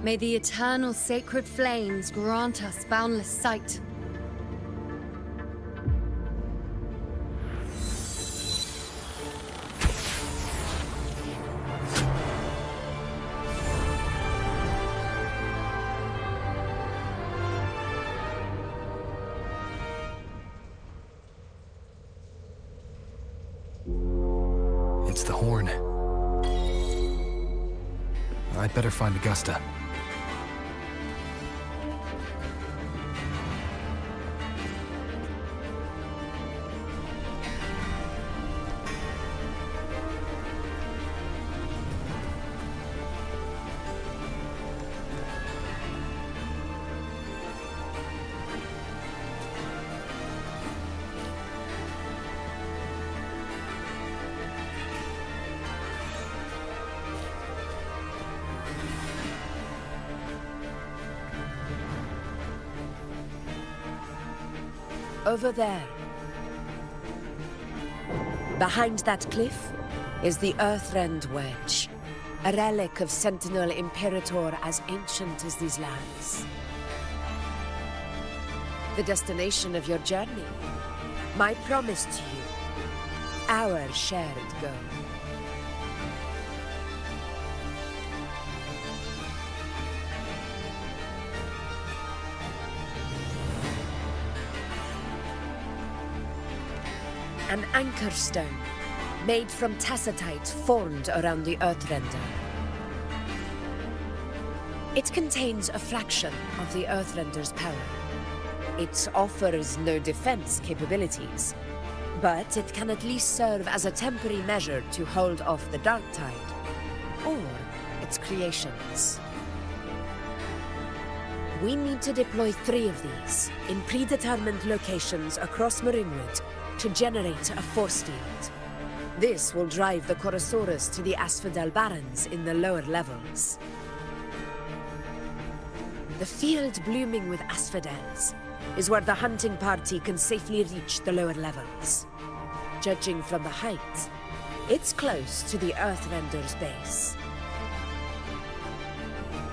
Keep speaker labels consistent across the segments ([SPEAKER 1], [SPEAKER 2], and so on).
[SPEAKER 1] May the eternal sacred flames grant us boundless sight.
[SPEAKER 2] It's the horn. I'd better find Augusta.
[SPEAKER 3] Over there. Behind that cliff is the Earthrend Wedge, a relic of Sentinel Imperator as ancient as these lands. The destination of your journey, my promise to you, our shared goal. An anchor stone, made from tacitite formed around the Earthrender. It contains a fraction of the Earthrender's power. It offers no defense capabilities, but it can at least serve as a temporary measure to hold off the Dark Tide, or its creations. We need to deploy 3 of these in predetermined locations across Marinwood to generate a force field. This will drive the Chorosaurus to the Asphodel Barrens in the lower levels. The field blooming with asphodels is where the hunting party can safely reach the lower levels. Judging from the height, it's close to the Earthrender's base.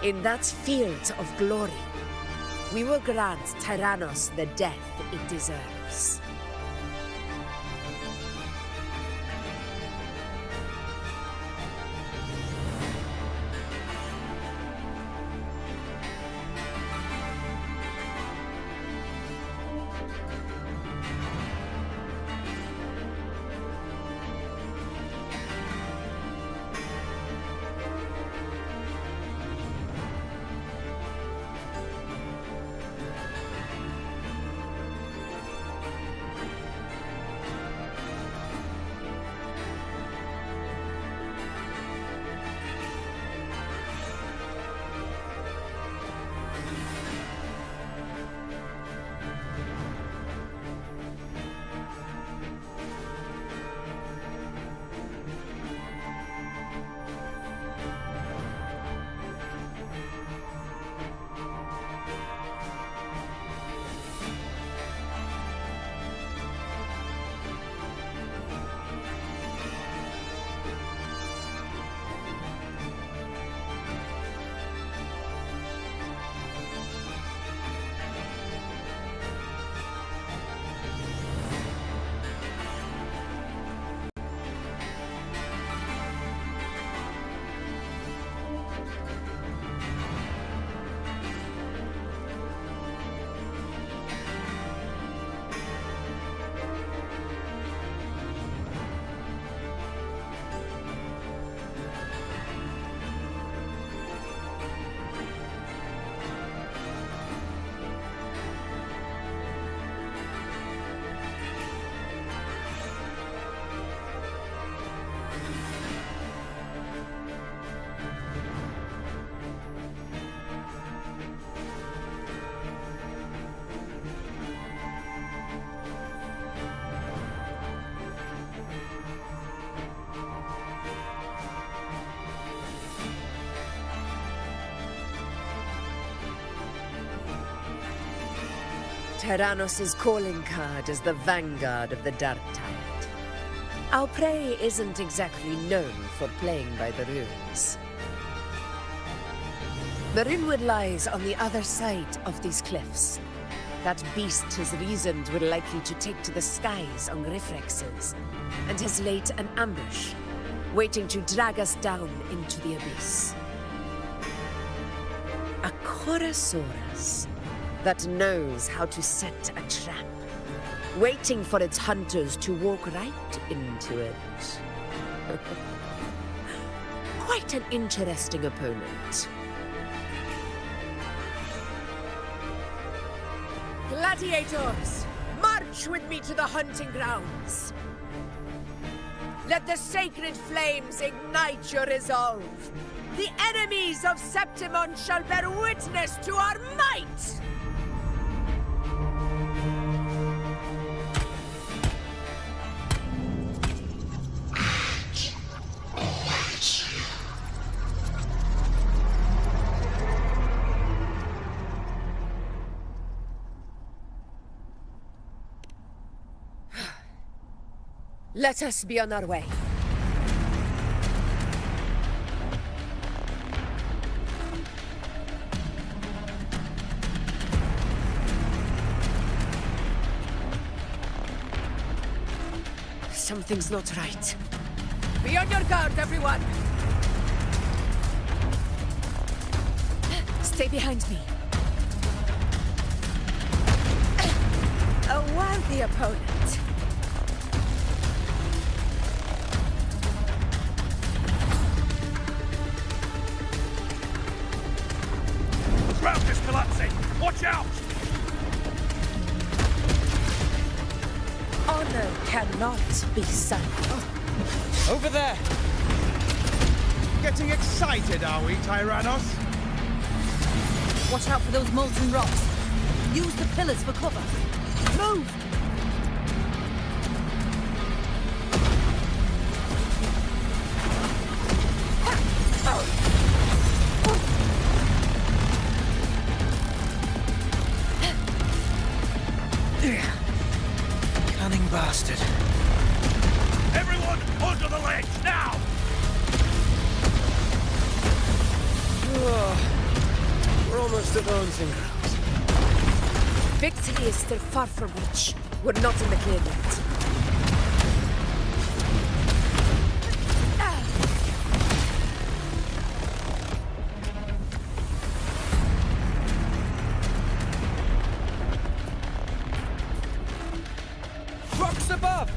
[SPEAKER 3] In that field of glory, we will grant Tyrannos the death it deserves. Tyrannos' calling card is the vanguard of the Dark Tide. Our prey isn't exactly known for playing by the rules. The Rimwood lies on the other side of these cliffs. That beast has reasoned we're likely to take to the skies on reflexes, and has laid an ambush, waiting to drag us down into the abyss. A Chorosaurus that knows how to set a trap, waiting for its hunters to walk right into it. Quite an interesting opponent. Gladiators, march with me to the hunting grounds. Let the sacred flames ignite your resolve. The enemies of Septimon shall bear witness to our might! Let us be on our way. Something's not right. Be on your guard, everyone! Stay behind me. A worthy opponent.
[SPEAKER 4] Ground is collapsing! Watch out!
[SPEAKER 3] Honor cannot be sunk.
[SPEAKER 5] Over there!
[SPEAKER 4] Getting excited, are we, Tyrannos?
[SPEAKER 6] Watch out for those molten rocks. Use the pillars for cover. Move!
[SPEAKER 5] Cunning bastard.
[SPEAKER 4] Everyone, onto the ledge, now!
[SPEAKER 5] We're almost at the hunting grounds.
[SPEAKER 3] Victory is still far from reach. We're not in the clear yet.
[SPEAKER 5] Rocks above!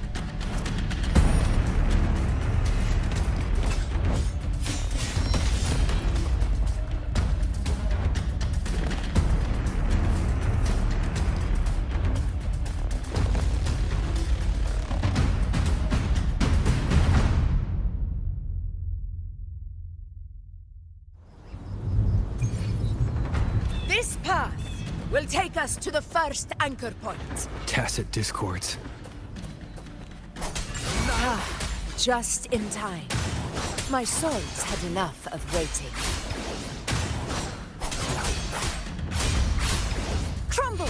[SPEAKER 3] This path will take us to the first anchor point.
[SPEAKER 2] Tacit discords.
[SPEAKER 3] Just in time. My soul's had enough of waiting.
[SPEAKER 6] Crumble!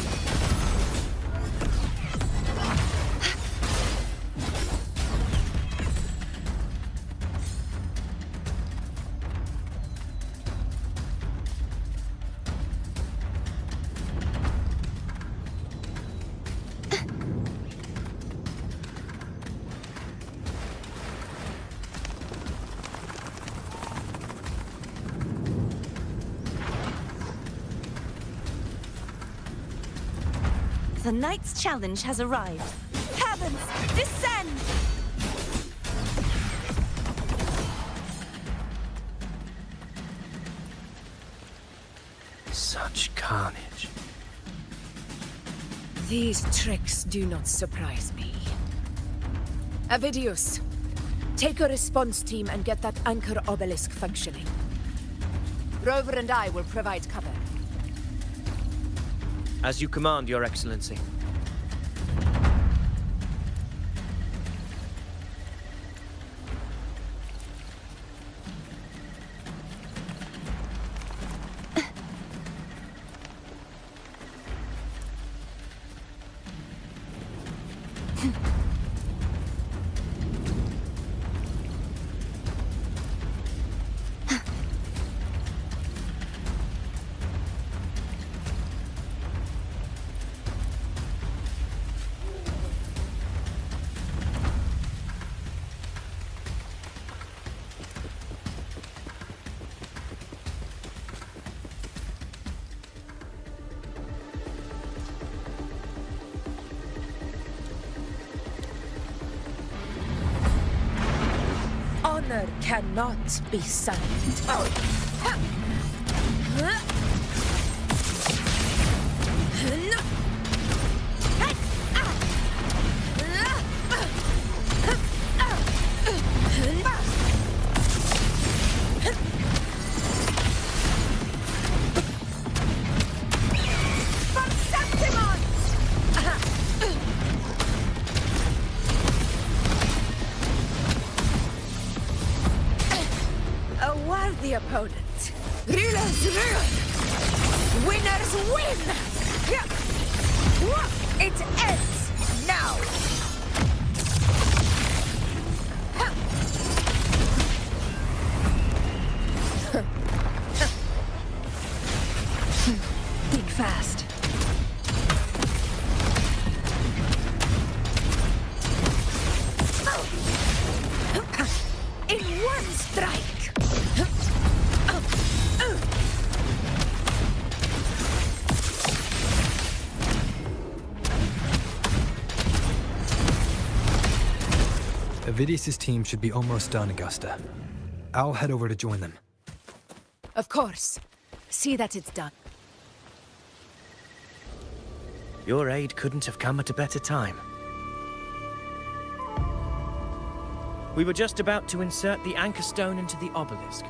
[SPEAKER 6] The Knight's challenge has arrived. Heavens, descend!
[SPEAKER 5] Such carnage.
[SPEAKER 3] These tricks do not surprise me. Avidius, take a response team and get that anchor obelisk functioning. Rover and I will provide cover.
[SPEAKER 5] As you command, Your Excellency.
[SPEAKER 3] honor cannot be silenced. A worthy opponent. Rulers rule. Winners win. It ends now.
[SPEAKER 6] Think fast.
[SPEAKER 3] In one strike.
[SPEAKER 2] Avidius' team should be almost done, Augusta. I'll head over to join them.
[SPEAKER 3] Of course. See that it's done.
[SPEAKER 5] Your aid couldn't have come at a better time. We were just about to insert the anchor stone into the obelisk.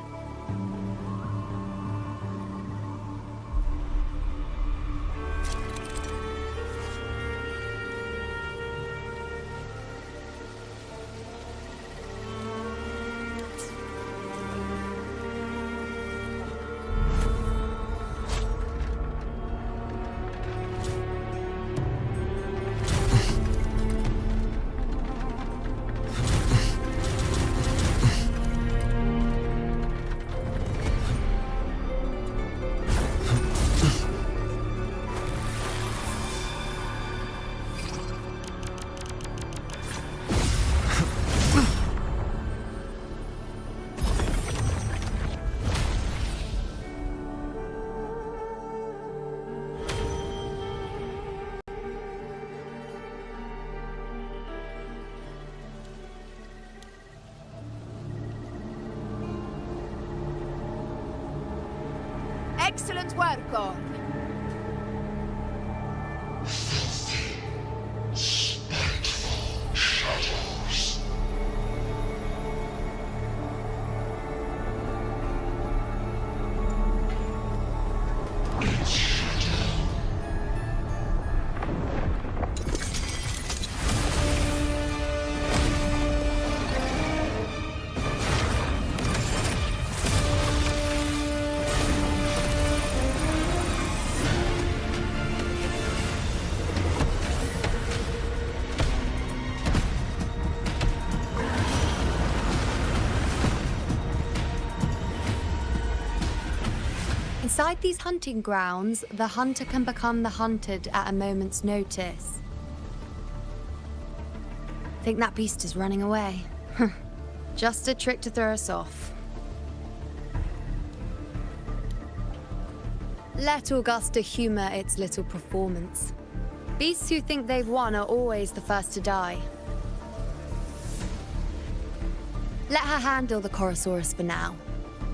[SPEAKER 3] Excellent work, all.
[SPEAKER 1] Inside these hunting grounds, the hunter can become the hunted at a moment's notice. Think that beast is running away? Just a trick to throw us off. Let Augusta humor its little performance. Beasts who think they've won are always the first to die. Let her handle the Chorosaurus for now.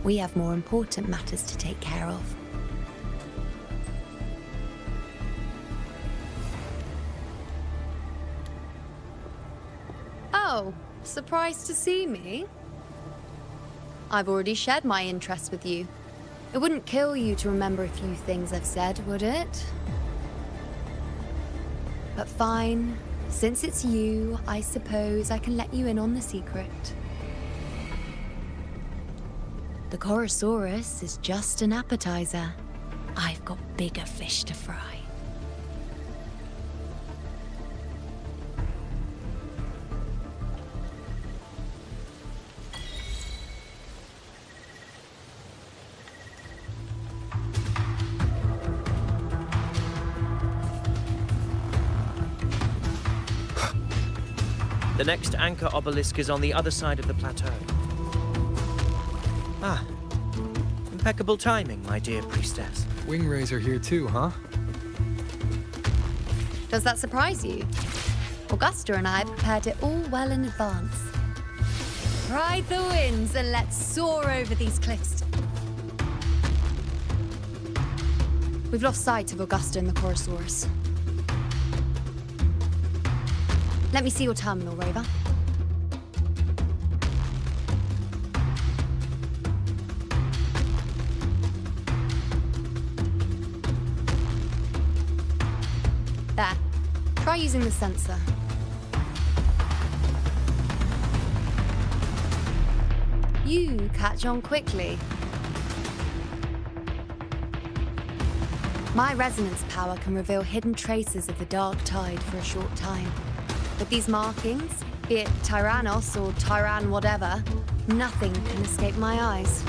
[SPEAKER 1] We have more important matters to take care of. Oh, surprised to see me? I've already shared my interest with you. It wouldn't kill you to remember a few things I've said, would it? But fine. Since it's you, I suppose I can let you in on the secret. The Chorosaurus is just an appetizer. I've got bigger fish to fry.
[SPEAKER 5] The next anchor obelisk is on the other side of the plateau. Ah, impeccable timing, my dear priestess.
[SPEAKER 2] Wingrais are here too, huh?
[SPEAKER 1] Does that surprise you? Augusta and I prepared it all well in advance. Ride the winds and let's soar over these cliffs. We've lost sight of Augusta and the Chorosaurus. Let me see your terminal, Rover. There. Try using the sensor. You catch on quickly. My resonance power can reveal hidden traces of the dark tide for a short time. With these markings, be it Tyrannos or Tyran whatever, nothing can escape my eyes.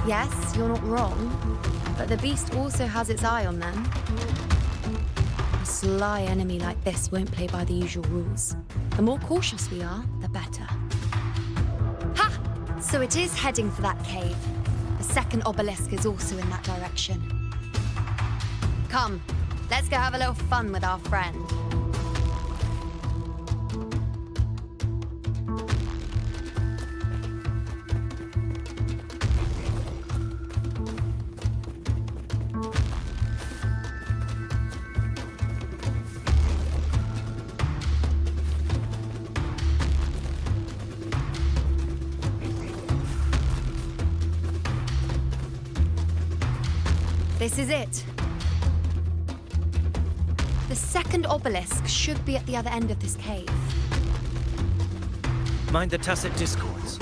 [SPEAKER 1] Yes, you're not wrong, but the beast also has its eye on them. A sly enemy like this won't play by the usual rules. The more cautious we are, the better. Ha! So it is heading for that cave. The second obelisk is also in that direction. Come, let's go have a little fun with our friend. This is it. The second obelisk should be at the other end of this cave.
[SPEAKER 5] Mind the tacit discords.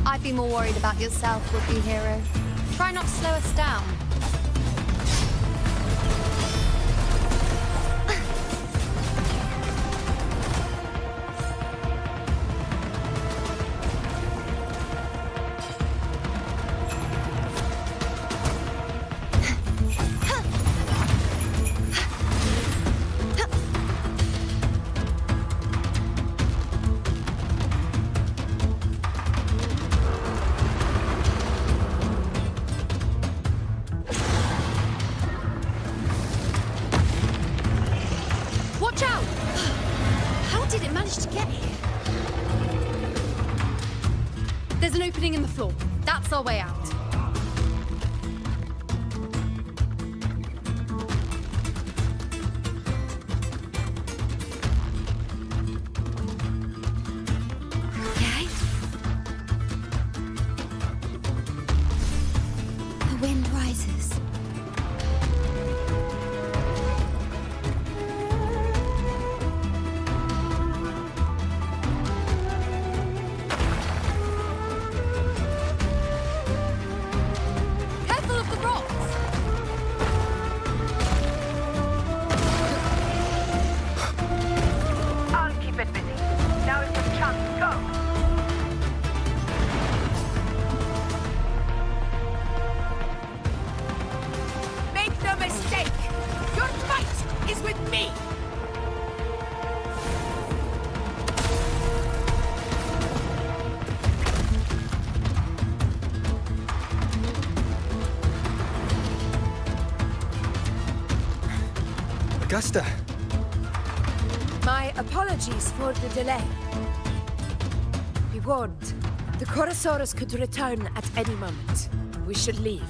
[SPEAKER 1] I'd be more worried about yourself, would-be hero. Try not to slow us down. Watch out! How did it manage to get here? There's an opening in the floor. That's our way out. Okay. The wind rises. Careful of the rocks!
[SPEAKER 7] I'll keep it busy. Now is your chance. Go!
[SPEAKER 3] Make no mistake! Your fight is with me!
[SPEAKER 2] Augusta!
[SPEAKER 3] My apologies for the delay. Be warned, the Chorosaurus could return at any moment. We should leave.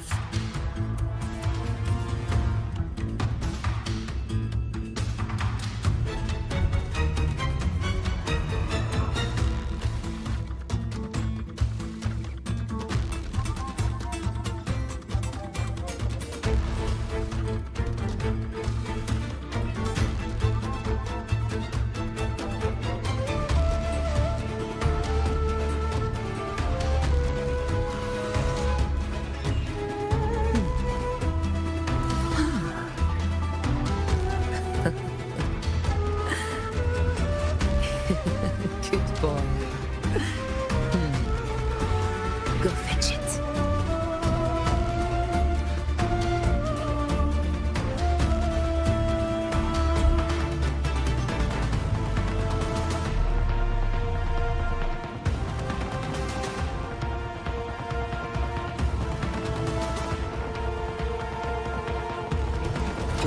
[SPEAKER 3] Good boy. Go fetch it.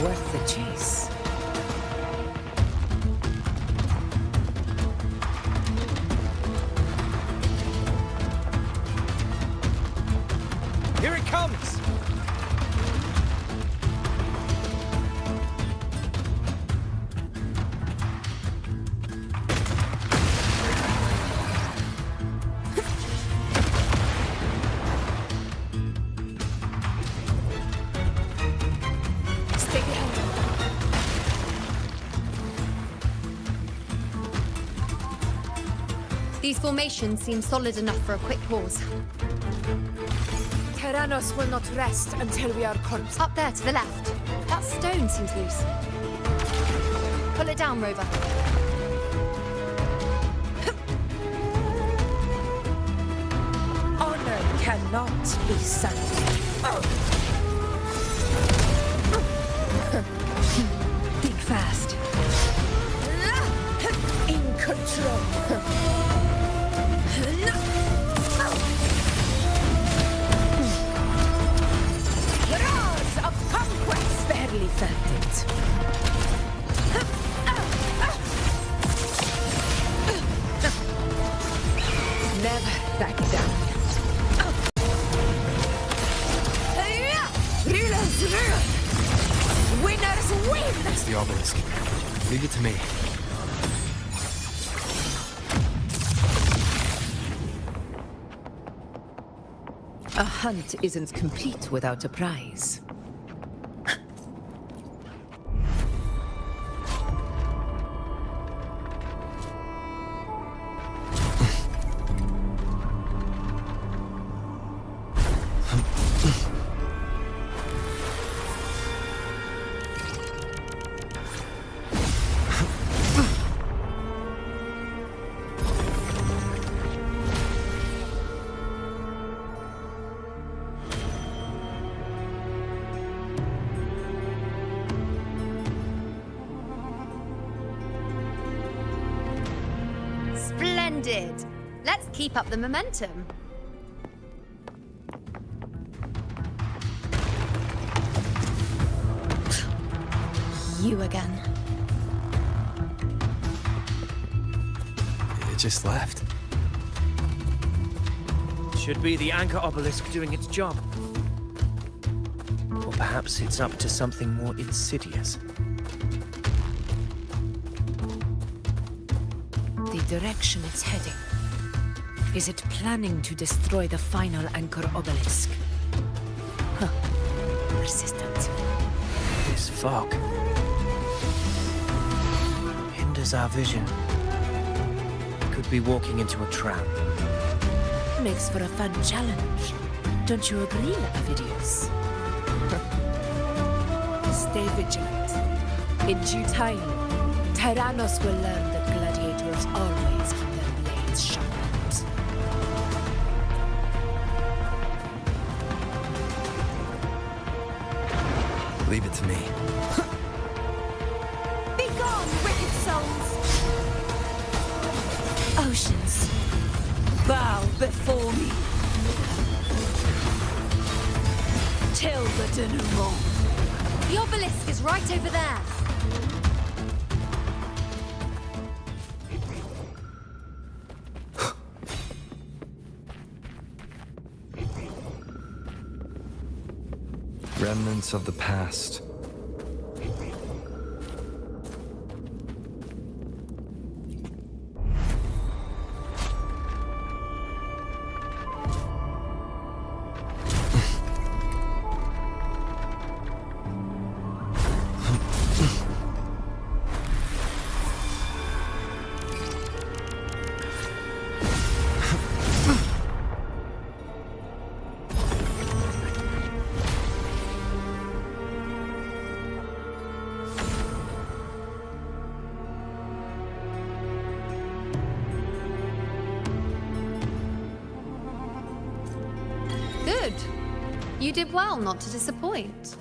[SPEAKER 3] Worth the chase.
[SPEAKER 2] comes!
[SPEAKER 3] Stay behind.
[SPEAKER 1] These formations seem solid enough for a quick pause.
[SPEAKER 3] Tyrannos will not rest until we are corpse.
[SPEAKER 1] Up there to the left. That stone seems loose. Pull it down, Rover.
[SPEAKER 3] Honor cannot be sundered.
[SPEAKER 6] Think fast.
[SPEAKER 3] In control. Roars of conquest! Barely felt it. Never back down. Rulers rule! Winners win!
[SPEAKER 2] It's the obelisk. Leave it to me.
[SPEAKER 3] A hunt isn't complete without a prize.
[SPEAKER 1] Splendid! Let's keep up the momentum. You again.
[SPEAKER 2] It just left.
[SPEAKER 5] Should be the anchor obelisk doing its job. Or perhaps it's up to something more insidious.
[SPEAKER 3] The direction it's heading. Is it planning to destroy the final anchor obelisk? Huh. Persistent.
[SPEAKER 5] This fog hinders our vision. Could be walking into a trap.
[SPEAKER 3] Makes for a fun challenge. Don't you agree, Lavidius? Stay vigilant. In due time, Tyrannos will learn that gladiators always keep their blades sharpened.
[SPEAKER 2] Leave it to me.
[SPEAKER 6] Be gone, wicked souls! Oceans, bow before me. Till the denouement.
[SPEAKER 1] The obelisk is right over there.
[SPEAKER 2] Remnants of the past.
[SPEAKER 1] Good. You did well not to disappoint.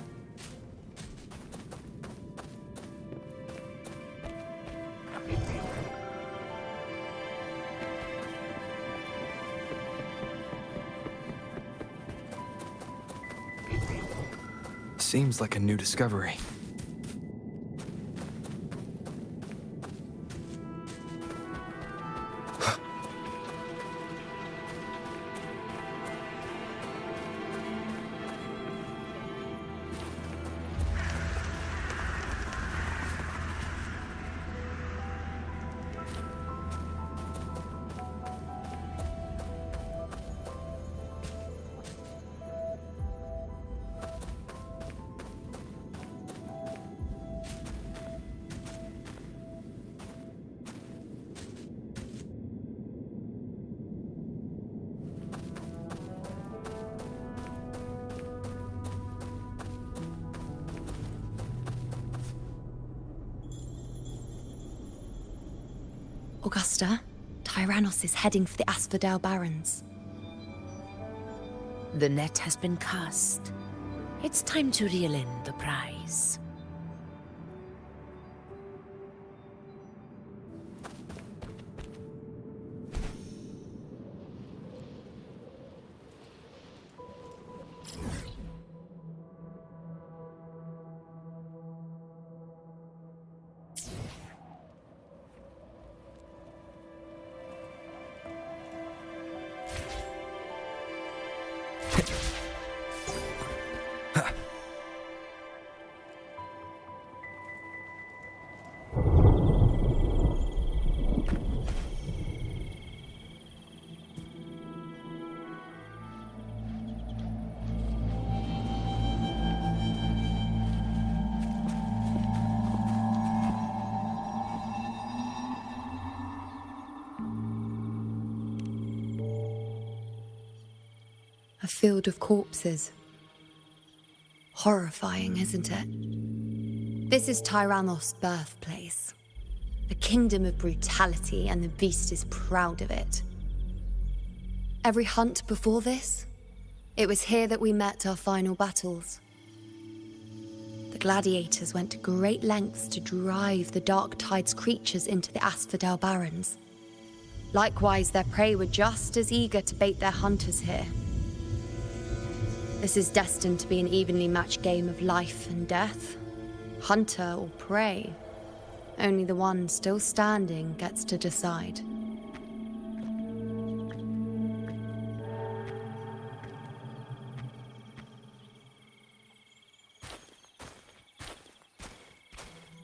[SPEAKER 2] Seems like a new discovery.
[SPEAKER 1] Augusta, Tyrannos is heading for the Asphodel Barrens.
[SPEAKER 3] The net has been cast. It's time to reel in the prize.
[SPEAKER 1] A field of corpses. Horrifying, isn't it? This is Tyrannos' birthplace. A kingdom of brutality, and the beast is proud of it. Every hunt before this, it was here that we met our final battles. The gladiators went to great lengths to drive the Dark Tide's creatures into the Asphodel Barrens. Likewise, their prey were just as eager to bait their hunters here. This is destined to be an evenly matched game of life and death. Hunter or prey. Only the one still standing gets to decide.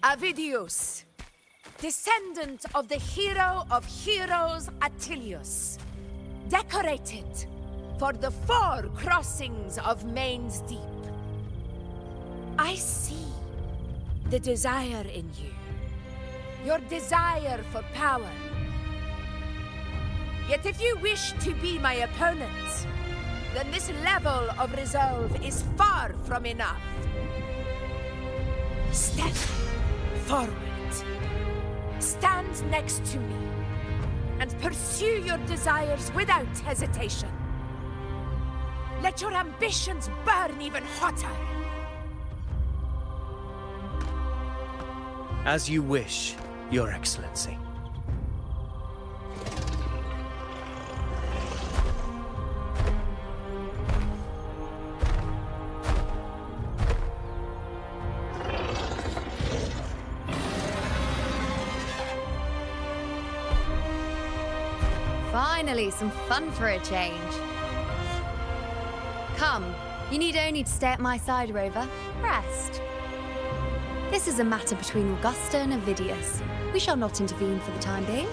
[SPEAKER 3] Avidius, descendant of the hero of heroes Attilius, decorated for the 4 crossings of Main's Deep. I see the desire in you, your desire for power. Yet if you wish to be my opponent, then this level of resolve is far from enough. Step forward. Stand next to me and pursue your desires without hesitation. Let your ambitions burn even hotter.
[SPEAKER 5] As you wish, Your Excellency.
[SPEAKER 1] Finally, some fun for a change. Come, you need only to stay at my side, Rover. Rest. This is a matter between Augusta and Avidius. We shall not intervene for the time being.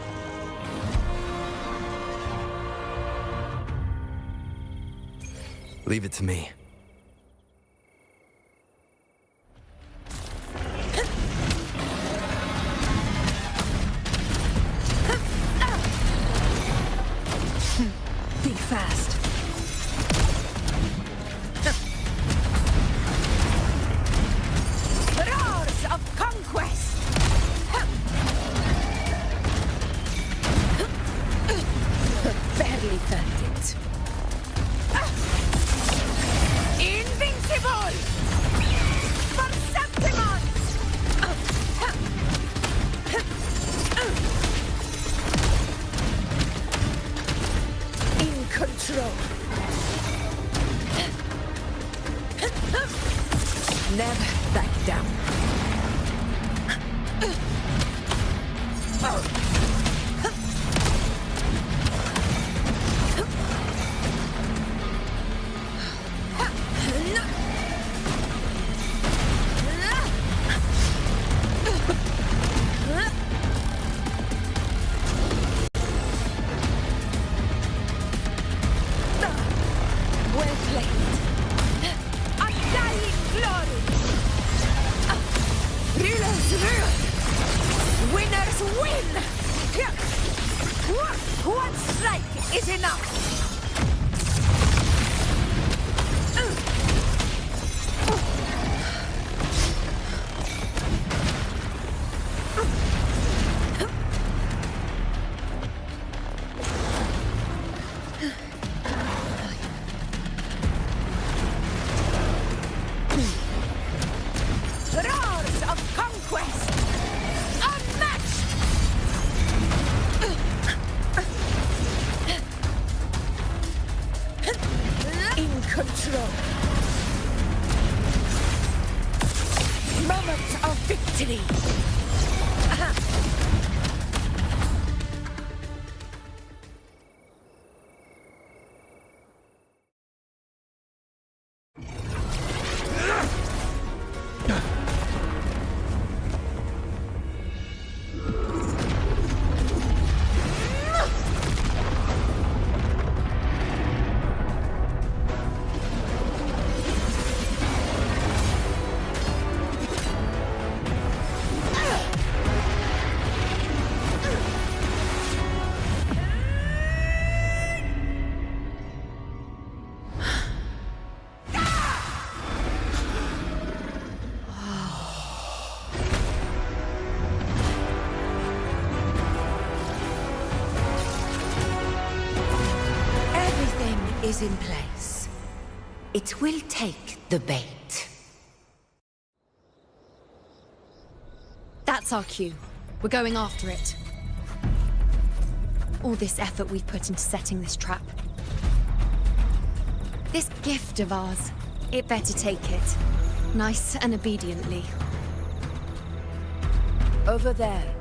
[SPEAKER 2] Leave it to me.
[SPEAKER 6] Be fast.
[SPEAKER 3] Roars of conquest! Barely felt it. Invincible! For Septimons! In control. Never back down. Well played. Undying glory. Rulers rule. Winners win. One strike is enough. is in place. It will take the bait.
[SPEAKER 1] That's our cue. We're going after it. All this effort we've put into setting this trap. This gift of ours, it better take it. Nice and obediently.
[SPEAKER 3] Over there.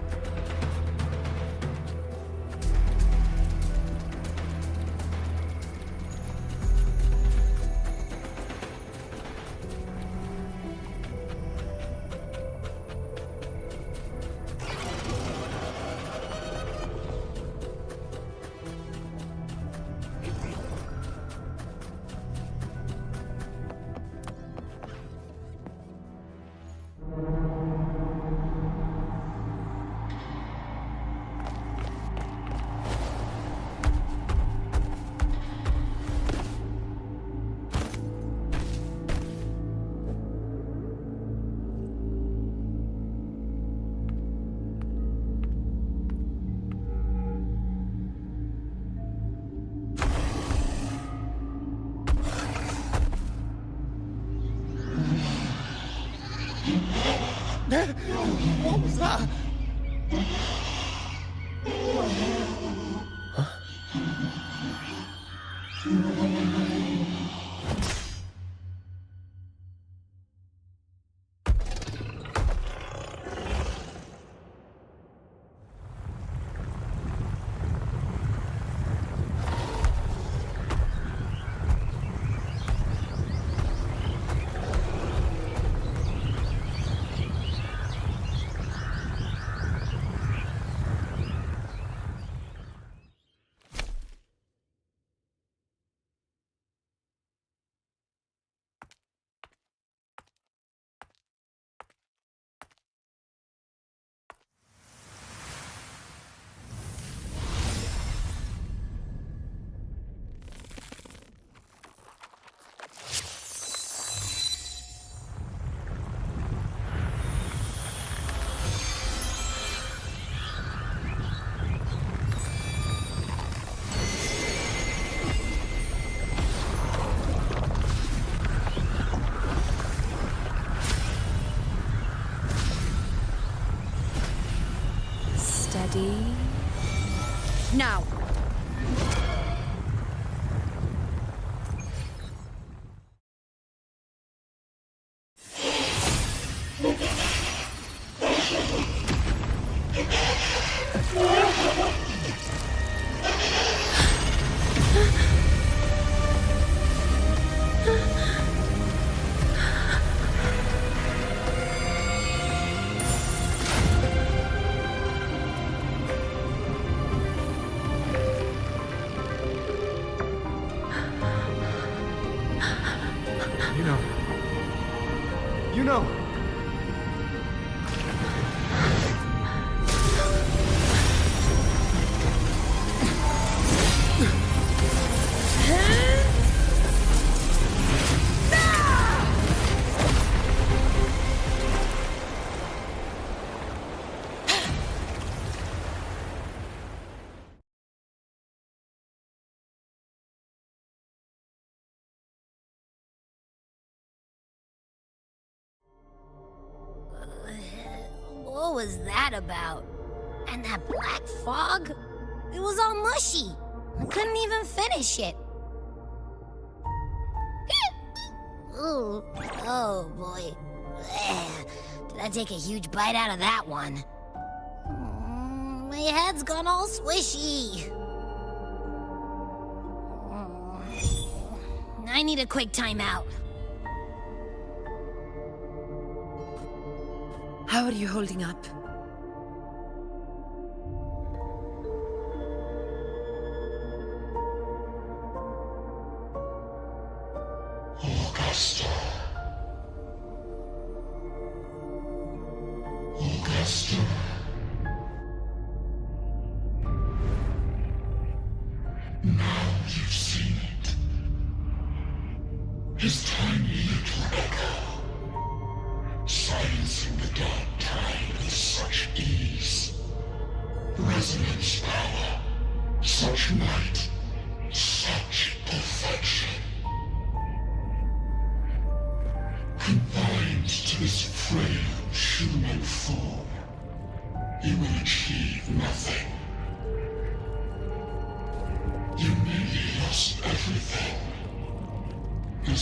[SPEAKER 4] What was that?
[SPEAKER 1] Steady. Now.
[SPEAKER 4] You know.
[SPEAKER 8] What was that about? And that black fog? It was all mushy. I couldn't even finish it. Ooh, oh boy. Did I take a huge bite out of that one? My head's gone all swishy. I need a quick timeout.
[SPEAKER 3] How are you holding up?
[SPEAKER 9] Augusta. Augusta. Now you've seen it. His tiny little echo, silencing the dark tide with such ease. Resonance power, such might, such perfection.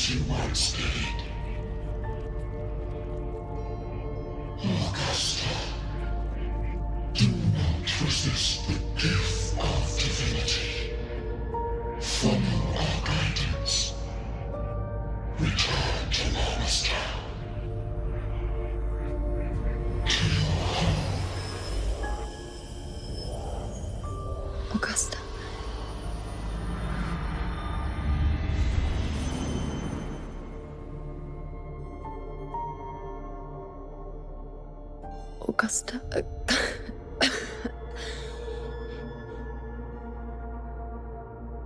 [SPEAKER 9] as you once did. Augusta, do not resist the gift of divinity. Follow our guidance. Return to Lawless Town. To your home.
[SPEAKER 1] Augusta. Augusta.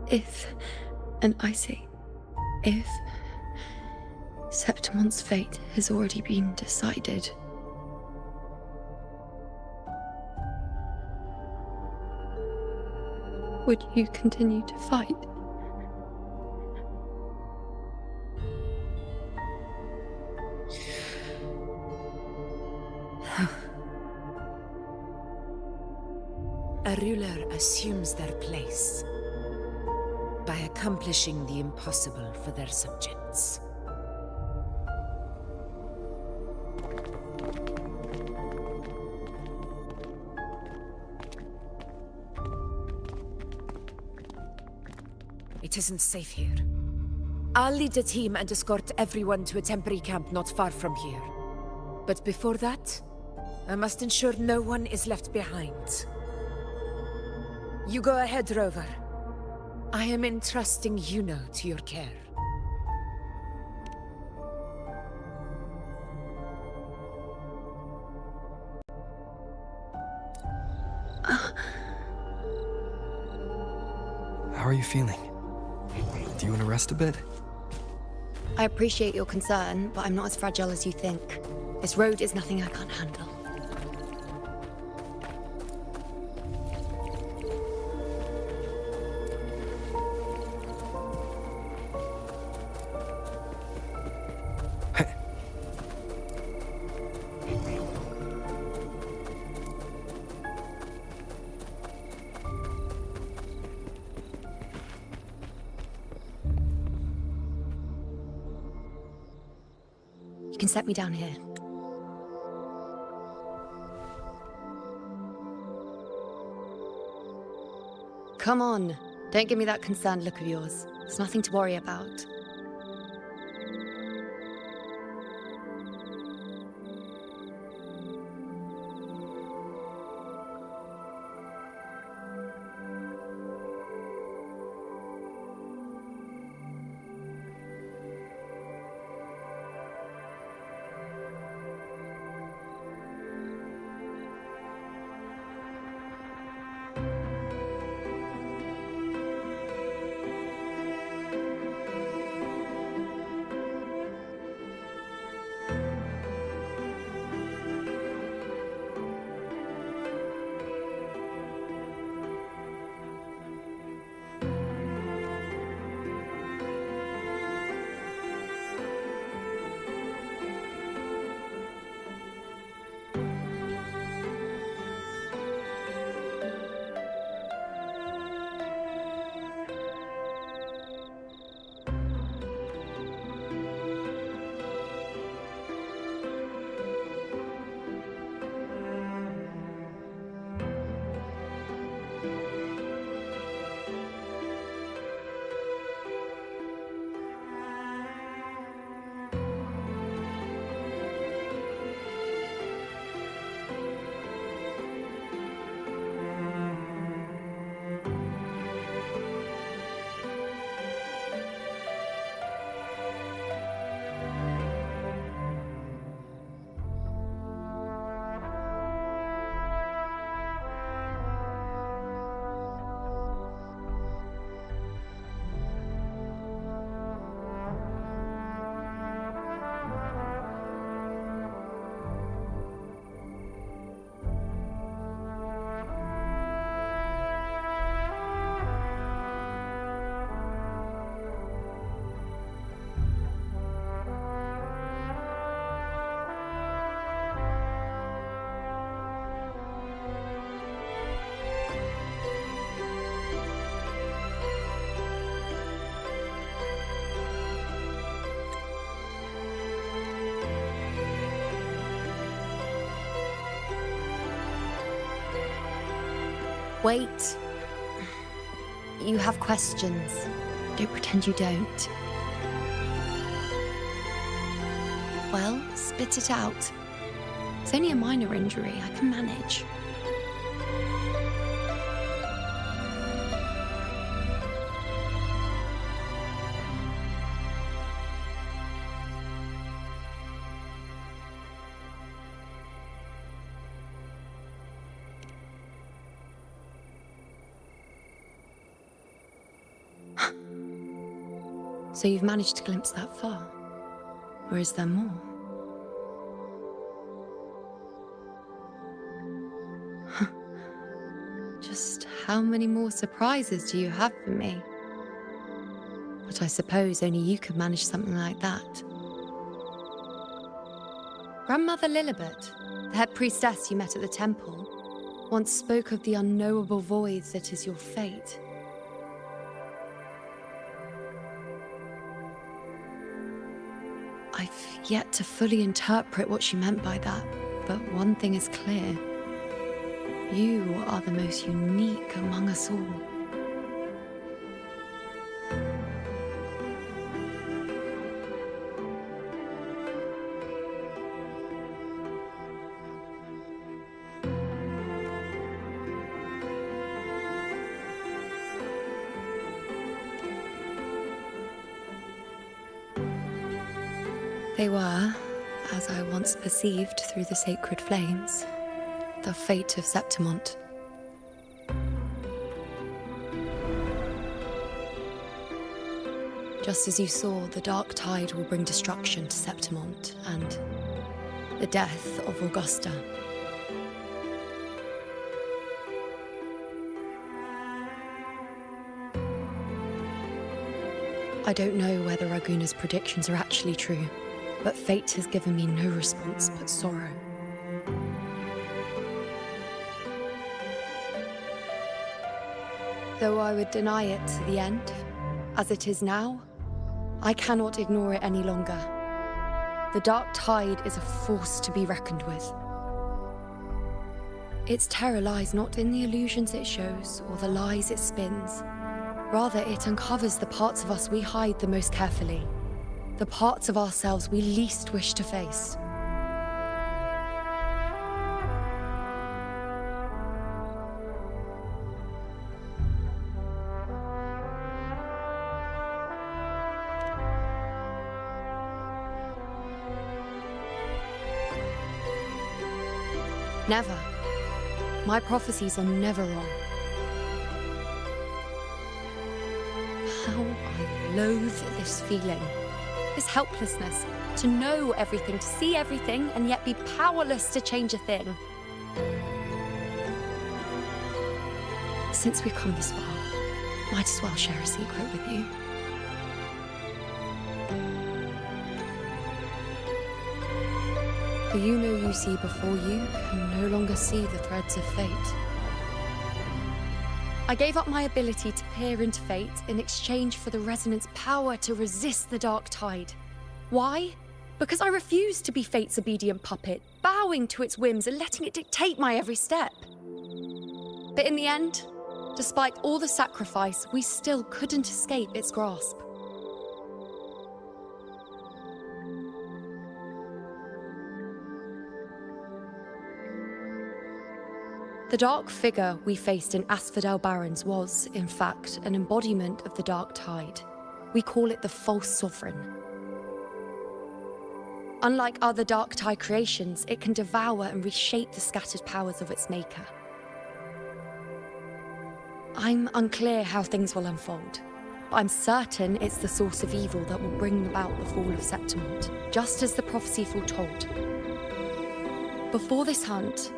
[SPEAKER 1] If, and I say, if Septimon's fate has already been decided, would you continue to fight?
[SPEAKER 3] A ruler assumes their place by accomplishing the impossible for their subjects. It isn't safe here. I'll lead a team and escort everyone to a temporary camp not far from here. But before that, I must ensure no one is left behind. You go ahead, Rover. I am entrusting Yuno to your care.
[SPEAKER 2] How are you feeling? Do you want to rest a bit?
[SPEAKER 1] I appreciate your concern, but I'm not as fragile as you think. This road is nothing I can't handle. You can set me down here. Come on. Don't give me that concerned look of yours. There's nothing to worry about. Wait. You have questions. Don't pretend you don't. Well, spit it out. It's only a minor injury. I can manage. So you've managed to glimpse that far? Or is there more? Just how many more surprises do you have for me? But I suppose only you could manage something like that. Grandmother Lilibet, the head priestess you met at the temple, once spoke of the unknowable void that is your fate. I've yet to fully interpret what she meant by that, but one thing is clear. You are the most unique among us all. They were, as I once perceived through the sacred flames, the fate of Septimont. Just as you saw, the dark tide will bring destruction to Septimont and the death of Augusta. I don't know whether Raguna's predictions are actually true, but fate has given me no response but sorrow. Though I would deny it to the end, as it is now, I cannot ignore it any longer. The dark tide is a force to be reckoned with. Its terror lies not in the illusions it shows or the lies it spins. Rather, it uncovers the parts of us we hide the most carefully. The parts of ourselves we least wish to face. Never. My prophecies are never wrong. How I loathe this feeling. This helplessness, to know everything, to see everything, and yet be powerless to change a thing. Since we've come this far, might as well share a secret with you. The you see before you can no longer see the threads of fate. I gave up my ability to peer into fate in exchange for the resonance power to resist the dark tide. Why? Because I refused to be fate's obedient puppet, bowing to its whims and letting it dictate my every step. But in the end, despite all the sacrifice, we still couldn't escape its grasp. The dark figure we faced in Asphodel Barrens was, in fact, an embodiment of the dark tide. We call it the false sovereign. Unlike other dark tide creations, it can devour and reshape the scattered powers of its maker. I'm unclear how things will unfold, but I'm certain it's the source of evil that will bring about the fall of Septimont, just as the prophecy foretold. Before this hunt,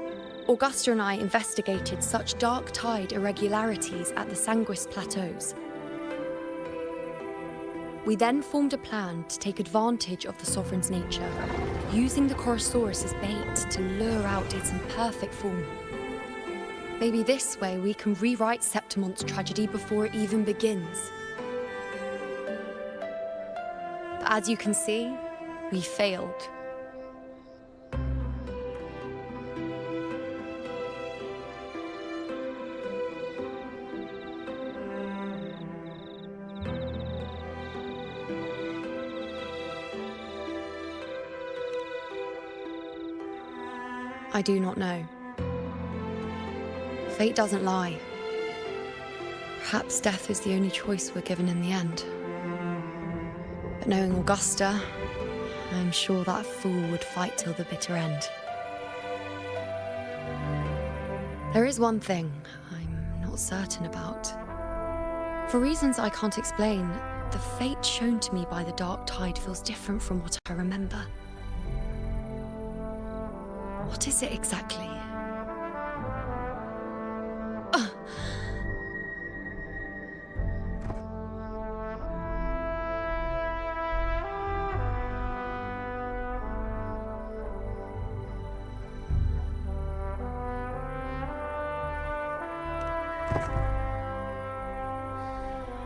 [SPEAKER 1] Augusta and I investigated such dark tide irregularities at the Sanguis Plateaus. We then formed a plan to take advantage of the Sovereign's nature, using the Chorosaurus as bait to lure out its imperfect form. Maybe this way we can rewrite Septimont's tragedy before it even begins. But as you can see, we failed. I do not know. Fate doesn't lie. Perhaps death is the only choice we're given in the end. But knowing Augusta, I'm sure that fool would fight till the bitter end. There is one thing I'm not certain about. For reasons I can't explain, the fate shown to me by the Dark Tide feels different from what I remember. What is it exactly?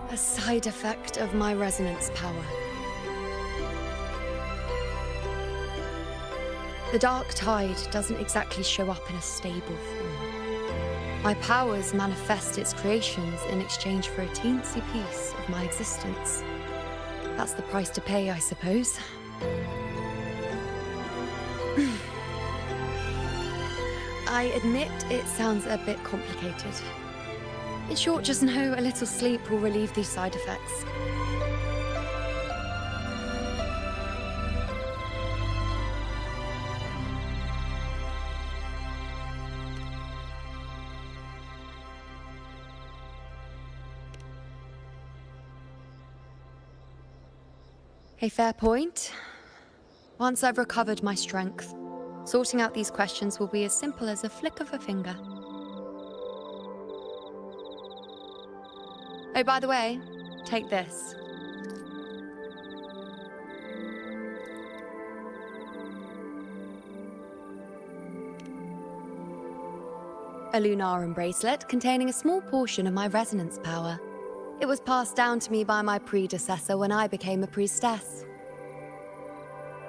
[SPEAKER 1] A side effect of my resonance power. The Dark Tide doesn't exactly show up in a stable form. My powers manifest its creations in exchange for a teensy piece of my existence. That's the price to pay, I suppose. I admit it sounds a bit complicated. In short, just know a little sleep will relieve these side effects. A fair point. Once I've recovered my strength, sorting out these questions will be as simple as a flick of a finger. Oh, by the way, take this. A Lunarum bracelet containing a small portion of my resonance power. It was passed down to me by my predecessor when I became a priestess.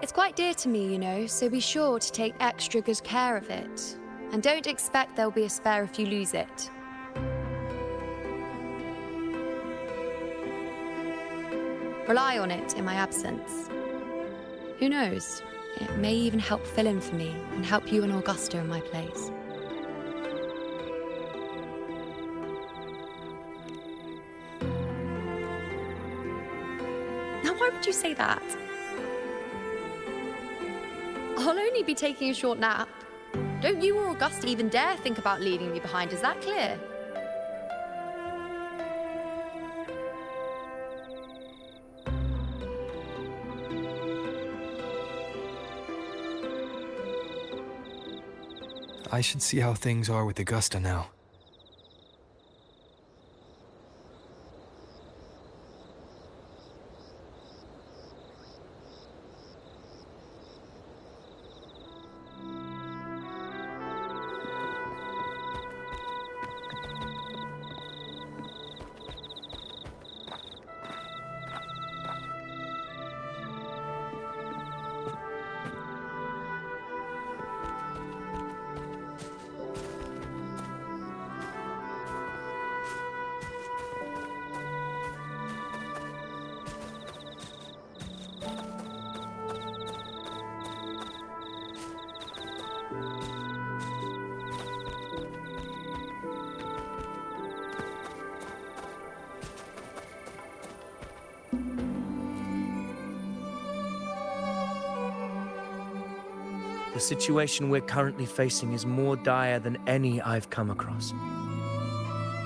[SPEAKER 1] It's quite dear to me, you know, so be sure to take extra good care of it. And don't expect there'll be a spare if you lose it. Rely on it in my absence. Who knows? It may even help fill in for me and help you and Augusta in my place. Now, why would you say that? I'll only be taking a short nap. Don't you or Augusta even dare think about leaving me behind, is that clear?
[SPEAKER 2] I should see how things are with Augusta now.
[SPEAKER 5] The situation we're currently facing is more dire than any I've come across.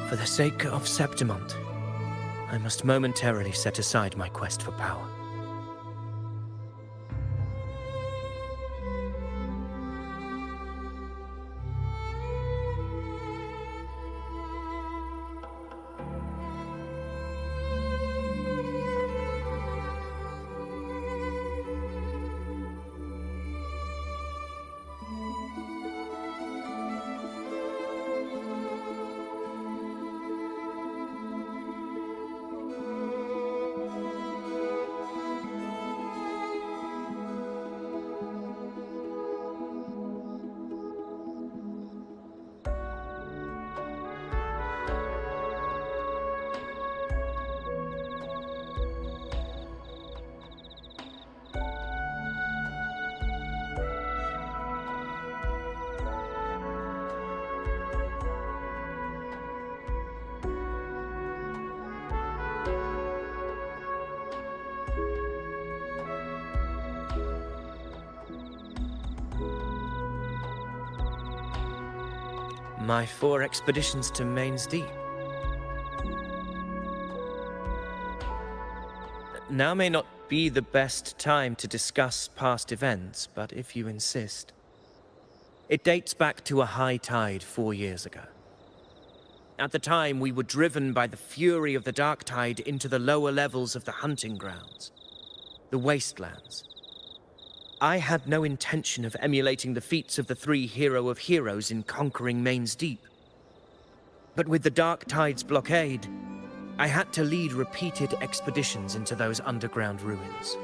[SPEAKER 5] For the sake of Septimont, I must momentarily set aside my quest for power. my 4 expeditions to Main's Deep. Now may not be the best time to discuss past events, but if you insist. It dates back to a high tide 4 years ago. At the time, we were driven by the fury of the dark tide into the lower levels of the hunting grounds, the wastelands. I had no intention of emulating the feats of the 3 hero of heroes in conquering Main's Deep. But with the dark tide's blockade, I had to lead repeated expeditions into those underground ruins.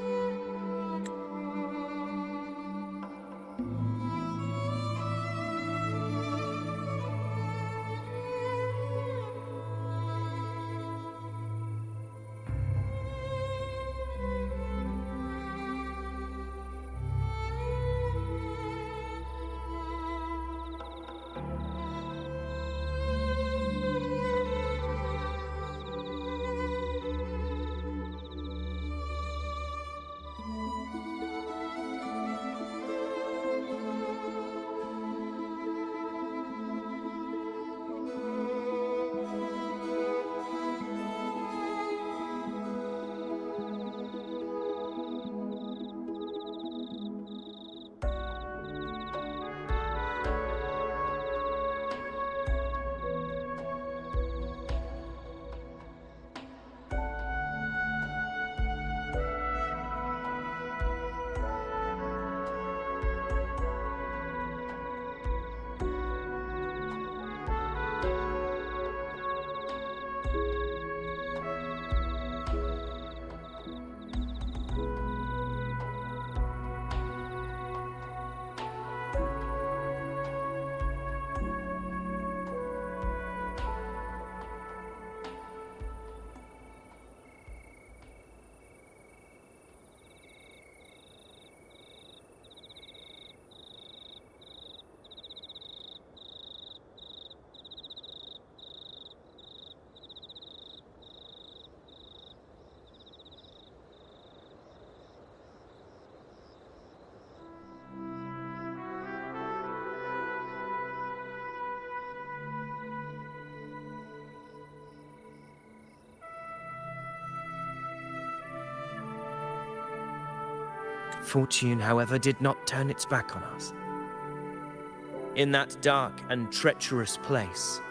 [SPEAKER 5] Fortune, however, did not turn its back on us. In that dark and treacherous place,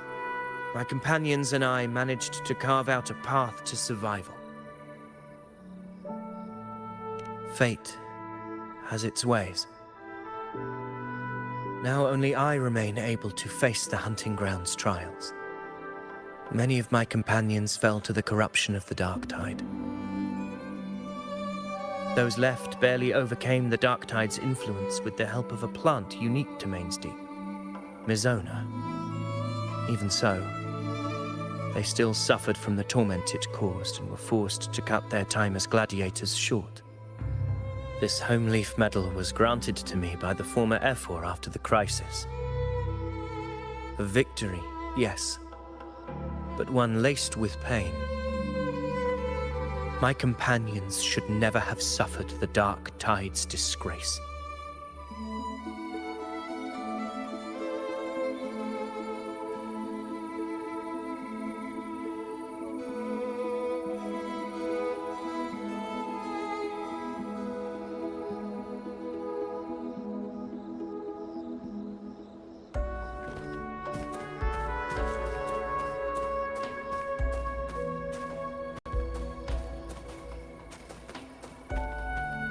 [SPEAKER 5] my companions and I managed to carve out a path to survival. Fate has its ways. Now only I remain able to face the hunting grounds trials. Many of my companions fell to the corruption of the dark tide. Those left barely overcame the dark tide's influence with the help of a plant unique to Main's Deep, Mizona. Even so, they still suffered from the torment it caused and were forced to cut their time as gladiators short. This home leaf medal was granted to me by the former Ephor after the crisis. A victory, yes, but one laced with pain. My companions should never have suffered the dark tide's disgrace.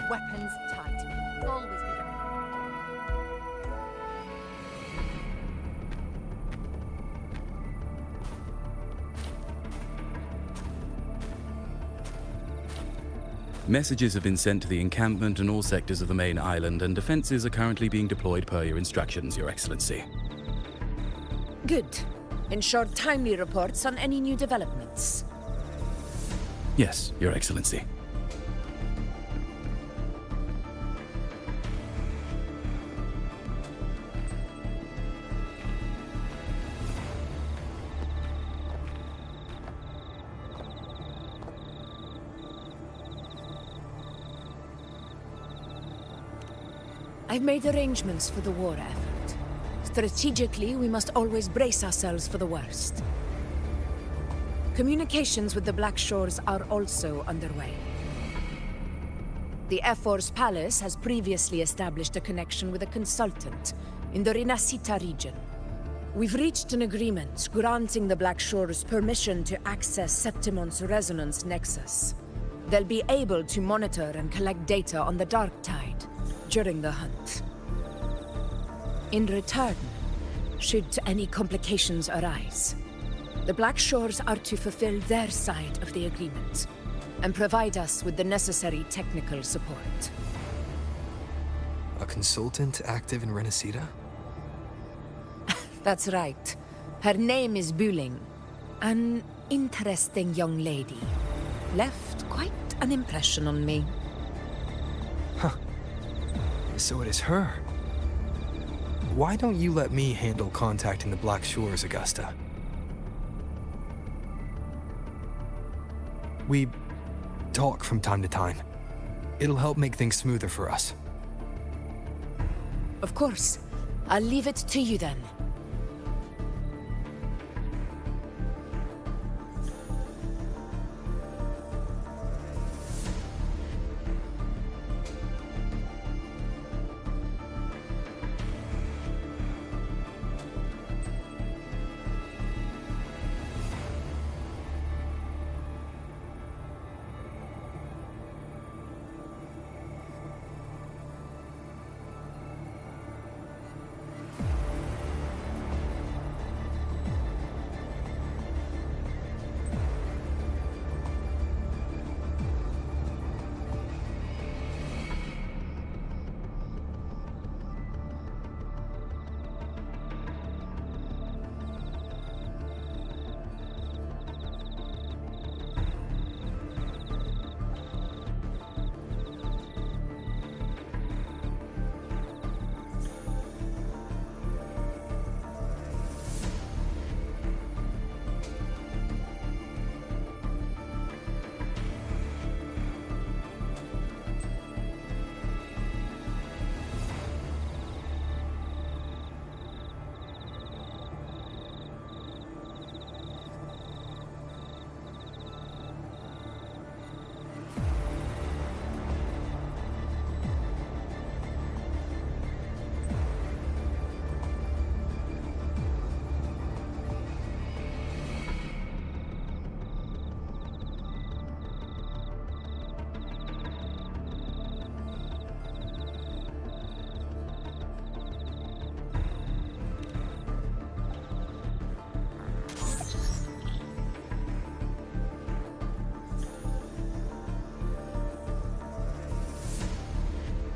[SPEAKER 6] Weapons tight. Always be ready.
[SPEAKER 10] Messages have been sent to the encampment and all sectors of the main island, and defenses are currently being deployed per your instructions, Your Excellency.
[SPEAKER 3] Good. Ensure timely reports on any new developments.
[SPEAKER 10] Yes, Your Excellency.
[SPEAKER 3] I've made arrangements for the war effort. Strategically, we must always brace ourselves for the worst. Communications with the Black Shores are also underway. The Air Force Palace has previously established a connection with a consultant in the Rinascita region. We've reached an agreement granting the Black Shores permission to access Septimon's resonance nexus. They'll be able to monitor and collect data on the Dark Tide during the hunt. In return, should any complications arise, the Black Shores are to fulfill their side of the agreement and provide us with the necessary technical support.
[SPEAKER 2] A consultant active in Rinascita?
[SPEAKER 3] That's right. Her name is Wuthering. An interesting young lady. Left quite an impression on me.
[SPEAKER 2] So it is her. Why don't you let me handle contacting the Black Shores, Augusta? We talk from time to time. It'll help make things smoother for us.
[SPEAKER 3] Of course. I'll leave it to you then.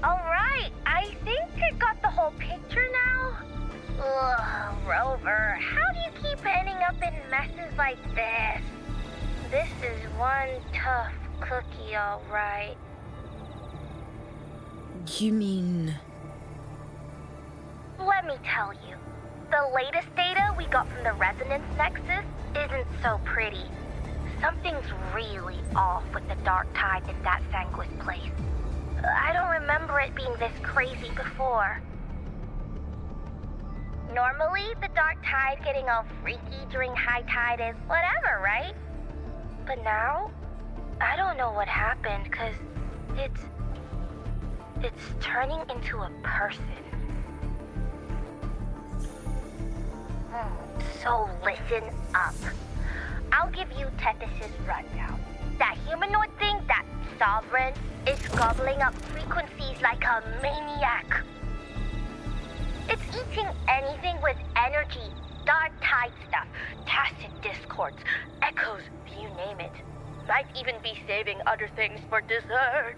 [SPEAKER 7] Alright, I think I got the whole picture now. Ugh, Rover, how do you keep ending up in messes like this? This is one tough cookie, alright.
[SPEAKER 3] You mean...
[SPEAKER 7] Let me tell you. The latest data we got from the Resonance Nexus isn't so pretty. Something's really off with the Dark Tide in that Sanguis place. I don't remember it being this crazy before. Normally, the Dark Tide getting all freaky during high tide is whatever, right? But now, I don't know what happened, 'cause it's turning into a person. So listen up. I'll give you Tethys' rundown. That humanoid thing, that Sovereign, is gobbling up frequencies like a maniac. It's eating anything with energy, Dark Tide stuff, tacit discords, echoes, you name it. Might even be saving other things for dessert.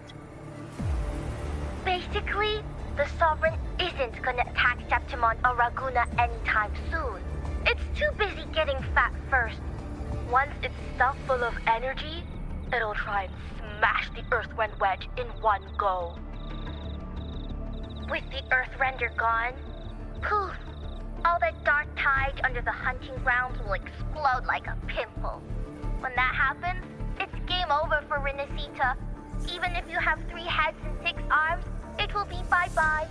[SPEAKER 7] Basically, the Sovereign isn't gonna attack Septimon or Raguna anytime soon. It's too busy getting fat first. Once it's stuffed full of energy, it'll try and smash the Earthwind Wedge in one go. With the Earthrender gone, poof, all that Dark Tide under the hunting grounds will explode like a pimple. When that happens, it's game over for Rinascita. Even if you have 3 heads and 6 arms, it will be bye-bye.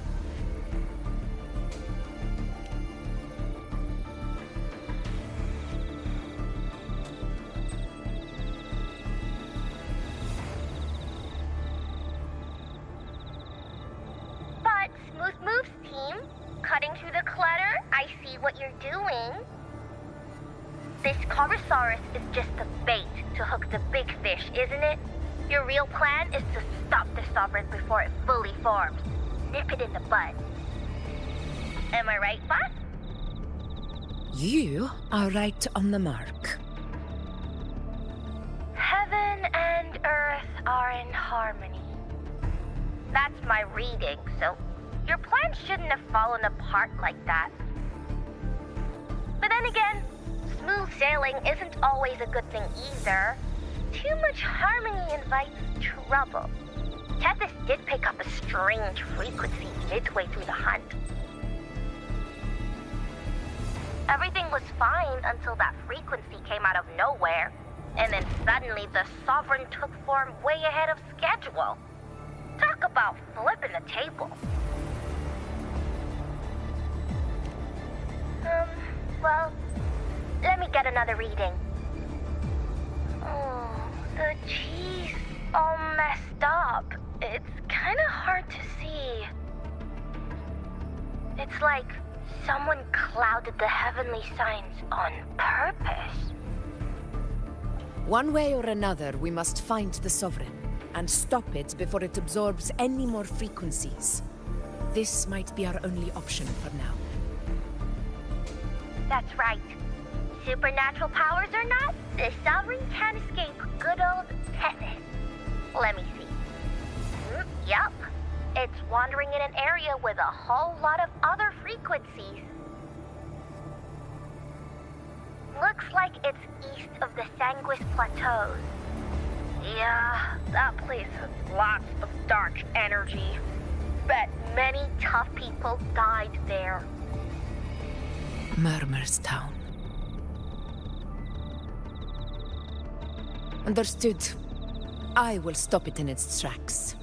[SPEAKER 7] doing? This Corosaurus is just the bait to hook the big fish, isn't it? Your real plan is to stop the Sovereign before it fully forms. Nip it in the bud. Am I right, boss?
[SPEAKER 3] You are right on the mark.
[SPEAKER 7] Heaven and Earth are in harmony. That's my reading, so your plan shouldn't have fallen apart like that. But then again, smooth sailing isn't always a good thing either. Too much harmony invites trouble. Tethys did pick up a strange frequency midway through the hunt. Everything was fine until that frequency came out of nowhere. And then suddenly the Sovereign took form way ahead of schedule. Talk about flipping the table. Well, let me get another reading. Oh, the cheese all messed up. It's kind of hard to see. It's like someone clouded the heavenly signs on purpose.
[SPEAKER 3] One way or another, we must find the Sovereign and stop it before it absorbs any more frequencies. This might be our only option for now.
[SPEAKER 7] That's right. Supernatural powers or not, the Sovereign can't escape good old Tethys. Let me see. Yup. It's wandering in an area with a whole lot of other frequencies. Looks like it's east of the Sanguis Plateaus. Yeah, that place has lots of dark energy. Bet many tough people died there.
[SPEAKER 3] Murmur's Town. Understood. I will stop it in its tracks.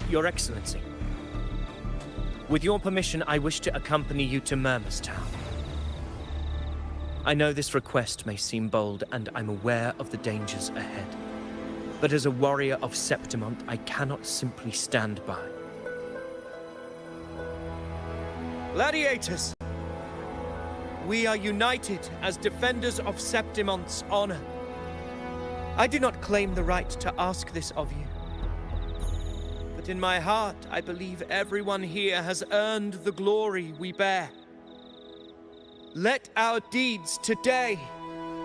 [SPEAKER 5] Your Excellency, with your permission, I wish to accompany you to Murmur's Town. I know this request may seem bold, and I'm aware of the dangers ahead. But as a warrior of Septimont, I cannot simply stand by. Gladiators! We are united as defenders of Septimont's honor. I do not claim the right to ask this of you. But in my heart, I believe everyone here has earned the glory we bear. Let our deeds today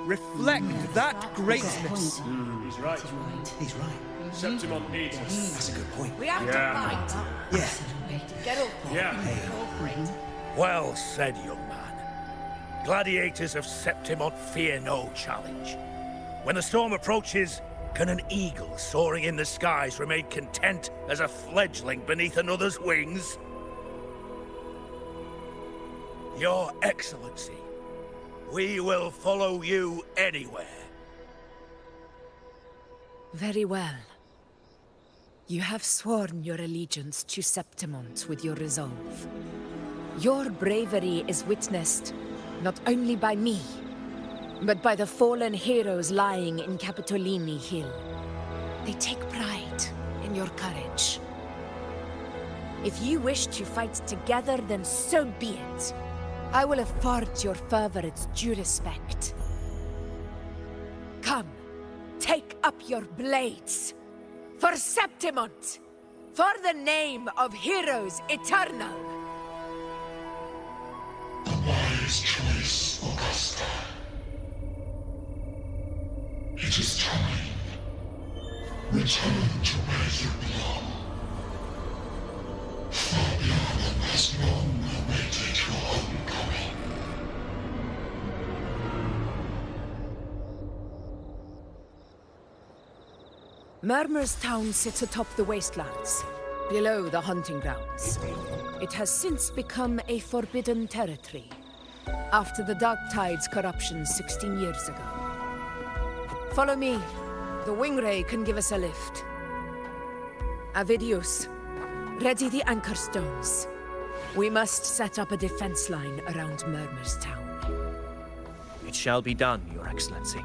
[SPEAKER 5] reflect that greatness.
[SPEAKER 4] He's right.
[SPEAKER 11] He's right.
[SPEAKER 4] Septimont needs us.
[SPEAKER 11] That's a good point.
[SPEAKER 6] We have to fight.
[SPEAKER 11] Yeah.
[SPEAKER 6] Get up.
[SPEAKER 4] Yeah. Well said, young man. Gladiators of Septimont fear no challenge. When the storm approaches, can an eagle soaring in the skies remain content as a fledgling beneath another's wings? Your Excellency, we will follow you anywhere.
[SPEAKER 3] Very well. You have sworn your allegiance to Septimont with your resolve. Your bravery is witnessed not only by me, but by the fallen heroes lying in Capitolini Hill. They take pride in your courage. If you wish to fight together, then so be it. I will afford your fervor its due respect. Come, take up your blades. For Septimont! For the name of heroes eternal!
[SPEAKER 9] A wise choice, Augusta. It is time. Return to where you belong. Fabian has long awaited your homecoming.
[SPEAKER 3] Murmur's Town sits atop the wastelands, below the hunting grounds. It has since become a forbidden territory, after the Dark Tide's corruption 16 years ago. Follow me. The Wingray can give us a lift. Avidius, ready the anchor stones. We must set up a defense line around Murmur's town.
[SPEAKER 5] It shall be done, Your Excellency.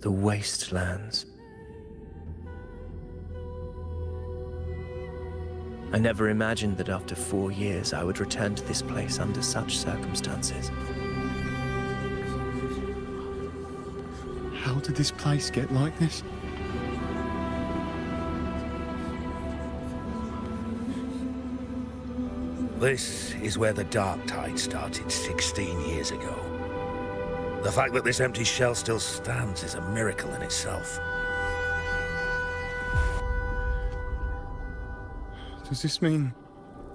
[SPEAKER 5] The wastelands. I never imagined that after 4 years I would return to this place under such circumstances.
[SPEAKER 11] How did this place get like this?
[SPEAKER 4] This is where the Dark Tide started 16 years ago. The fact that this empty shell still stands is a miracle in itself.
[SPEAKER 11] Does this mean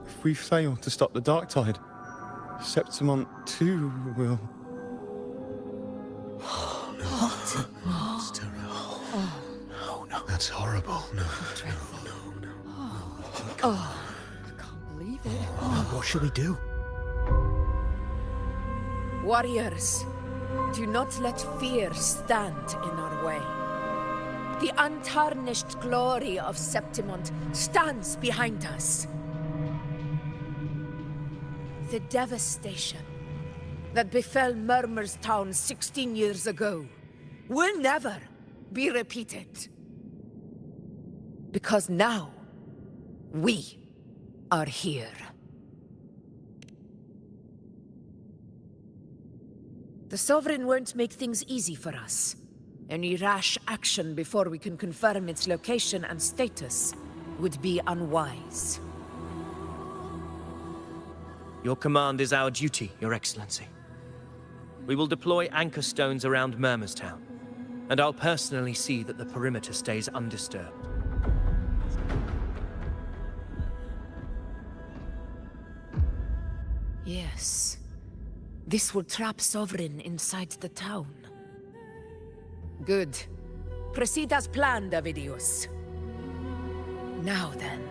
[SPEAKER 11] if we fail to stop the Dark Tide, Septimont too will...
[SPEAKER 9] Oh, no. What? That's terrible. Oh. No. That's horrible. No. No.
[SPEAKER 6] Oh, I can't believe it.
[SPEAKER 2] What should we do?
[SPEAKER 3] Warriors, do not let fear stand in our way. The untarnished glory of Septimont stands behind us. The devastation that befell Murmur's town 16 years ago will never be repeated. Because now, we are here. The Sovereign won't make things easy for us. Any rash action before we can confirm its location and status would be unwise.
[SPEAKER 5] Your command is our duty, Your Excellency. We will deploy anchor stones around Murmur's town, and I'll personally see that the perimeter stays undisturbed.
[SPEAKER 3] Yes. This will trap Sovereign inside the town. Good. Proceed as planned, Avidius. Now then.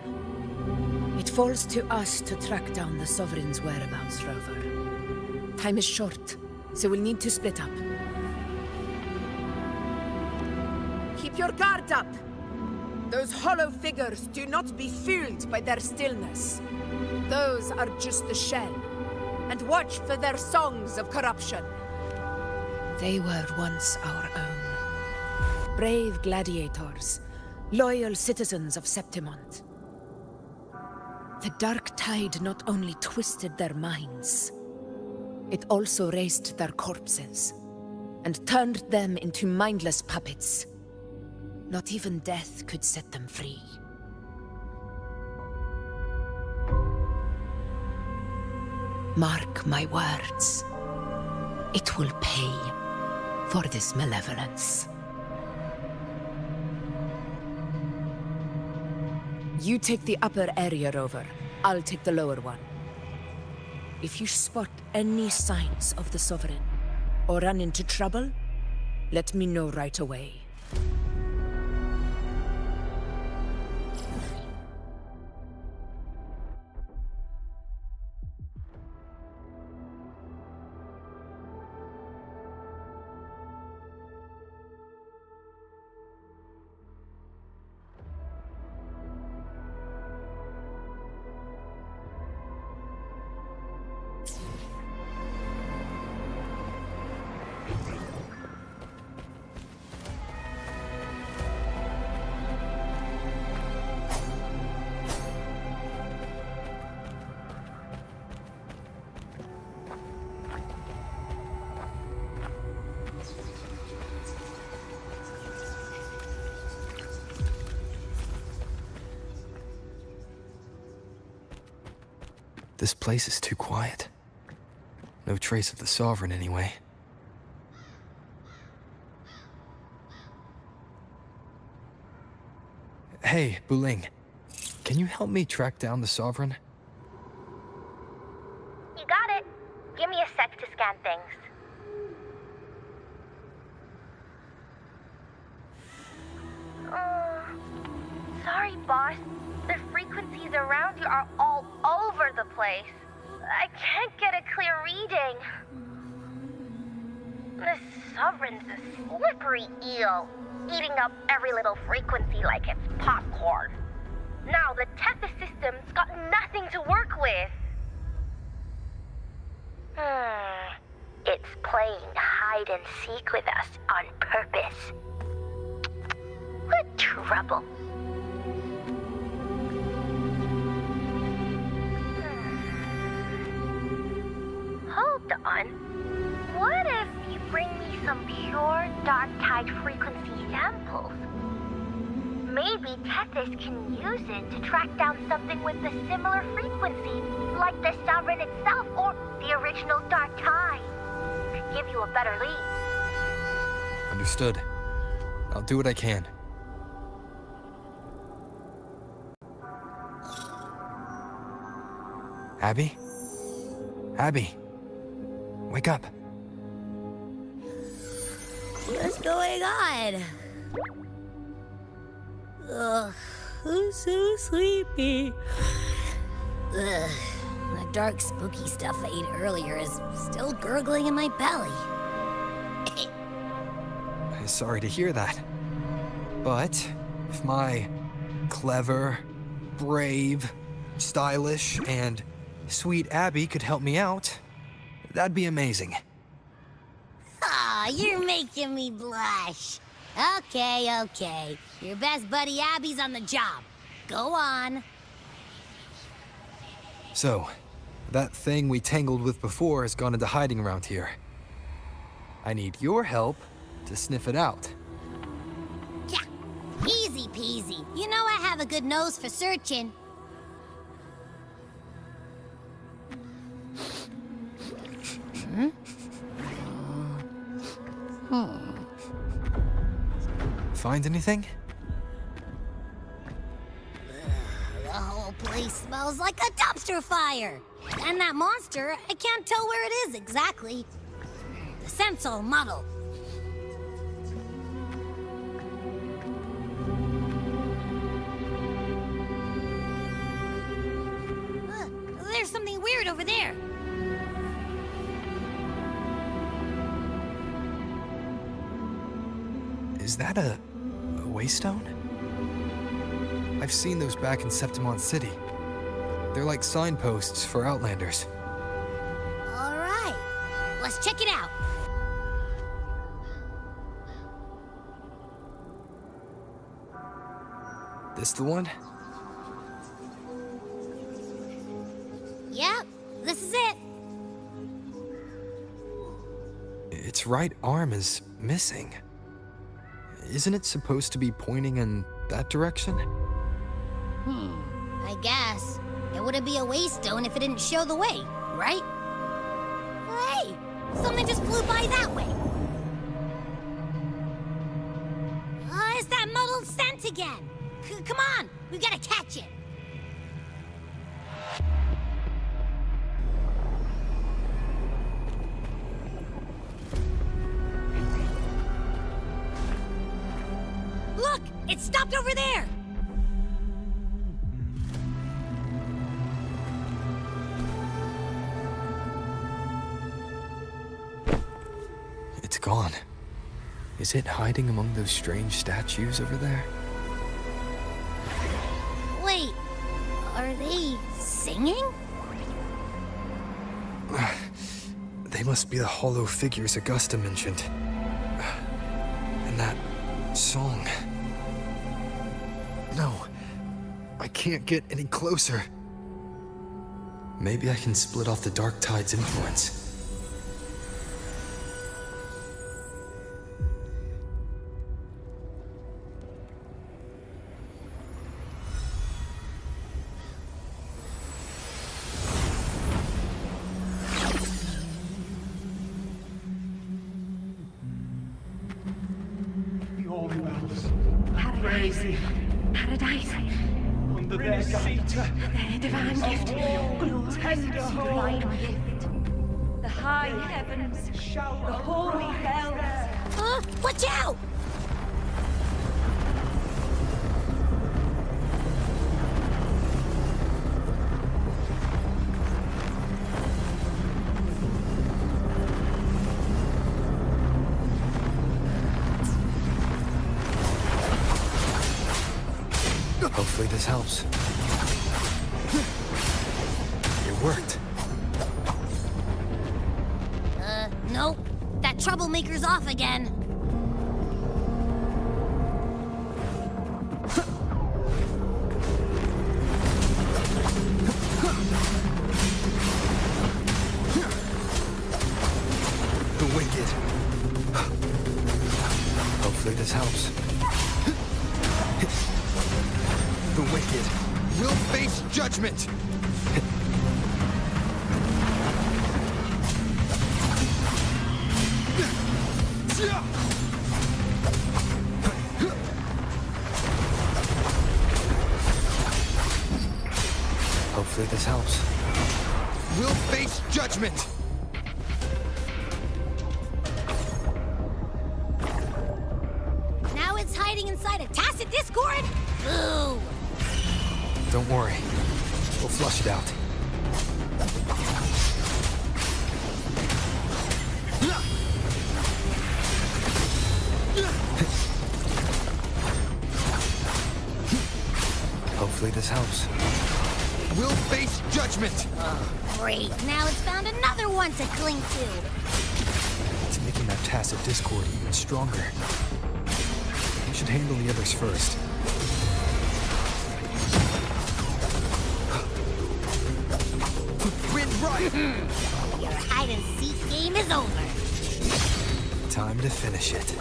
[SPEAKER 3] It falls to us to track down the Sovereign's whereabouts, Rover. Time is short, so we'll need to split up. Keep your guard up! Those hollow figures do not be fooled by their stillness. Those are just the shell. And watch for their songs of corruption. They were once our own. Brave gladiators, loyal citizens of Septimont. The Dark Tide not only twisted their minds, it also raised their corpses, and turned them into mindless puppets. Not even death could set them free. Mark my words. It will pay for this malevolence. You take the upper area, Rover. I'll take the lower one. If you spot any signs of the Sovereign, or run into trouble, let me know right away.
[SPEAKER 2] This place is too quiet. No trace of the Sovereign, anyway. Hey, Wuthering. Can you help me track down the Sovereign?
[SPEAKER 7] You got it. Give me a sec to scan things. Sorry, boss. The frequencies around you are all over the place. I can't get a clear reading. The Sovereign's a slippery eel, eating up every little frequency like it's popcorn. Now the Tethys system's got nothing to work with. It's playing hide and seek with us on purpose. What trouble. Hold on. What if you bring me some pure dark tide frequency samples? Maybe Tethys can use it to track down something with a similar frequency, like the Sovereign itself or the original dark tide. Could give you a better lead.
[SPEAKER 2] Understood. I'll do what I can. Abby? Abby? Wake up.
[SPEAKER 8] What's going on? Ugh, I'm so sleepy. Ugh, the dark, spooky stuff I ate earlier is still gurgling in my belly.
[SPEAKER 2] Sorry to hear that. But if my clever, brave, stylish, and sweet Abby could help me out, that'd be amazing.
[SPEAKER 8] Aw, you're making me blush. Okay. Your best buddy Abby's on the job. Go on.
[SPEAKER 2] So, that thing we tangled with before has gone into hiding around here. I need your help to sniff it out.
[SPEAKER 8] Yeah, easy peasy. You know I have a good nose for searching.
[SPEAKER 2] Find anything?
[SPEAKER 8] The whole place smells like a dumpster fire. And that monster, I can't tell where it is exactly. The scent's all muddled. There's something weird over there.
[SPEAKER 2] Is that a waystone? I've seen those back in Septimont City. They're like signposts for Outlanders.
[SPEAKER 8] All right, let's check it out.
[SPEAKER 2] This the one?
[SPEAKER 8] Yep, this is it.
[SPEAKER 2] Its right arm is missing. Isn't it supposed to be pointing in that direction?
[SPEAKER 8] I guess. It wouldn't be a waystone if it didn't show the way, right? Hey, something just flew by that way. It's that muddled scent again. Come on, we gotta catch it. Look, it stopped over there.
[SPEAKER 2] It's gone. Is it hiding among those strange statues over there?
[SPEAKER 8] Wait, are they singing?
[SPEAKER 2] They must be the hollow figures Augusta mentioned. And that song. No, I can't get any closer. Maybe I can split off the Dark Tide's influence.
[SPEAKER 12] Paradise.
[SPEAKER 13] Under their seat.
[SPEAKER 12] Their divine gift. Glorious divine gift. The high heavens. The holy hells.
[SPEAKER 8] Watch out!
[SPEAKER 2] Hopefully this helps. It worked.
[SPEAKER 8] Nope. That troublemaker's off again.
[SPEAKER 2] The wicked. Hopefully this helps. The wicked will face judgment! Hopefully this helps. We'll face judgment!
[SPEAKER 8] Now it's hiding inside a tacit discord? Ooh!
[SPEAKER 2] Don't worry. We'll flush it out. Hopefully this helps. We'll face judgment!
[SPEAKER 8] Great. Now it's found another one to cling to.
[SPEAKER 2] It's making that tacit discord even stronger. We should handle the others first. Wind right!
[SPEAKER 8] Your hide-and-seek game is over.
[SPEAKER 2] Time to finish it.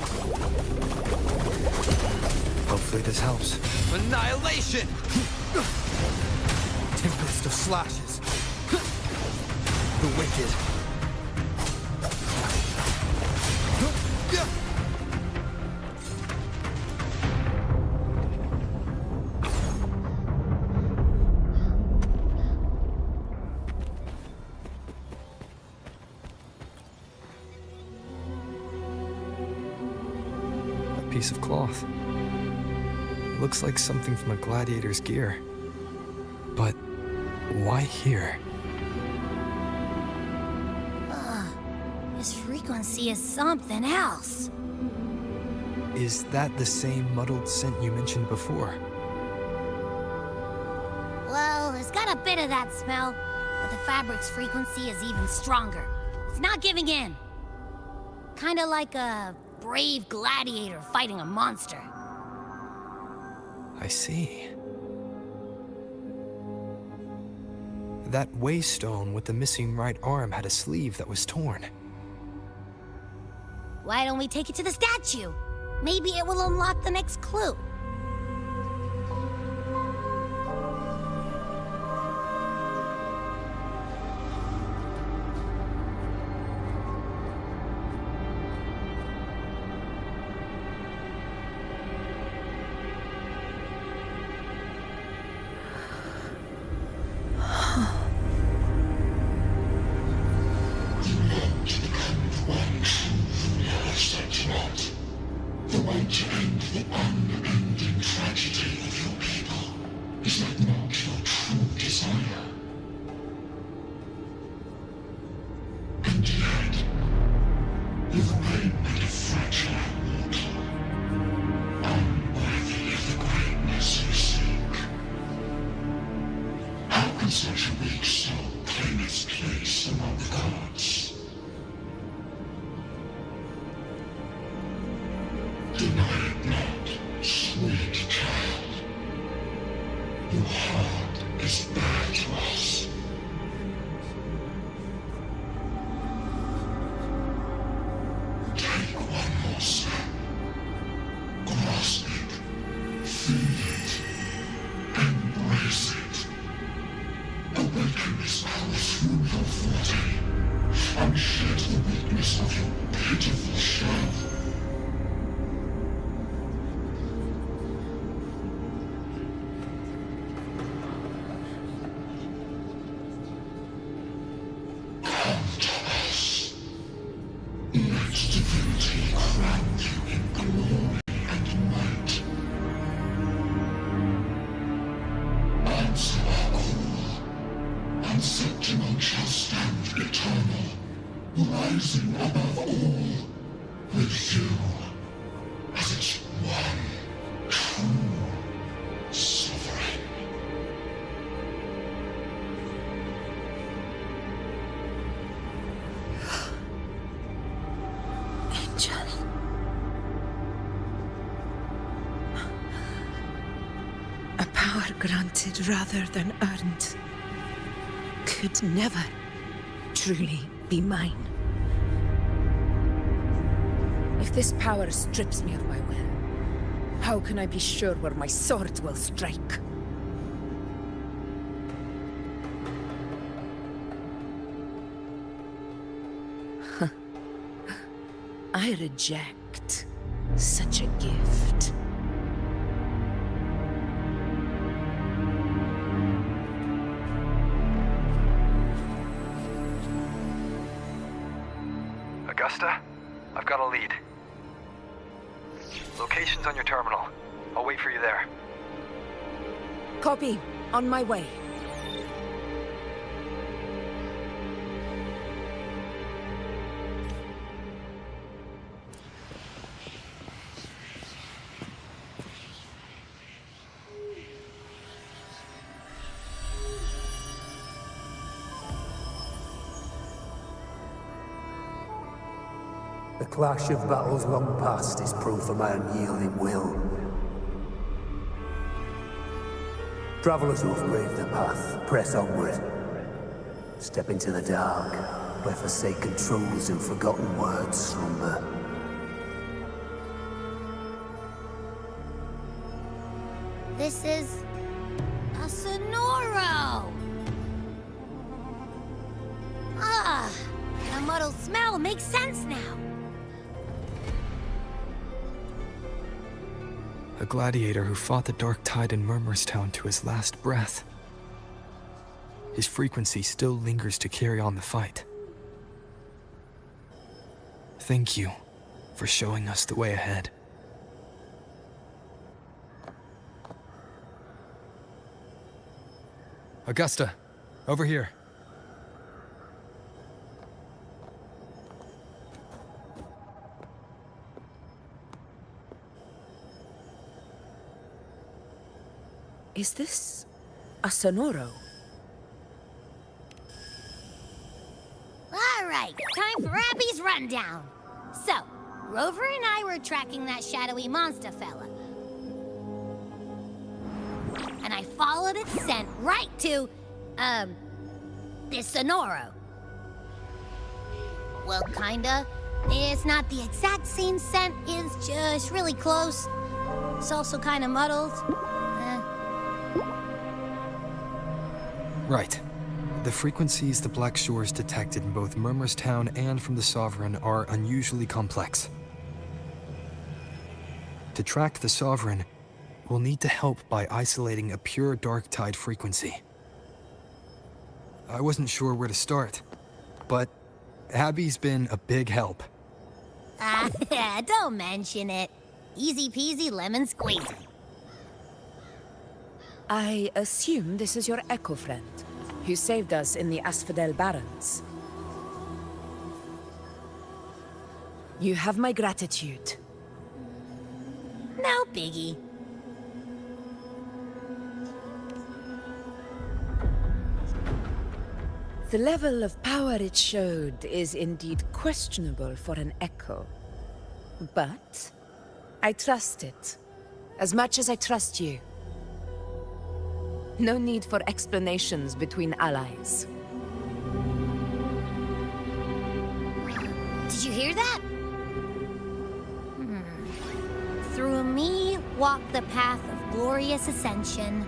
[SPEAKER 2] Hopefully this helps. Annihilation! Tempest of slashes. The wicked. A piece of cloth. It looks like something from a gladiator's gear. But why here?
[SPEAKER 8] This frequency is something else.
[SPEAKER 2] Is that the same muddled scent you mentioned before?
[SPEAKER 8] Well, it's got a bit of that smell, but the fabric's frequency is even stronger. It's not giving in. Kinda like a brave gladiator fighting a monster.
[SPEAKER 2] I see. That waystone with the missing right arm had a sleeve that was torn.
[SPEAKER 8] Why don't we take it to the statue? Maybe it will unlock the next clue.
[SPEAKER 9] Such a weak soul claim its place among the gods. Deny it not, sweet child. Your heart is bare to us. Take one more step. Grasp it. Feel it. Embrace it. Awaken this power through your forte, and shed the weakness of your pitiful shell. rising above all, with you as its one true sovereign.
[SPEAKER 1] Angel. A power granted rather than earned could never truly be mine.
[SPEAKER 3] If this power strips me of my will, how can I be sure where my sword will strike? I reject such a gift.
[SPEAKER 2] Augusta, I've got a lead. Location's on your terminal. I'll wait for you there.
[SPEAKER 3] Copy. On my way.
[SPEAKER 14] The clash of battles long past is proof of my unyielding will. Travelers who have braved the path, press onward. Step into the dark, where forsaken truths and forgotten words slumber.
[SPEAKER 8] This is a Sonoro! Ah, the muddled smell makes sense now.
[SPEAKER 2] A gladiator who fought the dark tide in Murmurstown to his last breath. His frequency still lingers to carry on the fight. Thank you for showing us the way ahead. Augusta, over here.
[SPEAKER 3] Is this a Sonoro?
[SPEAKER 8] All right, time for Abby's rundown. So, Rover and I were tracking that shadowy monster fella. And I followed its scent right to, this Sonoro. Well, kinda. It's not the exact same scent, it's just really close. It's also kinda muddled.
[SPEAKER 2] Right. The frequencies the Black Shores detected in both Murmurstown and from the Sovereign are unusually complex. To track the Sovereign, we'll need to help by isolating a pure dark tide frequency. I wasn't sure where to start, but Abby's been a big help.
[SPEAKER 8] Don't mention it. Easy peasy lemon squeezy.
[SPEAKER 3] I assume this is your Echo friend, who saved us in the Asphodel Barrens. You have my gratitude.
[SPEAKER 8] No biggie.
[SPEAKER 3] The level of power it showed is indeed questionable for an Echo. But I trust it, as much as I trust you. No need for explanations between allies.
[SPEAKER 8] Did you hear that? Through me walk the path of glorious ascension.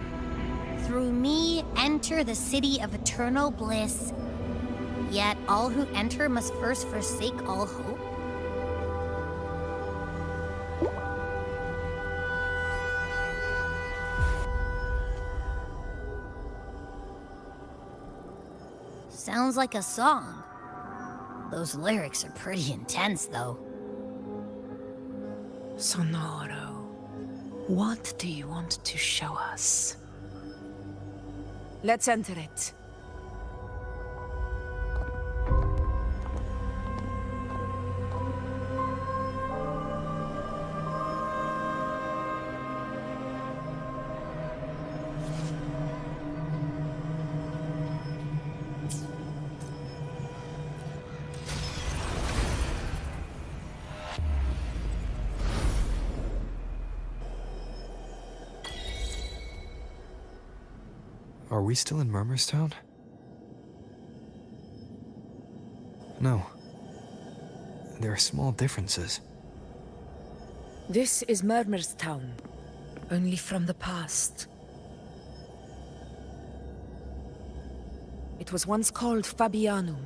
[SPEAKER 8] Through me enter the city of eternal bliss. Yet all who enter must first forsake all hope. Sounds like a song. Those lyrics are pretty intense, though.
[SPEAKER 1] Sonoro, what do you want to show us?
[SPEAKER 3] Let's enter it.
[SPEAKER 2] Are we still in Murmurstown? No. There are small differences.
[SPEAKER 3] This is Murmurstown, only from the past. It was once called Fabianum,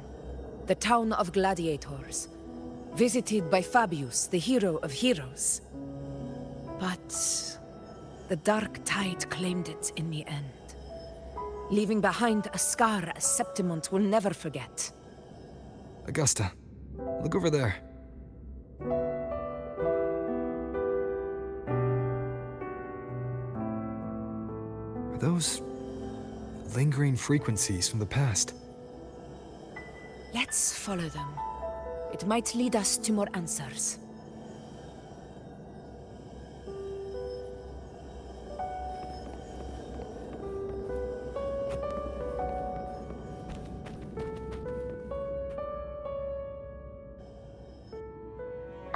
[SPEAKER 3] the town of gladiators, visited by Fabius, the hero of heroes. But the dark tide claimed it in the end, leaving behind a scar Septimont will never forget.
[SPEAKER 2] Augusta, look over there. Are those lingering frequencies from the past?
[SPEAKER 3] Let's follow them. It might lead us to more answers.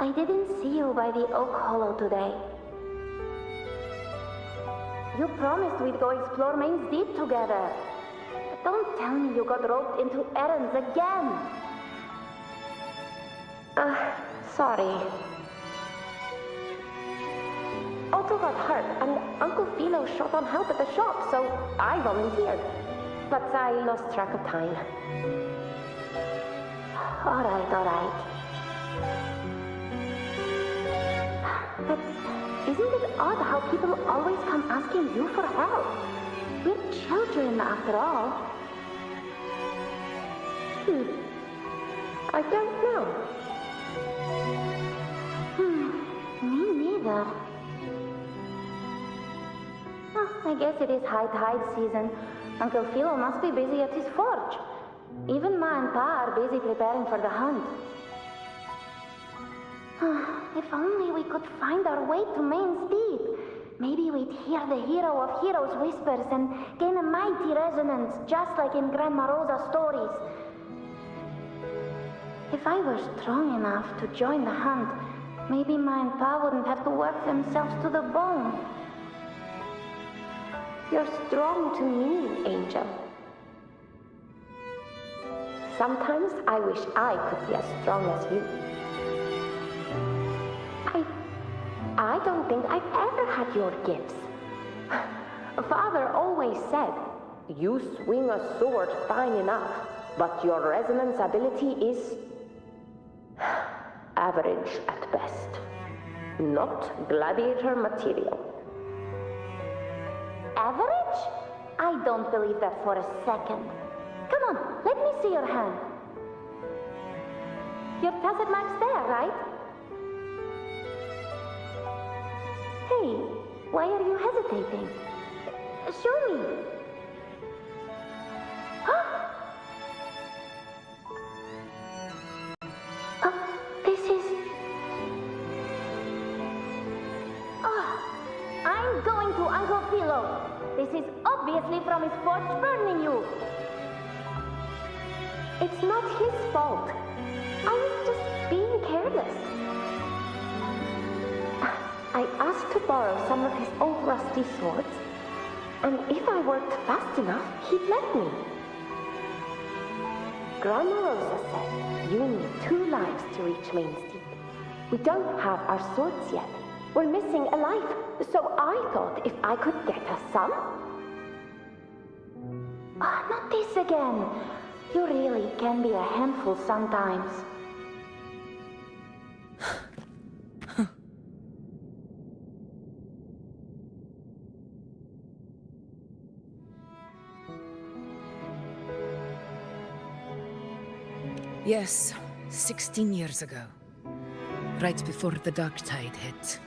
[SPEAKER 7] I didn't see you by the Oak Hollow today. You promised we'd go explore Main's Deep together. But don't tell me you got roped into errands again. Sorry. Otto got hurt, and Uncle Philo short on help at the shop, so I volunteered. But I lost track of time. All right. But isn't it odd how people always come asking you for help? We're children, after all. I don't know. Me neither. I guess it is high tide season. Uncle Philo must be busy at his forge. Even Ma and Pa are busy preparing for the hunt. If only we could find our way to Main's Deep. Maybe we'd hear the hero of heroes whispers and gain a mighty resonance, just like in Grandma Rosa's stories. If I were strong enough to join the hunt, maybe Ma and Pa wouldn't have to work themselves to the bone. You're strong to me, Angel. Sometimes I wish I could be as strong as you. I don't think I've ever had your gifts. Father always said, you swing a sword fine enough, but your resonance ability is average at best. Not gladiator material. Average? I don't believe that for a second. Come on, let me see your hand. Your tacit mark's there, right? Hey, why are you hesitating? Show me. This is... I'm going to Uncle Philo. This is obviously from his forge burning you. It's not his fault. I was just being careless. I asked to borrow some of his old rusty swords, and if I worked fast enough, he'd let me. Grandma Rosa said you need 2 lives to reach Main's Deep. We don't have our swords yet. We're missing a life, so I thought if I could get us some... not this again. You really can be a handful sometimes.
[SPEAKER 3] Yes, 16 years ago. Right before the dark tide hit.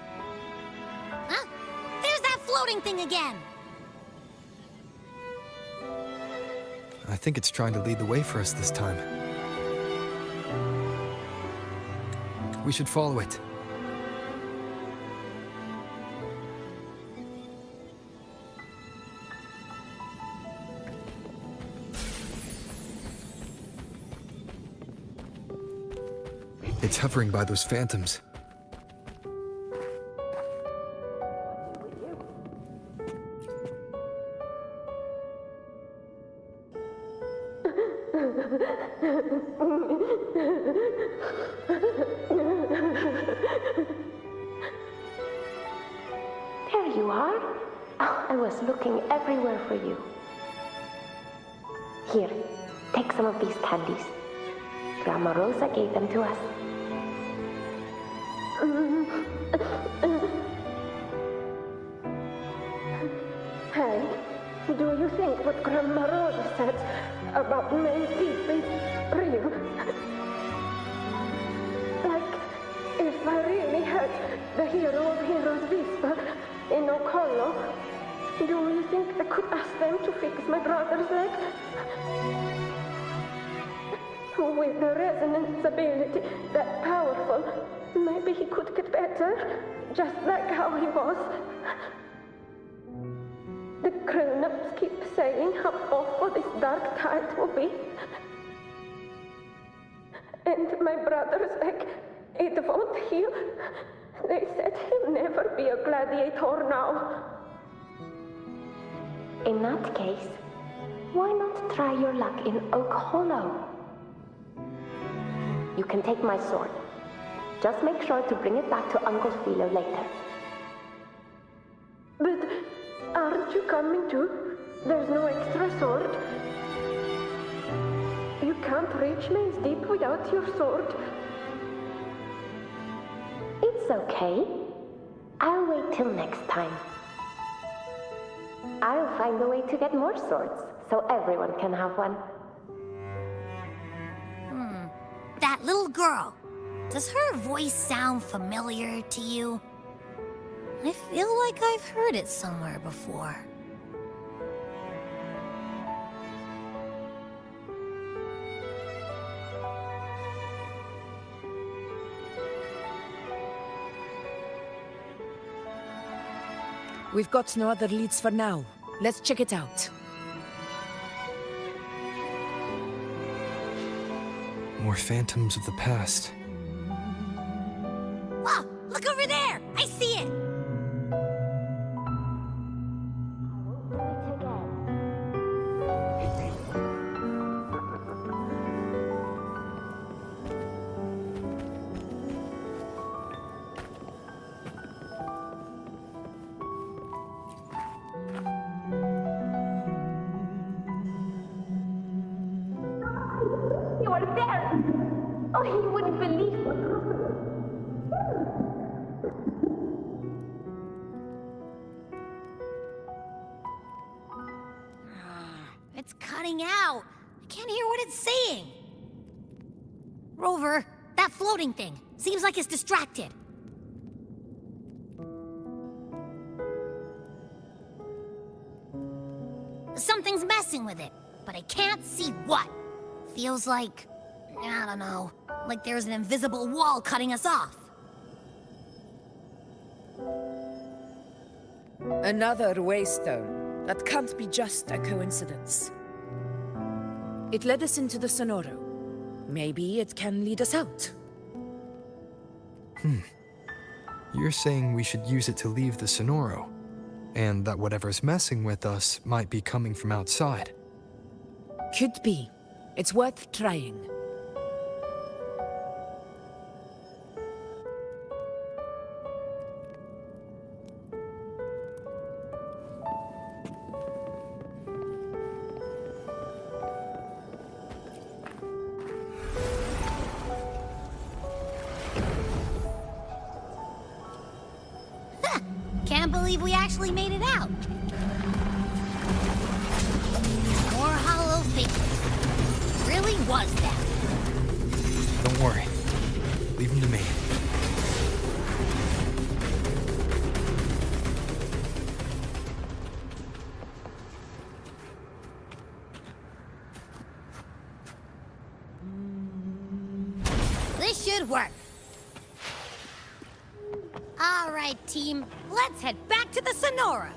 [SPEAKER 8] Huh? There's that floating thing again!
[SPEAKER 2] I think it's trying to lead the way for us this time. We should follow it. It's hovering by those phantoms.
[SPEAKER 15] you are. Oh, I was looking everywhere for you. Here, take some of these candies. Grandma Rosa gave them to us. Hey, do you think what Grandma Rosa said about male teeth is real? Like, if I really had the hero of heroes whisper in Okolo, do you think I could ask them to fix my brother's leg? With the resonance ability that powerful, maybe he could get better, just like how he was. The grown-ups keep saying how awful this dark tide will be. And my brother's leg, it won't heal. They said he'll never be a gladiator now. In that case, why not try your luck in Oak Hollow? You can take my sword. Just make sure to bring it back to Uncle Philo later. But aren't you coming too? There's no extra sword. You can't reach Maze Deep without your sword. It's okay. I'll wait till next time. I'll find a way to get more swords, so everyone can have one.
[SPEAKER 8] That little girl. Does her voice sound familiar to you? I feel like I've heard it somewhere before.
[SPEAKER 3] We've got no other leads for now. Let's check it out.
[SPEAKER 2] More phantoms of the past.
[SPEAKER 8] Whoa! Look over there! I see it!
[SPEAKER 15] You are there! Oh, you wouldn't believe what
[SPEAKER 8] It's cutting out. I can't hear what it's saying. Rover, that floating thing. Seems like it's distracted. Something's messing with it, but I can't see what. Feels like, I don't know, like there's an invisible wall cutting us off.
[SPEAKER 3] Another waystone. That can't be just a coincidence. It led us into the Sonoro. Maybe it can lead us out.
[SPEAKER 2] You're saying we should use it to leave the Sonoro, and that whatever's messing with us might be coming from outside.
[SPEAKER 3] Could be. It's worth trying.
[SPEAKER 8] Can't believe we actually made it out. More hollow figures. Really was that.
[SPEAKER 2] Don't worry. Leave them to me.
[SPEAKER 8] This should work. All right, team. Let's head back to the Sonora.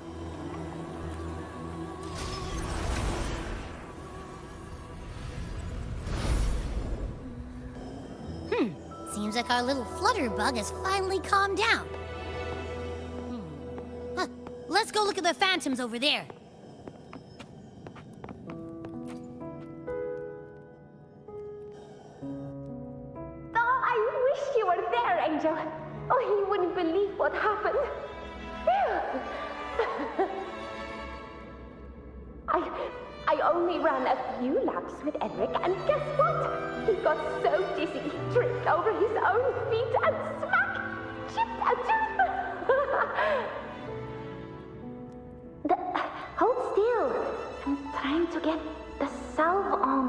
[SPEAKER 8] Seems like our little flutterbug has finally calmed down. Let's go look at the phantoms over there.
[SPEAKER 15] Oh, I wish you were there, Angel. Oh, you wouldn't believe what happened. I only ran a few laps with Enric, and guess what? He got so dizzy he tripped over his own feet and smack! Chipped a tooth! Hold still! I'm trying to get the salve on.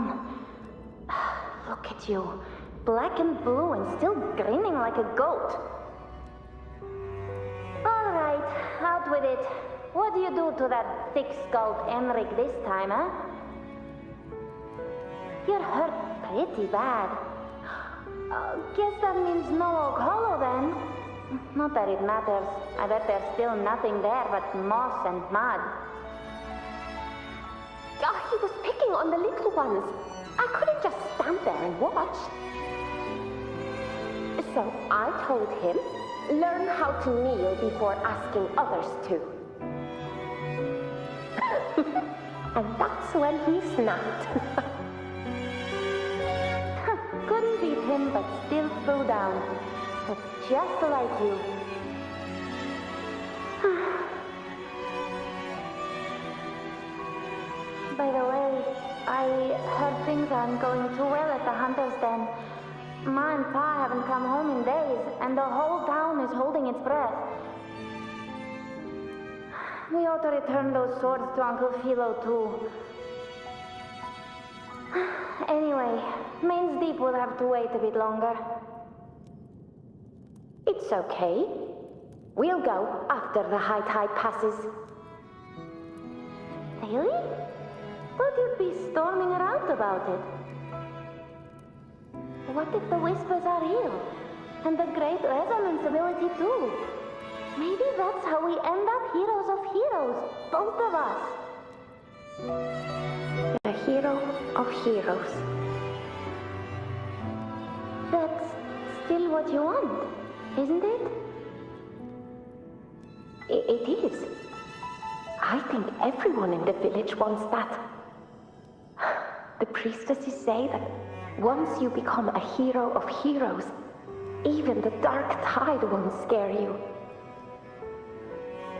[SPEAKER 15] Look at you. Black and blue and still grinning like a goat. Alright, out with it. What do you do to that thick-skulled Enric this time, huh? You're hurt pretty bad. Guess that means no Oak Hollow then. Not that it matters. I bet there's still nothing there but moss and mud. He was picking on the little ones. I couldn't just stand there and watch. So I told him, learn how to kneel before asking others to. And that's when he snapped. Couldn't beat him, but still threw down. That's just like you. By the way, I heard things aren't going too well at the Hunter's Den. Ma and Pa haven't come home in days, and the whole town is holding its breath. We ought to return those swords to Uncle Philo, too. Anyway, Main's Deep will have to wait a bit longer. It's okay. We'll go after the high tide passes. Really? Thought you'd be storming around about it. What if the whispers are real? And the great resonance ability too? Maybe that's how we end up heroes of heroes, both of us. You're a hero of heroes. That's still what you want, isn't it? It is. I think everyone in the village wants that. The priestesses say that once you become a hero of heroes, even the dark tide won't scare you.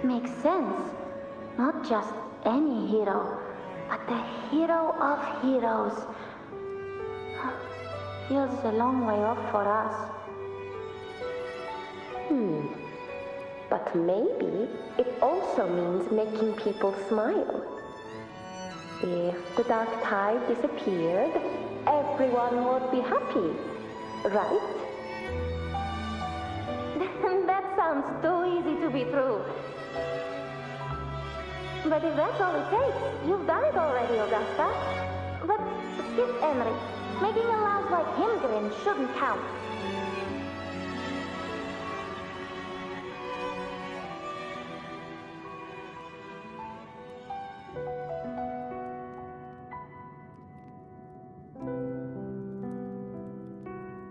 [SPEAKER 15] Makes sense. Not just any hero, but the hero of heroes. Feels a long way off for us. But maybe it also means making people smile. If the dark tide disappeared, everyone would be happy, right? That sounds too easy to be true. But if that's all it takes, you've done it already, Augusta. But skip Enric. Making a laugh like him grin shouldn't count.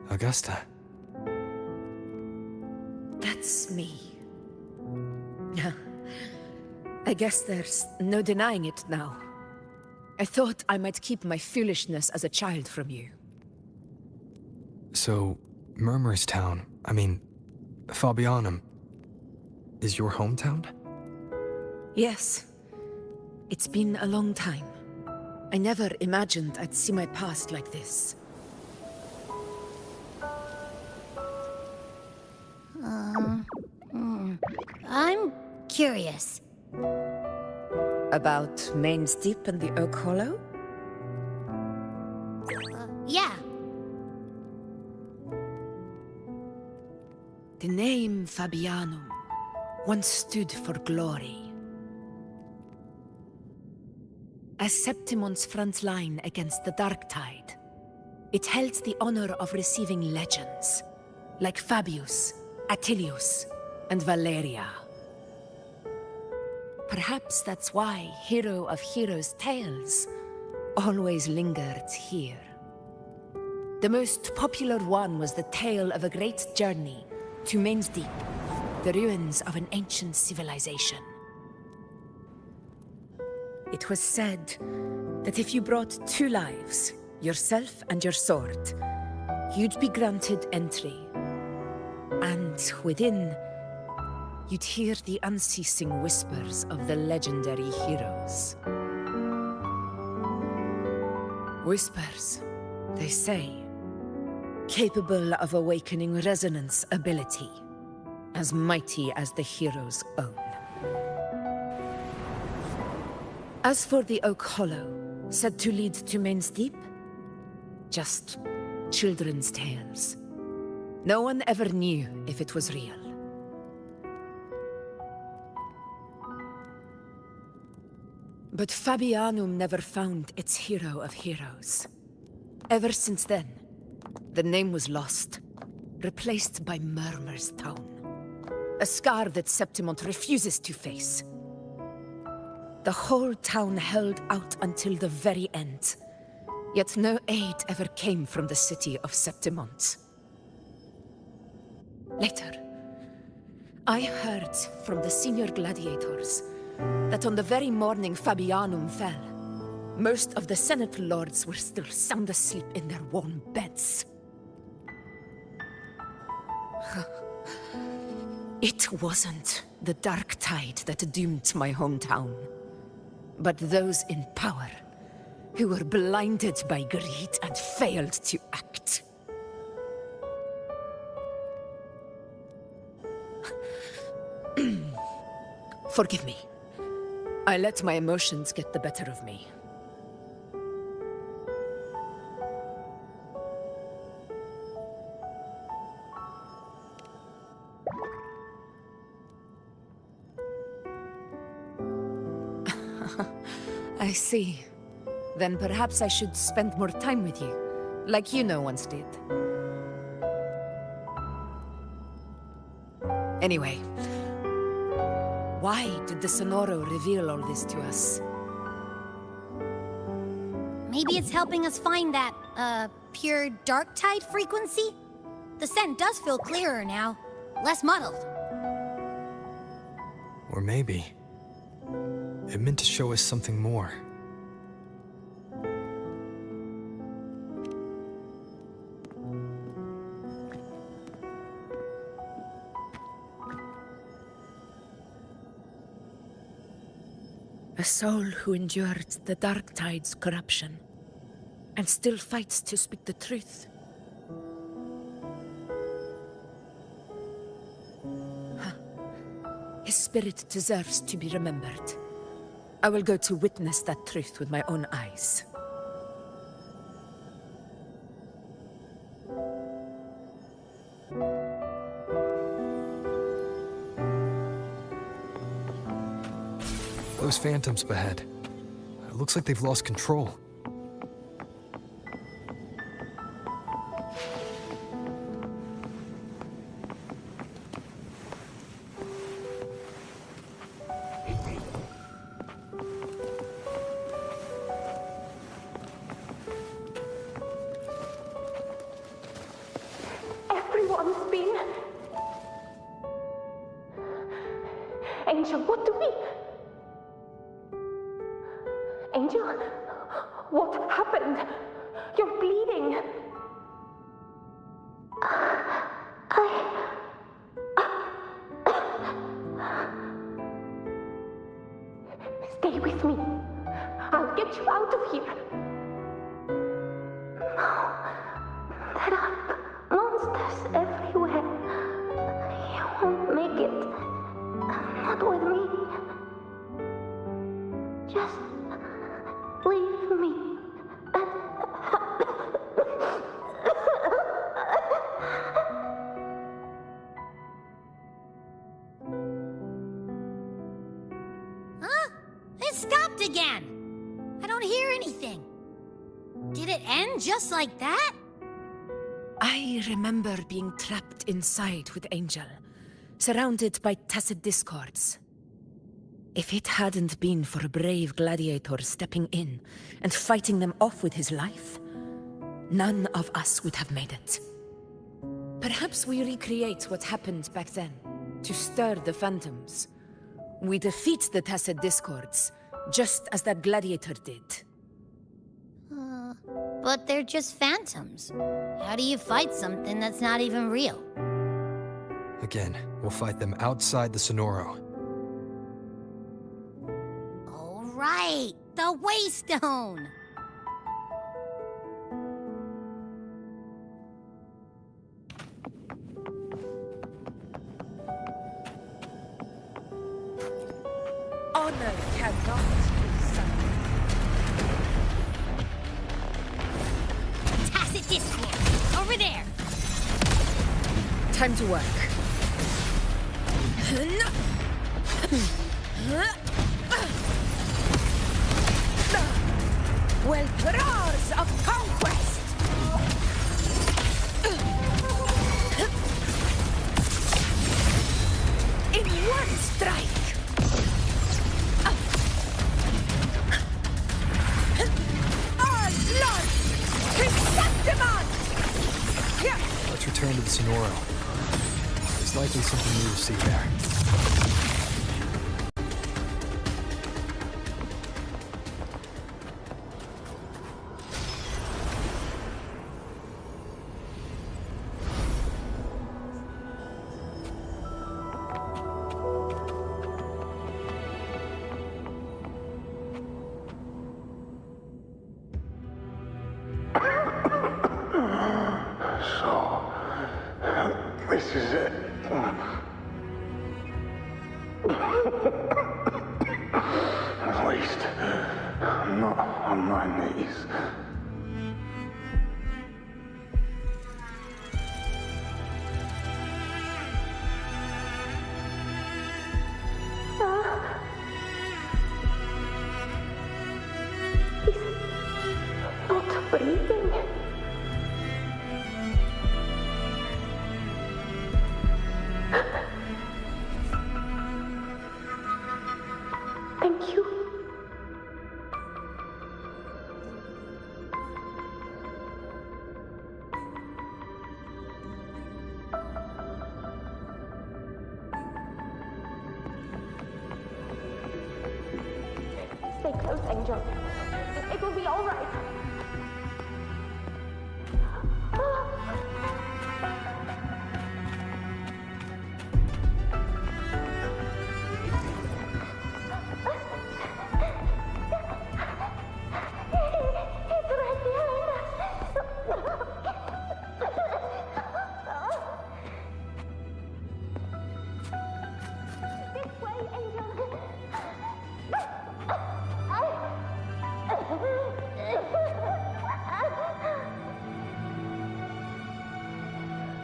[SPEAKER 2] Augusta.
[SPEAKER 3] That's me. I guess there's no denying it now. I thought I might keep my foolishness as a child from you.
[SPEAKER 2] So, Murmurstown, Fabianum, is your hometown?
[SPEAKER 3] Yes. It's been a long time. I never imagined I'd see my past like this.
[SPEAKER 8] I'm curious.
[SPEAKER 3] About Main's Deep and the Oak Hollow?
[SPEAKER 8] Yeah.
[SPEAKER 3] The name Fabianum once stood for glory. As Septimon's front line against the dark tide, it held the honor of receiving legends, like Fabius, Attilius, and Valeria. Perhaps that's why Hero of Heroes' tales always lingered here. The most popular one was the tale of a great journey to Main's Deep, the ruins of an ancient civilization. It was said that if you brought 2 lives, yourself and your sword, you'd be granted entry. And within, you'd hear the unceasing whispers of the legendary heroes. Whispers, they say, capable of awakening resonance ability, as mighty as the hero's own. As for the Oak Hollow, said to lead to Main's Deep, just children's tales. No one ever knew if it was real. But Fabianum never found its hero of heroes. Ever since then, the name was lost, replaced by Murmur's tone. A scar that Septimont refuses to face. The whole town held out until the very end, yet no aid ever came from the city of Septimont. Later, I heard from the senior gladiators that on the very morning Fabianum fell, most of the Senate lords were still sound asleep in their warm beds. It wasn't the dark tide that doomed my hometown, but those in power who were blinded by greed and failed to act. Forgive me. I let my emotions get the better of me. I see. Then perhaps I should spend more time with you, like Yuno once did. Anyway, why did the Sonoro reveal all this to us?
[SPEAKER 8] Maybe it's helping us find that, pure dark tide frequency? The scent does feel clearer now, less muddled.
[SPEAKER 2] Or maybe it meant to show us something more.
[SPEAKER 3] A soul who endured the dark tide's corruption and still fights to speak the truth. His spirit deserves to be remembered. I will go to witness that truth with my own eyes.
[SPEAKER 2] Those phantoms ahead. It looks like they've lost control.
[SPEAKER 15] Everyone's been... Angel, what do we... Angel, what happened? You're bleeding. Stay with me. I'll get you out of here. No, there are monsters everywhere. You won't make it. Not with me. Just leave me.
[SPEAKER 8] Huh? It stopped again. I don't hear anything. Did it end just like that?
[SPEAKER 3] I remember being trapped inside with Angel, surrounded by tacit discords. If it hadn't been for a brave gladiator stepping in and fighting them off with his life, none of us would have made it. Perhaps we recreate what happened back then, to stir the phantoms. We defeat the tacit discords, just as that gladiator did.
[SPEAKER 8] But they're just phantoms. How do you fight something that's not even real?
[SPEAKER 2] Again, we'll fight them outside the Sonoro.
[SPEAKER 8] All right, the Waystone.
[SPEAKER 3] Honor cannot be summoned.
[SPEAKER 8] Tacit discord. Over there.
[SPEAKER 3] Time to work. Well, roars of conquest! In one strike! All blood! Chrysanthemum!
[SPEAKER 2] Let's return to the Sonoro. There's likely something new to see there.
[SPEAKER 9] This is it. At least, I'm not on my knees.
[SPEAKER 15] He's not breathing. Thank you. Stay close, Angel. It will be all right.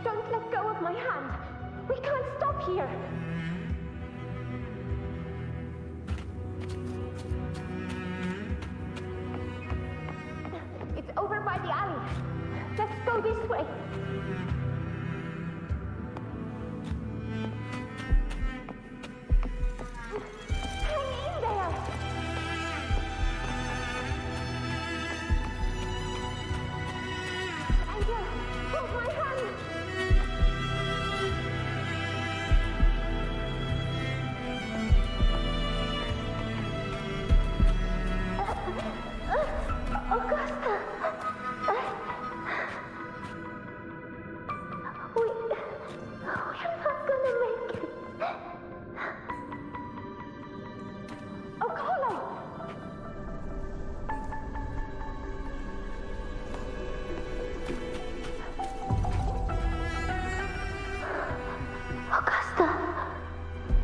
[SPEAKER 15] Don't let go of my hand. We can't stop here. It's over by the alley. Let's go this way. Hang in there. Angel, hold my hand. Augusta. We're not gonna make it. Oh, Colin! Augusta,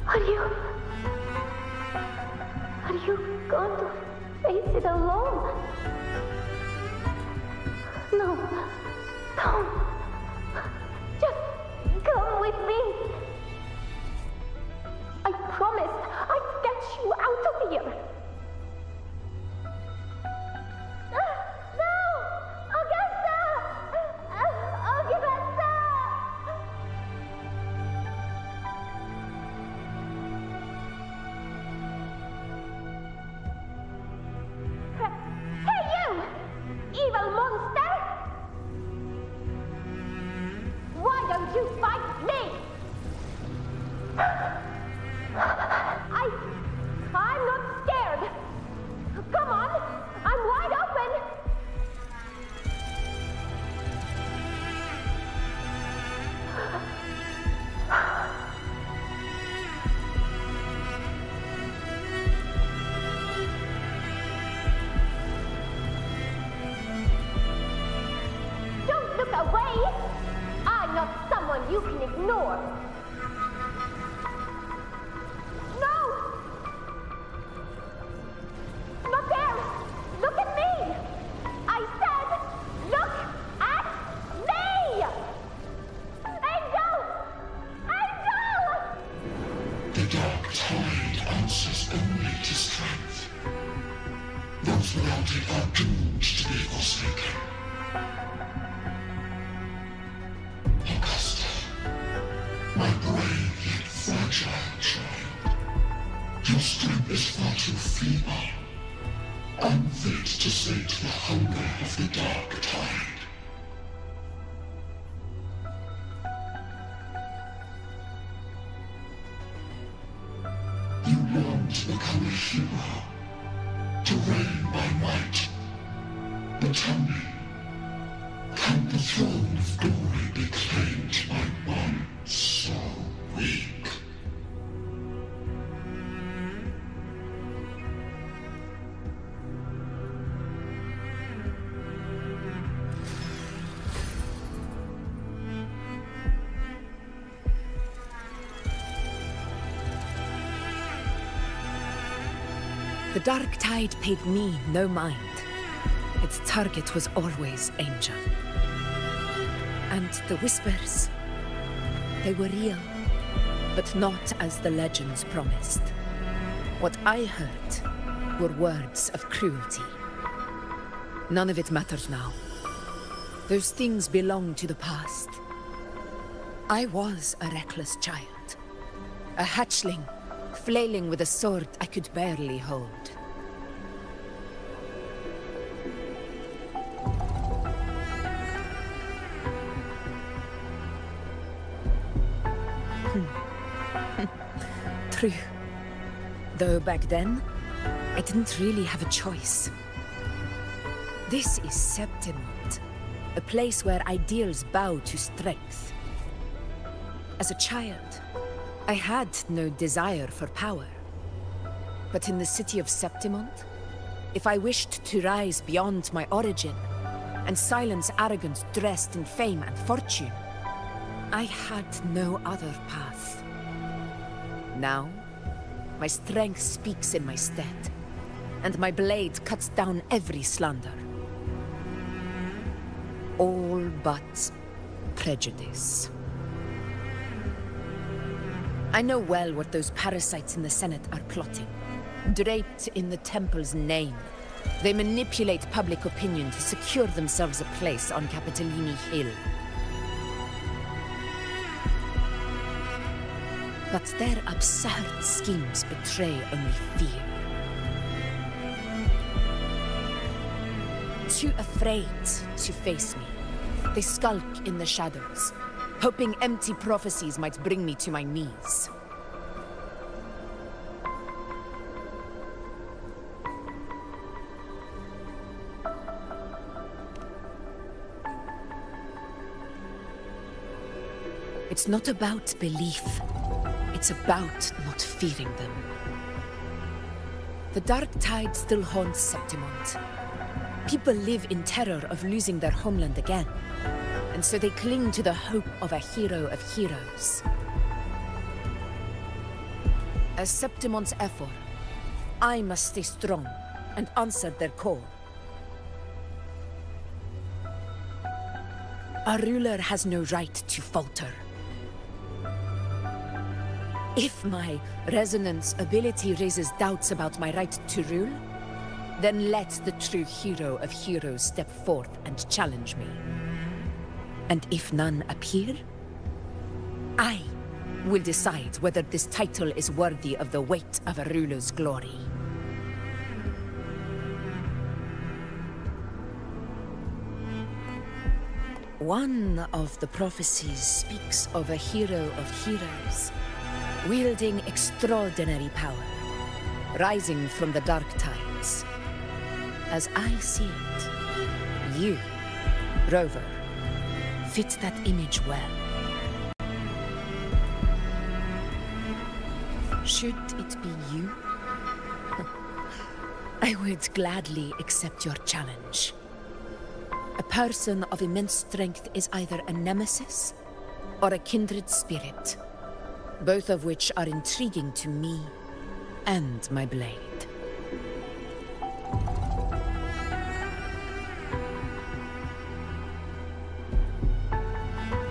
[SPEAKER 15] are you going to face it alone? No, don't. Just come with me. I promised I'd get you out of here. No! Augusta! Augusta! Hey, you! Evil monster! ignore. No! Not there! Look at me! I said, look at me! Angel! Angel!
[SPEAKER 9] The dark tide answers only to strength. Those without it are doomed to be forsaken. Augusta, my brave yet fragile child, your strength is far too feeble, unfit to sate the hunger of the dark tide. You long to become a hero, to reign by might. But tell me, can the throne of glory be claimed by one so weak?
[SPEAKER 3] The Dark Tide paid me no mind. Its target was always Angel. And the whispers, they were real, but not as the legends promised. What I heard were words of cruelty. None of it matters now. Those things belong to the past. I was a reckless child, a hatchling, flailing with a sword I could barely hold. True. Though back then, I didn't really have a choice. This is Septimont, a place where ideals bow to strength. As a child, I had no desire for power. But in the city of Septimont, if I wished to rise beyond my origin and silence arrogance dressed in fame and fortune, I had no other path. Now, my strength speaks in my stead, and my blade cuts down every slander. All but prejudice. I know well what those parasites in the Senate are plotting. Draped in the Temple's name, they manipulate public opinion to secure themselves a place on Capitolini Hill. But their absurd schemes betray only fear. Too afraid to face me, they skulk in the shadows, hoping empty prophecies might bring me to my knees. It's not about belief. It's about not fearing them. The Dark Tide still haunts Septimont. People live in terror of losing their homeland again, and so they cling to the hope of a hero of heroes. As Septimont's effort, I must stay strong and answer their call. A ruler has no right to falter. If my resonance ability raises doubts about my right to rule, then let the true hero of heroes step forth and challenge me. And if none appear, I will decide whether this title is worthy of the weight of a ruler's glory. One of the prophecies speaks of a hero of heroes, wielding extraordinary power, rising from the dark tides. As I see it, you, Rover, fit that image well. Should it be you? I would gladly accept your challenge. A person of immense strength is either a nemesis or a kindred spirit, both of which are intriguing to me and my blade.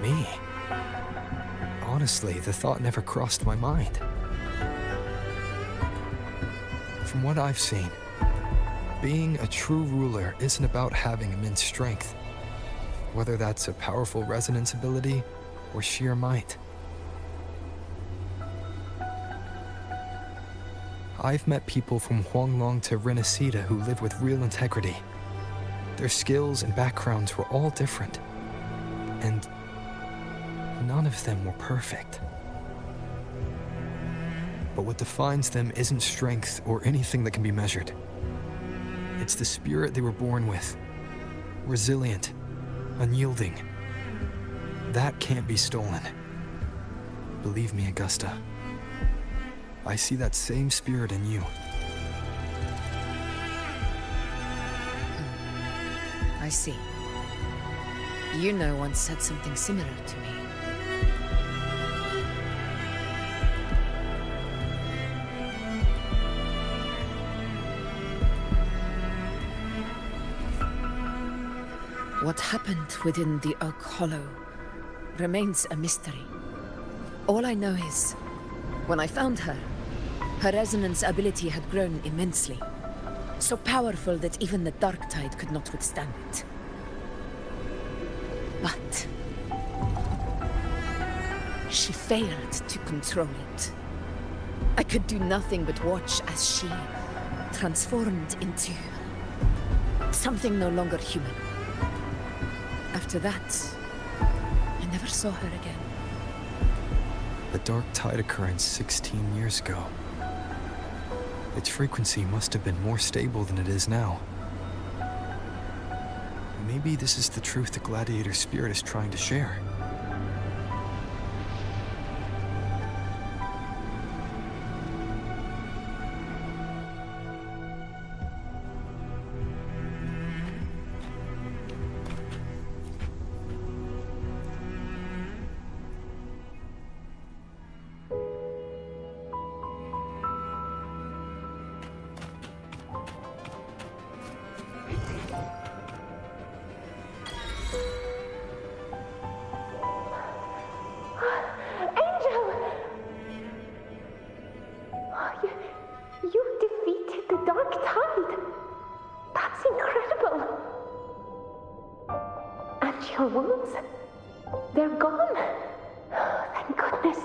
[SPEAKER 2] Me? Honestly, the thought never crossed my mind. From what I've seen, being a true ruler isn't about having immense strength, whether that's a powerful resonance ability or sheer might. I've met people from Huanglong to Renacida who live with real integrity. Their skills and backgrounds were all different, and none of them were perfect. But what defines them isn't strength or anything that can be measured. It's the spirit they were born with. Resilient, unyielding. That can't be stolen. Believe me, Augusta. I see that same spirit in you.
[SPEAKER 3] I see. You know once said something similar to me. What happened within the Oak Hollow remains a mystery. All I know is, when I found her, her resonance ability had grown immensely. So powerful that even the Dark Tide could not withstand it. But she failed to control it. I could do nothing but watch as she transformed into something no longer human. After that, I never saw her again.
[SPEAKER 2] The Dark Tide occurrence 16 years ago. Its frequency must have been more stable than it is now. Maybe this is the truth the Gladiator spirit is trying to share.
[SPEAKER 15] Your wounds? They're gone? Thank goodness.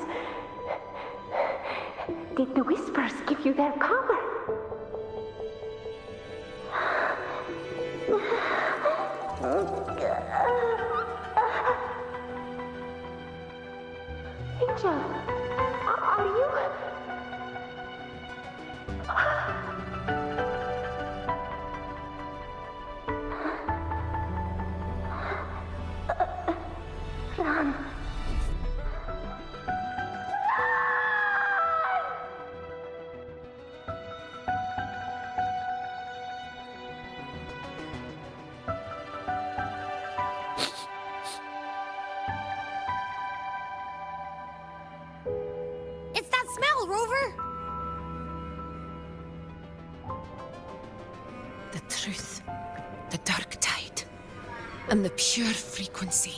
[SPEAKER 15] Did the Whispers give you their power? Angel, are you... Run.
[SPEAKER 8] It's that smell, Rover!
[SPEAKER 1] The truth, the Dark Tide, and the pure frequency.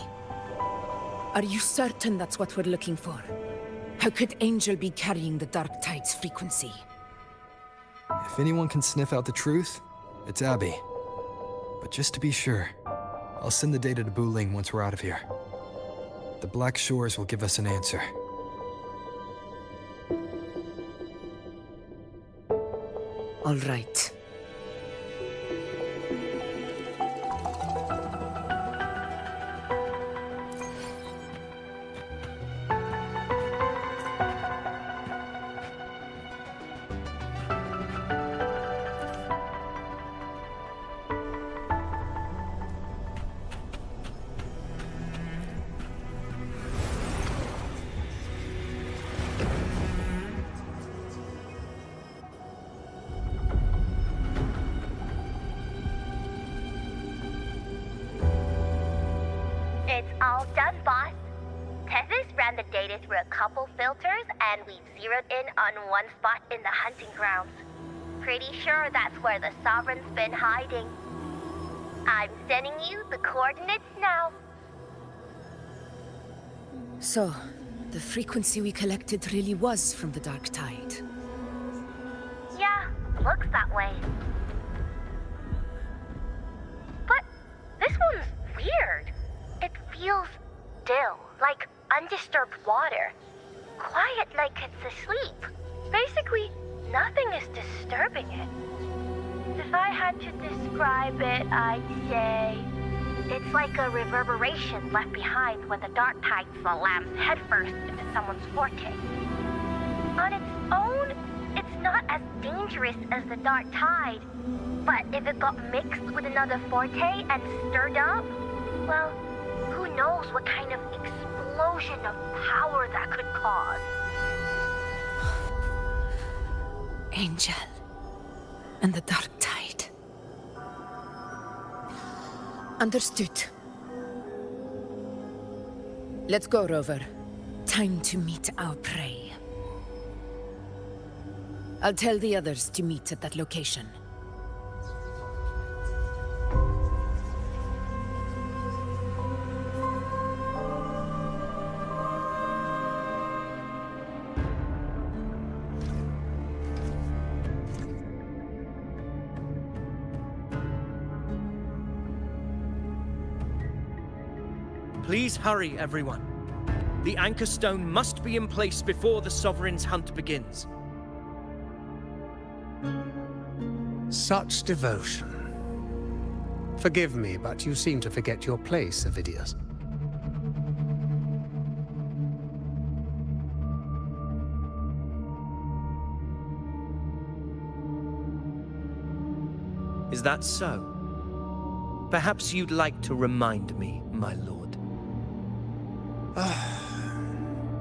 [SPEAKER 3] Are you certain that's what we're looking for? How could Angel be carrying the Dark Tide's frequency?
[SPEAKER 2] If anyone can sniff out the truth, it's Abby. But just to be sure, I'll send the data to Buling once we're out of here. The Black Shores will give us an answer.
[SPEAKER 3] All right.
[SPEAKER 7] waded through a couple filters and we zeroed in on one spot in the hunting grounds. Pretty sure that's where the Sovereign's been hiding. I'm sending you the coordinates now.
[SPEAKER 3] So, the frequency we collected really was from the Dark Tide.
[SPEAKER 7] Yeah, looks that way. But this one's weird. It feels still, like undisturbed water. Quiet like it's asleep. Basically, nothing is disturbing it. If I had to describe it, I'd say it's like a reverberation left behind when the Dark Tide slams headfirst into someone's forte. On its own, it's not as dangerous as the Dark Tide, but if it got mixed with another forte and stirred up, well, who knows what kind of explosion of power that could cause.
[SPEAKER 1] Angel and the Dark Tide.
[SPEAKER 3] Understood. Let's go, Rover. Time to meet our prey. I'll tell the others to meet at that location.
[SPEAKER 5] Please hurry, everyone. The Anchor Stone must be in place before the Sovereign's hunt begins.
[SPEAKER 14] Such devotion. Forgive me, but you seem to forget your place, Avidius.
[SPEAKER 5] Is that so? Perhaps you'd like to remind me, my lord.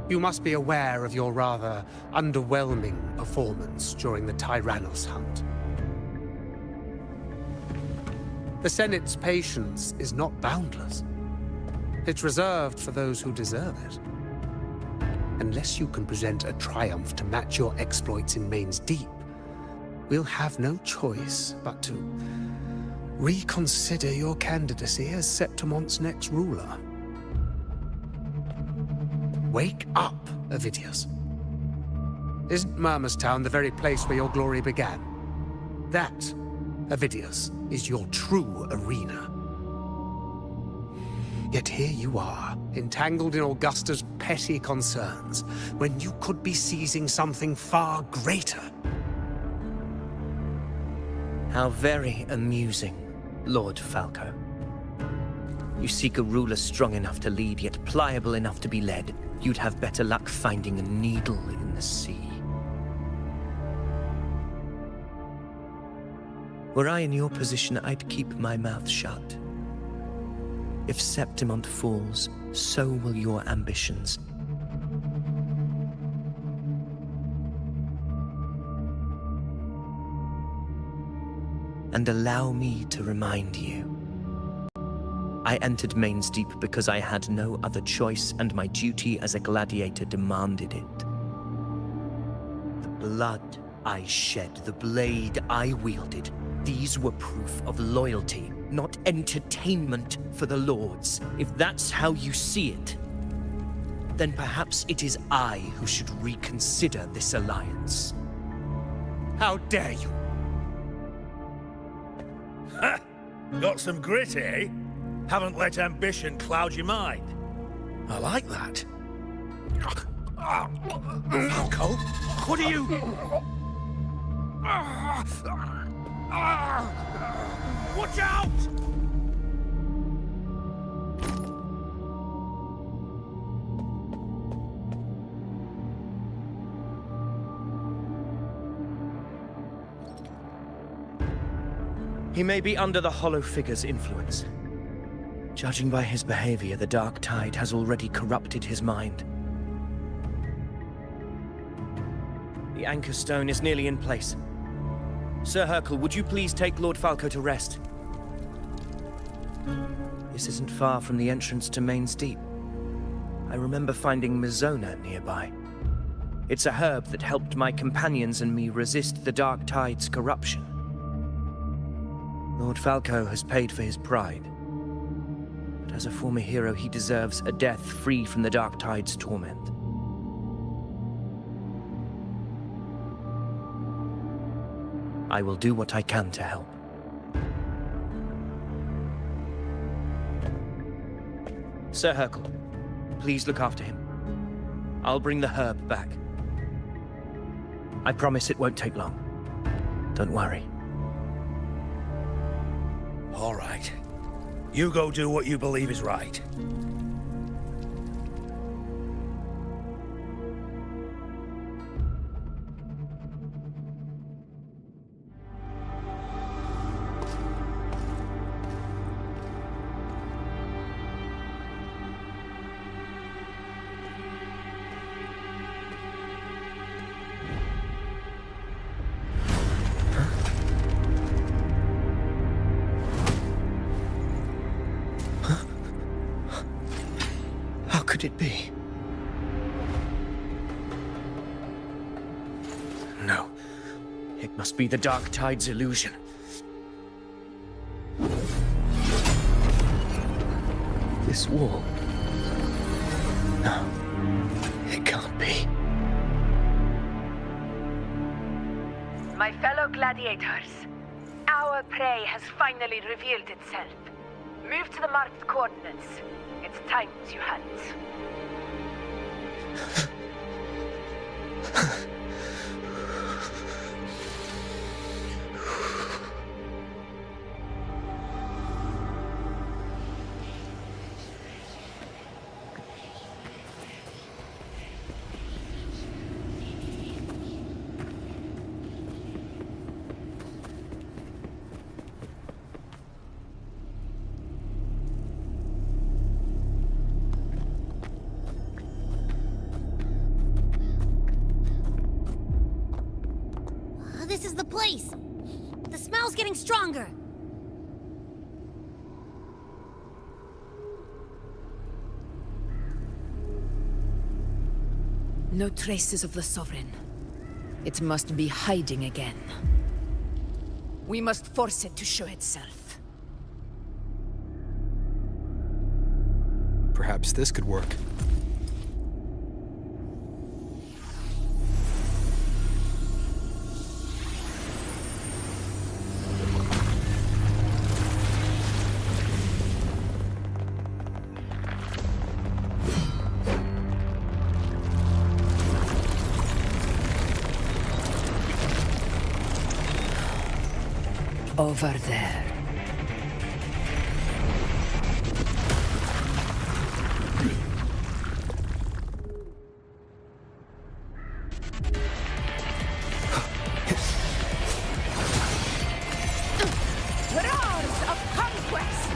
[SPEAKER 14] You must be aware of your rather underwhelming performance during the Tyrannos hunt. The Senate's patience is not boundless. It's reserved for those who deserve it. Unless you can present a triumph to match your exploits in Main's Deep, we'll have no choice but to reconsider your candidacy as Septimon's next ruler. Wake up, Avidius. Isn't Murmustown the very place where your glory began? That, Avidius, is your true arena. Yet here you are, entangled in Augusta's petty concerns, when you could be seizing something far greater.
[SPEAKER 5] How very amusing, Lord Falco. You seek a ruler strong enough to lead, yet pliable enough to be led. You'd have better luck finding a needle in the sea. Were I in your position, I'd keep my mouth shut. If Septimont falls, so will your ambitions. And allow me to remind you. I entered Main's Deep because I had no other choice, and my duty as a gladiator demanded it. The blood I shed, the blade I wielded, these were proof of loyalty, not entertainment for the Lords. If that's how you see it, then perhaps it is I who should reconsider this alliance.
[SPEAKER 14] How dare you!
[SPEAKER 4] Ha! Got some grit, eh? Haven't let ambition cloud your mind. I like that. Falco, what are you... Watch out!
[SPEAKER 5] He may be under the Hollow Figure's influence. Judging by his behavior, the Dark Tide has already corrupted his mind. The Anchor Stone is nearly in place. Sir Hercule, would you please take Lord Falco to rest? This isn't far from the entrance to Main's Deep. I remember finding Mizona nearby. It's a herb that helped my companions and me resist the Dark Tide's corruption. Lord Falco has paid for his pride. But as a former hero, he deserves a death free from the Dark Tide's torment. I will do what I can to help. Sir Hercule, please look after him. I'll bring the herb back. I promise it won't take long. Don't worry.
[SPEAKER 4] All right. You go do what you believe is right.
[SPEAKER 5] Could it be? No. It must be the Dark Tide's illusion. This wall. No. It can't be.
[SPEAKER 12] My fellow gladiators, our prey has finally revealed itself. Move to the marked coordinates. It's time to hunt.
[SPEAKER 8] This is the place! The smell's getting stronger!
[SPEAKER 3] No traces of the Sovereign. It must be hiding again. We must force it to show itself.
[SPEAKER 2] Perhaps this could work.
[SPEAKER 3] Over there.
[SPEAKER 12] Roars of conquest!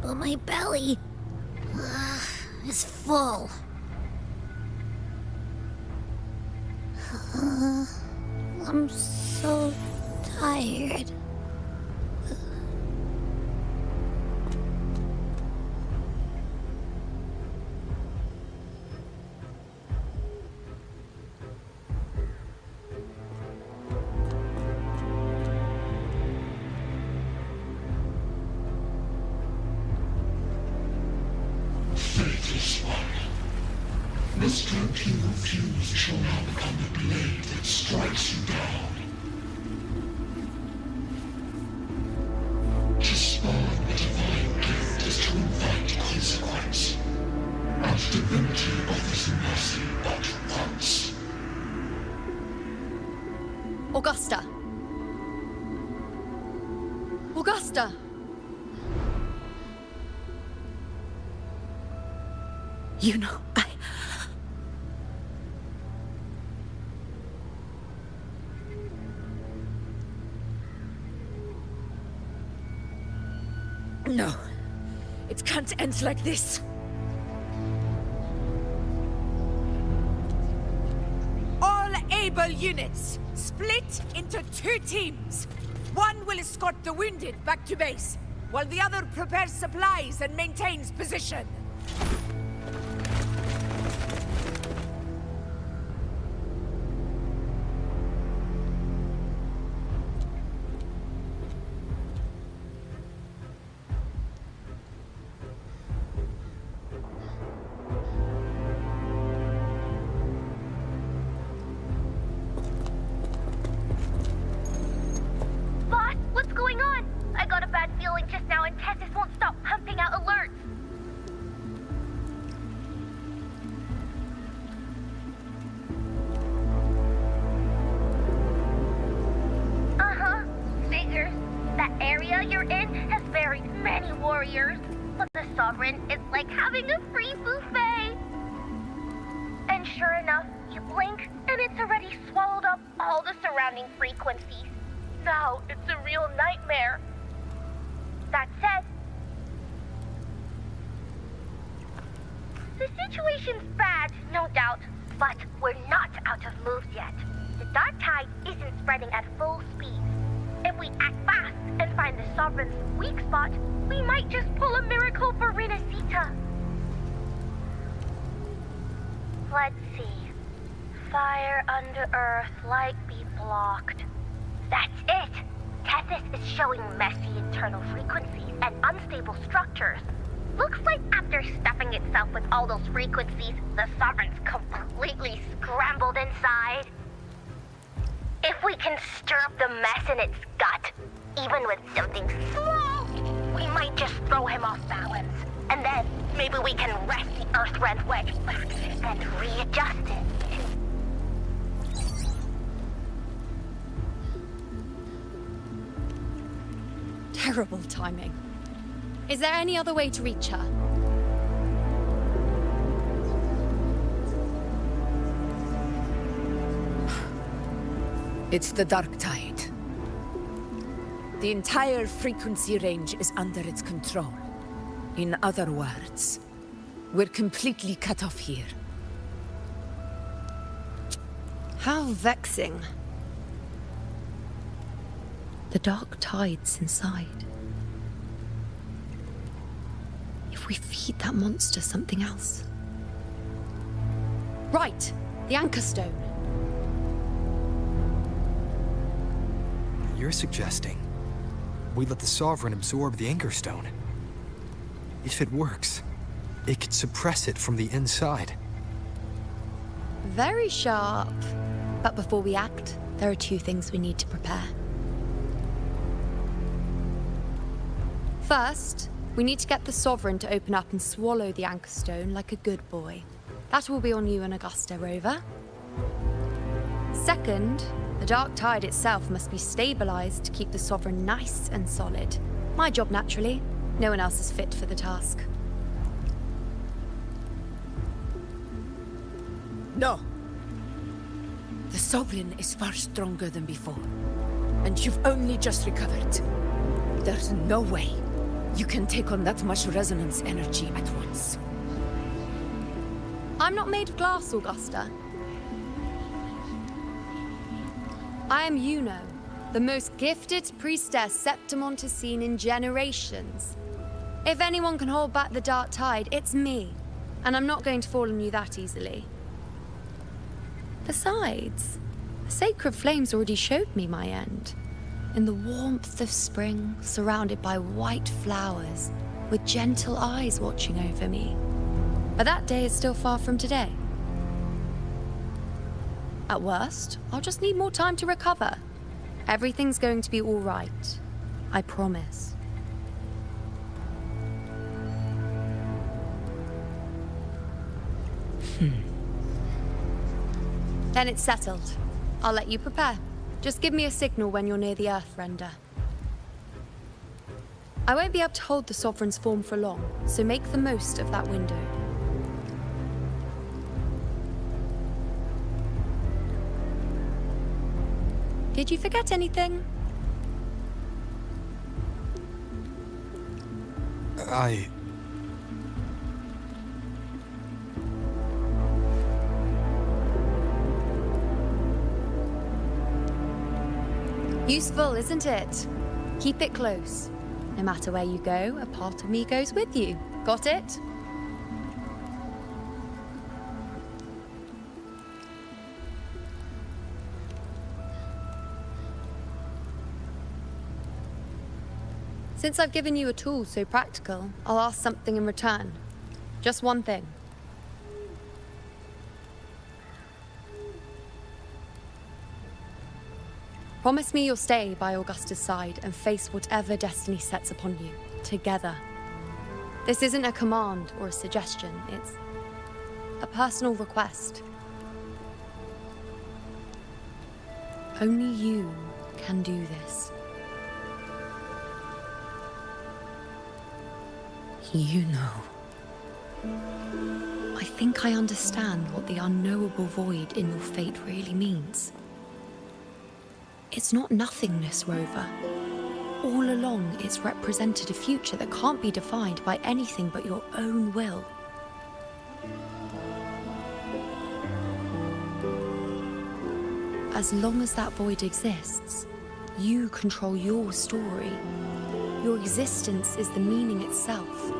[SPEAKER 8] but my belly is full. I'm so tired.
[SPEAKER 9] Faithless one, the strength you refuse shall now become the blade that strikes you down. To spurn the divine gift is to invite consequence, and divinity offers mercy but once.
[SPEAKER 1] Augusta! Augusta! You know,
[SPEAKER 3] No. It can't end like this.
[SPEAKER 12] All able units, split into 2 teams. One will escort the wounded back to base, while the other prepares supplies and maintains position.
[SPEAKER 7] Boss, what's going on? I got a bad feeling just now and Tessus won't stop pumping out alerts. Uh-huh. Figures. That area you're in has buried many warriors, but the Sovereign is like having a free buffet. And sure enough, you blink and it's already swallowed up all the surrounding frequencies. Now it's a real nightmare. That said, the situation's bad, no doubt, but we're not out of moves yet. The dark tide isn't spreading at full speed. If we act fast and find the Sovereign's weak spot, we might just pull a miracle for Renacita. Let's see. Fire under earth, light be blocked. That's it! Tessus is showing messy internal frequencies and unstable structures. Looks like after stuffing itself with all those frequencies, the Sovereign's completely scrambled inside. If we can stir up the mess in its gut, even with something small, we might just throw him off balance. And then maybe we can wrest the Earth-Rend wedge back and readjust it.
[SPEAKER 1] terrible timing. Is there any other way to reach her?
[SPEAKER 3] It's the dark tide. The entire frequency range is under its control. In other words, we're completely cut off here.
[SPEAKER 1] How vexing. The dark tide's inside. If we feed that monster something else. Right, the anchor stone.
[SPEAKER 2] You're suggesting we let the Sovereign absorb the anchor stone. If it works, it could suppress it from the inside.
[SPEAKER 1] Very sharp. But before we act, there are two things we need to prepare. First, we need to get the Sovereign to open up and swallow the anchor stone like a good boy. That will be on you and Augusta, Rover. Second, the dark tide itself must be stabilized to keep the Sovereign nice and solid. My job, naturally. No one else is fit for the task.
[SPEAKER 3] No. The Sovereign is far stronger than before. And you've only just recovered. There's no way you can take on that much resonance energy at once.
[SPEAKER 1] I'm not made of glass, Augusta. I am Juno, the most gifted priestess Septimont has seen in generations. If anyone can hold back the dark tide, it's me. And I'm not going to fall on you that easily. Besides, the sacred flames already showed me my end. In the warmth of spring, surrounded by white flowers, with gentle eyes watching over me. But that day is still far from today. At worst, I'll just need more time to recover. Everything's going to be all right. I promise. Then it's settled. I'll let you prepare. Just give me a signal when you're near the Earthrender. I won't be able to hold the Sovereign's form for long, so make the most of that window. Did you forget anything? Useful, isn't it? Keep it close. No matter where you go, a part of me goes with you. Got it? Since I've given you a tool so practical, I'll ask something in return. Just one thing. Promise me you'll stay by Augusta's side and face whatever destiny sets upon you, together. This isn't a command or a suggestion, it's a personal request. Only you can do this. You know. I think I understand what the unknowable void in your fate really means. It's not nothingness, Rover. All along, it's represented a future that can't be defined by anything but your own will. As long as that void exists, you control your story. Your existence is the meaning itself.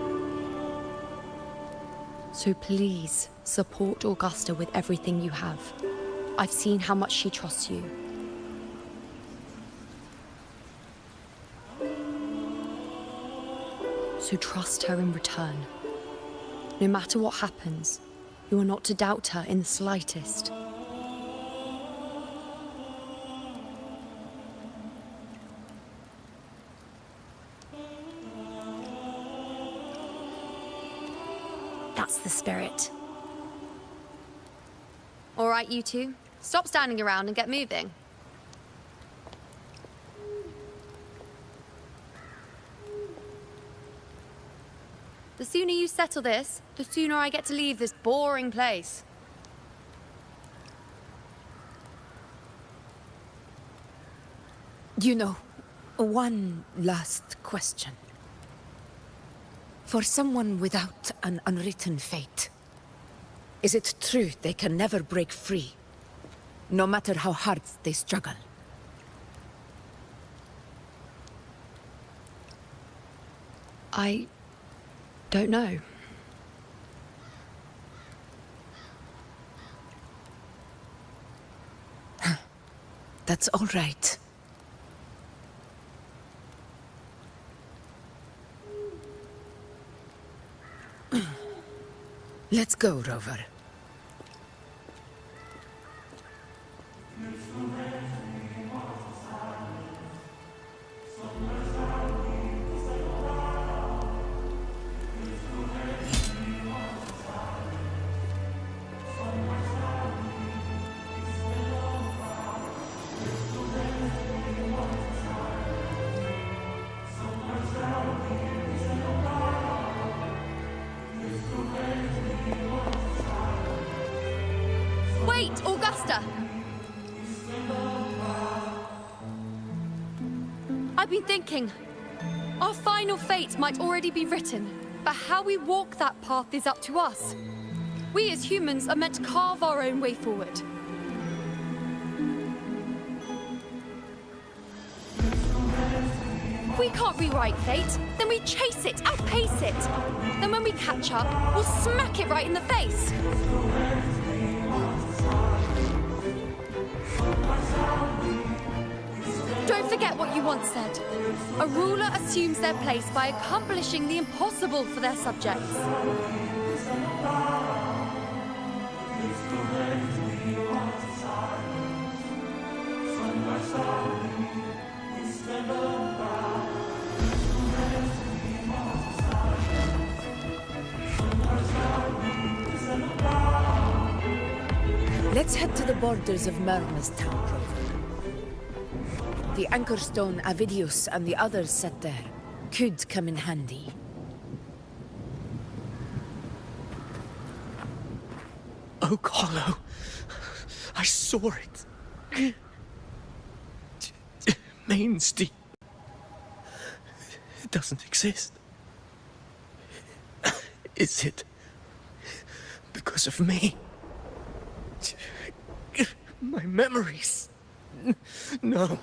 [SPEAKER 1] So please, support Augusta with everything you have. I've seen how much she trusts you. So trust her in return. No matter what happens, you are not to doubt her in the slightest. That's the spirit. All right, you two. Stop standing around and get moving. The sooner you settle this, the sooner I get to leave this boring place.
[SPEAKER 3] You know, one last question. For someone without an unwritten fate, is it true they can never break free, no matter how hard they struggle?
[SPEAKER 1] I don't know.
[SPEAKER 3] That's all right. Let's go, Rover.
[SPEAKER 1] Wait, Augusta! I've been thinking.
[SPEAKER 16] Our final fate might already be written, but how we walk that path is up to us. We as humans are meant to carve our own way forward. If we can't rewrite fate, then we chase it, outpace it. Then when we catch up, we'll smack it right in the face. Don't forget what you once said. A ruler assumes their place by accomplishing the impossible for their subjects.
[SPEAKER 3] Let's head to the borders of Myrna's town, Rover. The anchor stone Avidius and the others set there could come in handy.
[SPEAKER 5] Oak Hollow. I saw it. Main Street. It doesn't exist. Is it because of me? My memories. No.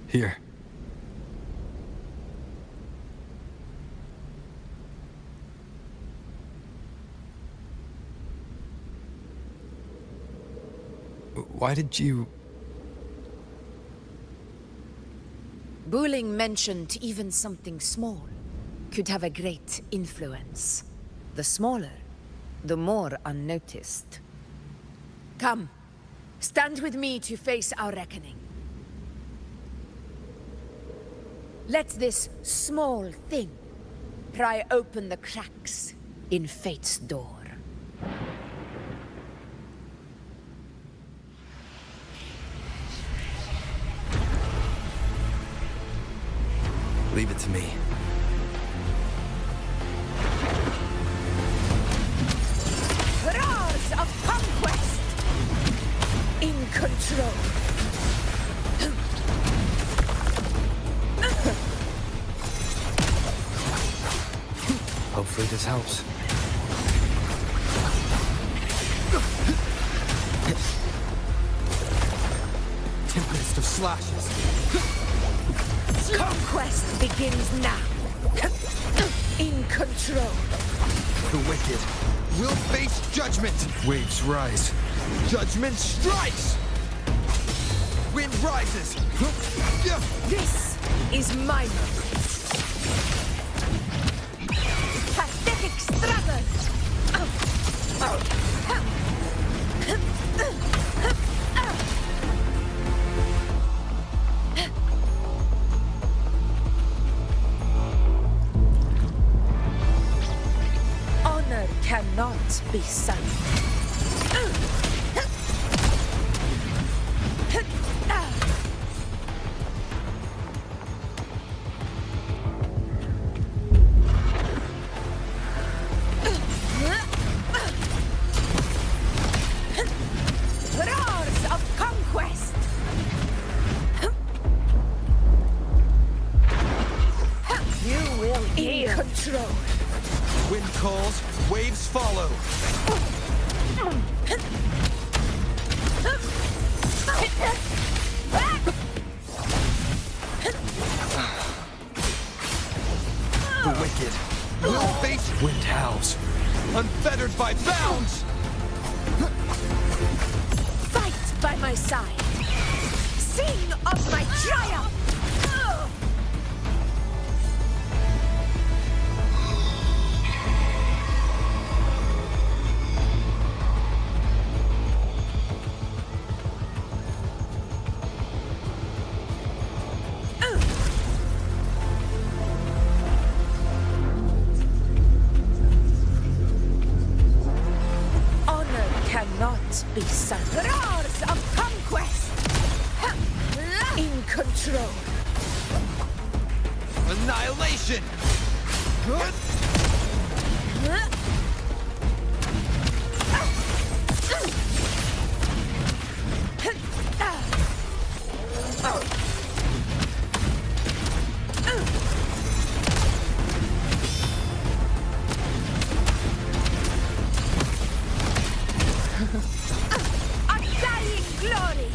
[SPEAKER 2] Here. Why did you...
[SPEAKER 3] Bulling mentioned even something small could have a great influence. The smaller, the more unnoticed. Come, stand with me to face our reckoning. Let this small thing pry open the cracks in fate's door.
[SPEAKER 2] Leave it to me.
[SPEAKER 3] Roars of conquest! In control.
[SPEAKER 2] Hopefully this helps. Tempest of slashes.
[SPEAKER 3] Conquest begins now. In control.
[SPEAKER 2] The wicked will face judgment. Waves rise. Judgment strikes. Wind rises.
[SPEAKER 3] This is my moment. Pathetic struggles. Honor cannot be sunk. Roars of conquest. You will in control.
[SPEAKER 2] Wind calls, waves follow. The wicked will face wind howls, unfettered by bounds.
[SPEAKER 3] Fight by my side. Sing of my triumph. not be silent.
[SPEAKER 6] Roars of conquest!
[SPEAKER 3] In control.
[SPEAKER 2] Annihilation!
[SPEAKER 6] Undying glory!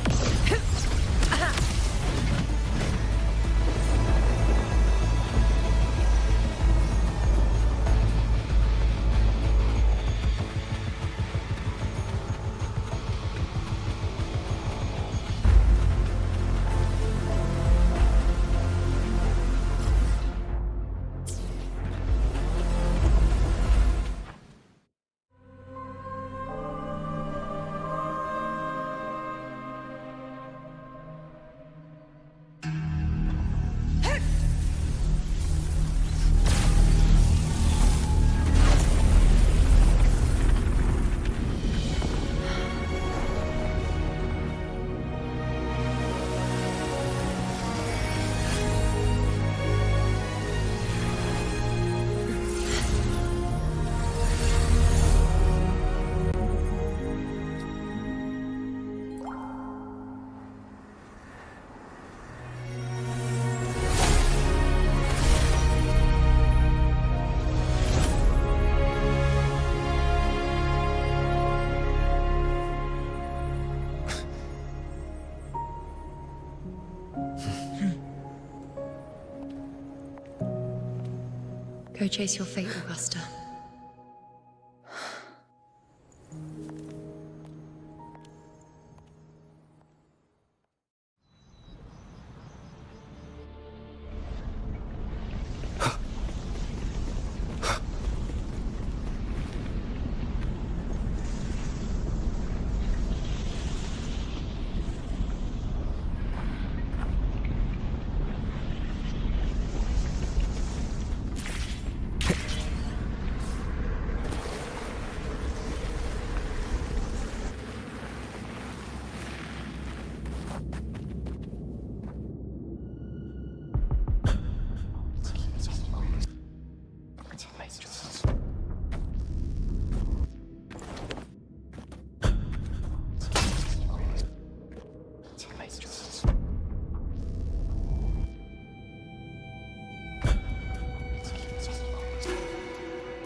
[SPEAKER 1] Go chase your fate, Augusta.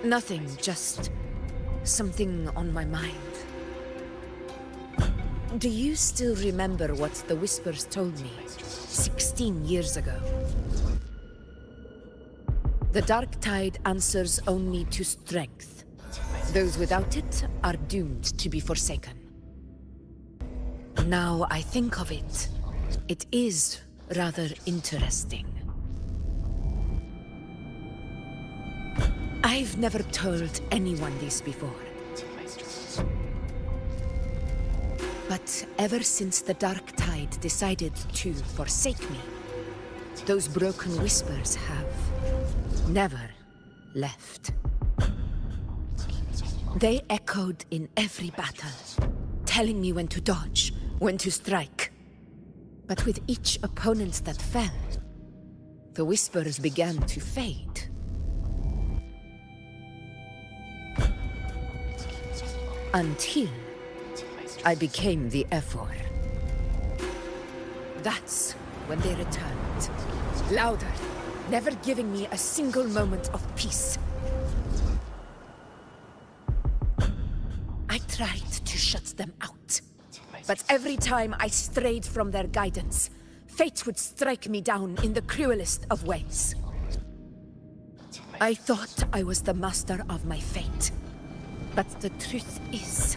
[SPEAKER 3] Nothing, just something on my mind. Do you still remember what the Whispers told me 16 years ago? The dark tide answers only to strength. Those without it are doomed to be forsaken. Now I think of it, it is rather interesting. I've never told anyone this before. But ever since the dark tide decided to forsake me, those broken whispers have never left. They echoed in every battle, telling me when to dodge, when to strike. But with each opponent that fell, the whispers began to fade. Until I became the Ephor. That's when they returned. Louder, never giving me a single moment of peace. I tried to shut them out. But every time I strayed from their guidance, fate would strike me down in the cruelest of ways. I thought I was the master of my fate. But the truth is,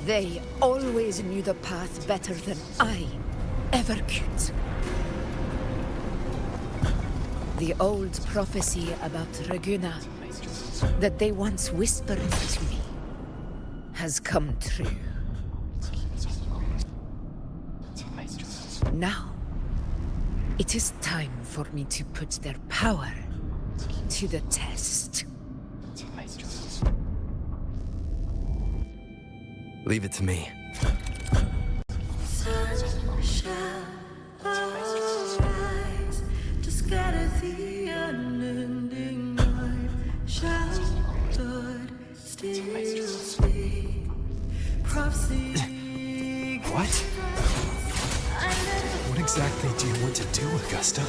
[SPEAKER 3] they always knew the path better than I ever could. The old prophecy about Reguna, that they once whispered to me, has come true. Now, it is time for me to put their power to the test.
[SPEAKER 2] Leave it to me. What? What exactly do you want to do, Augusta?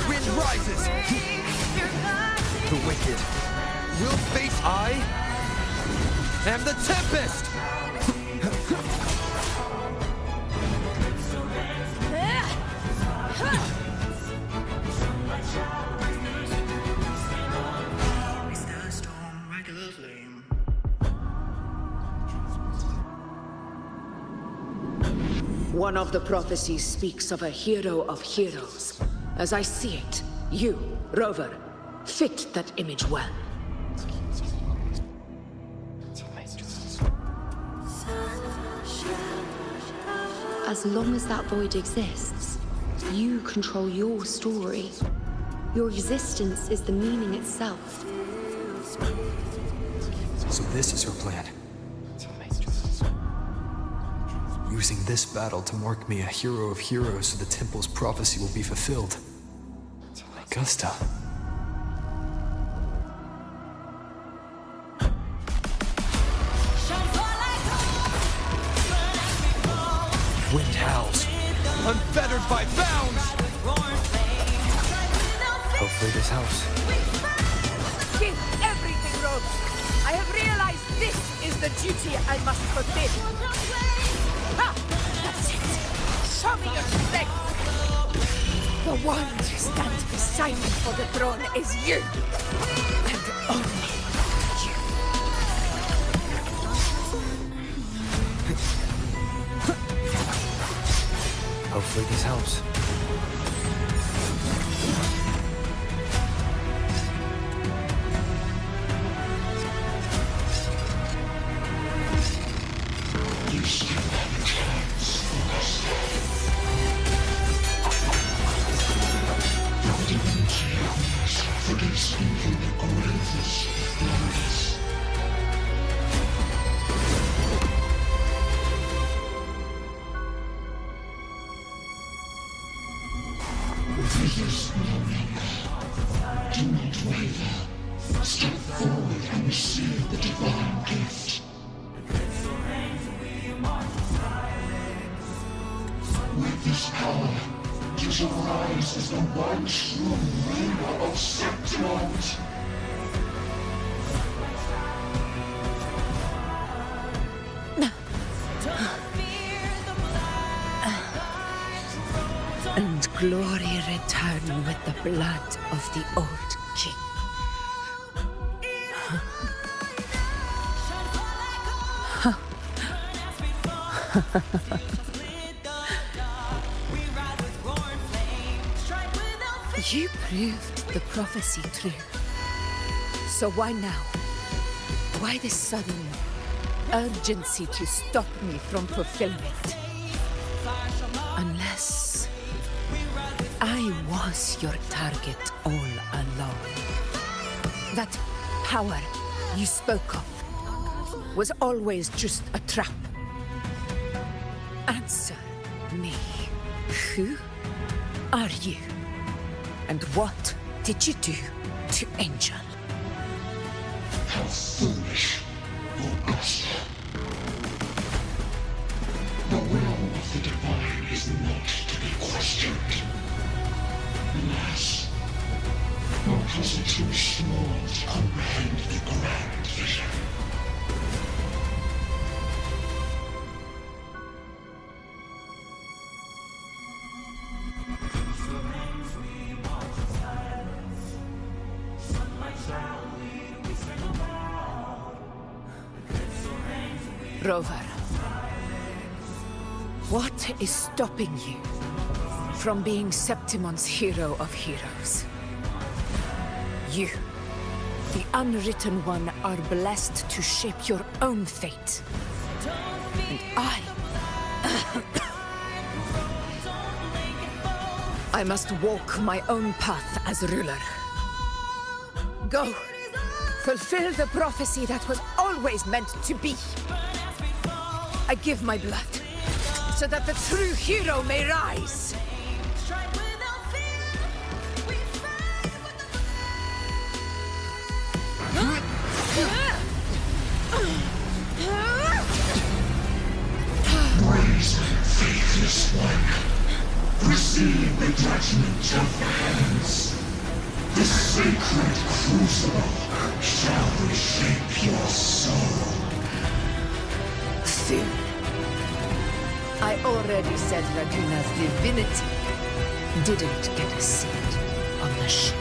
[SPEAKER 2] Wind rises! The wicked will face I am the Tempest!
[SPEAKER 3] One of the prophecies speaks of a hero of heroes. As I see it, you, Rover, fit that image well.
[SPEAKER 1] As long as that void exists, you control your story. Your existence is the meaning itself.
[SPEAKER 2] So this is her plan. Using this battle to mark me a hero of heroes so the temple's prophecy will be fulfilled. Augusta. Wind howls, unfettered by bounds! Hopefully this helps.
[SPEAKER 3] Give everything, Rover! I have realized this is the duty I must fulfill. Ha! That's it! Show me your strength! The one to stand beside me for the throne is you! And only you!
[SPEAKER 2] Hopefully this helps.
[SPEAKER 9] Do not waver. Step forward and receive the divine gift. With this power, you shall rise as the one true ruler of Septimont.
[SPEAKER 3] And glory return with the blood of the old king. You proved the prophecy true. So why now? Why this sudden urgency to stop me from fulfilling it? Unless I was your target all along. That power you spoke of was always just a trap. Answer me. Who are you? And what did you do to Angel?
[SPEAKER 9] How foolish, Augusta. The will of the divine is not to be questioned. Alas, your puzzle too small to comprehend the grand vision.
[SPEAKER 3] Rover, what is stopping you from being Septimon's hero of heroes? You, the unwritten one, are blessed to shape your own fate. And I I must walk my own path as ruler. Go. Fulfill the prophecy that was always meant to be. I give my blood, so that the true hero may rise.
[SPEAKER 9] Brazen, faithless one, receive the judgment of the heavens. The sacred crucible shall reshape your soul.
[SPEAKER 3] Soon. I already said Raguna's divinity didn't get a seat on the ship.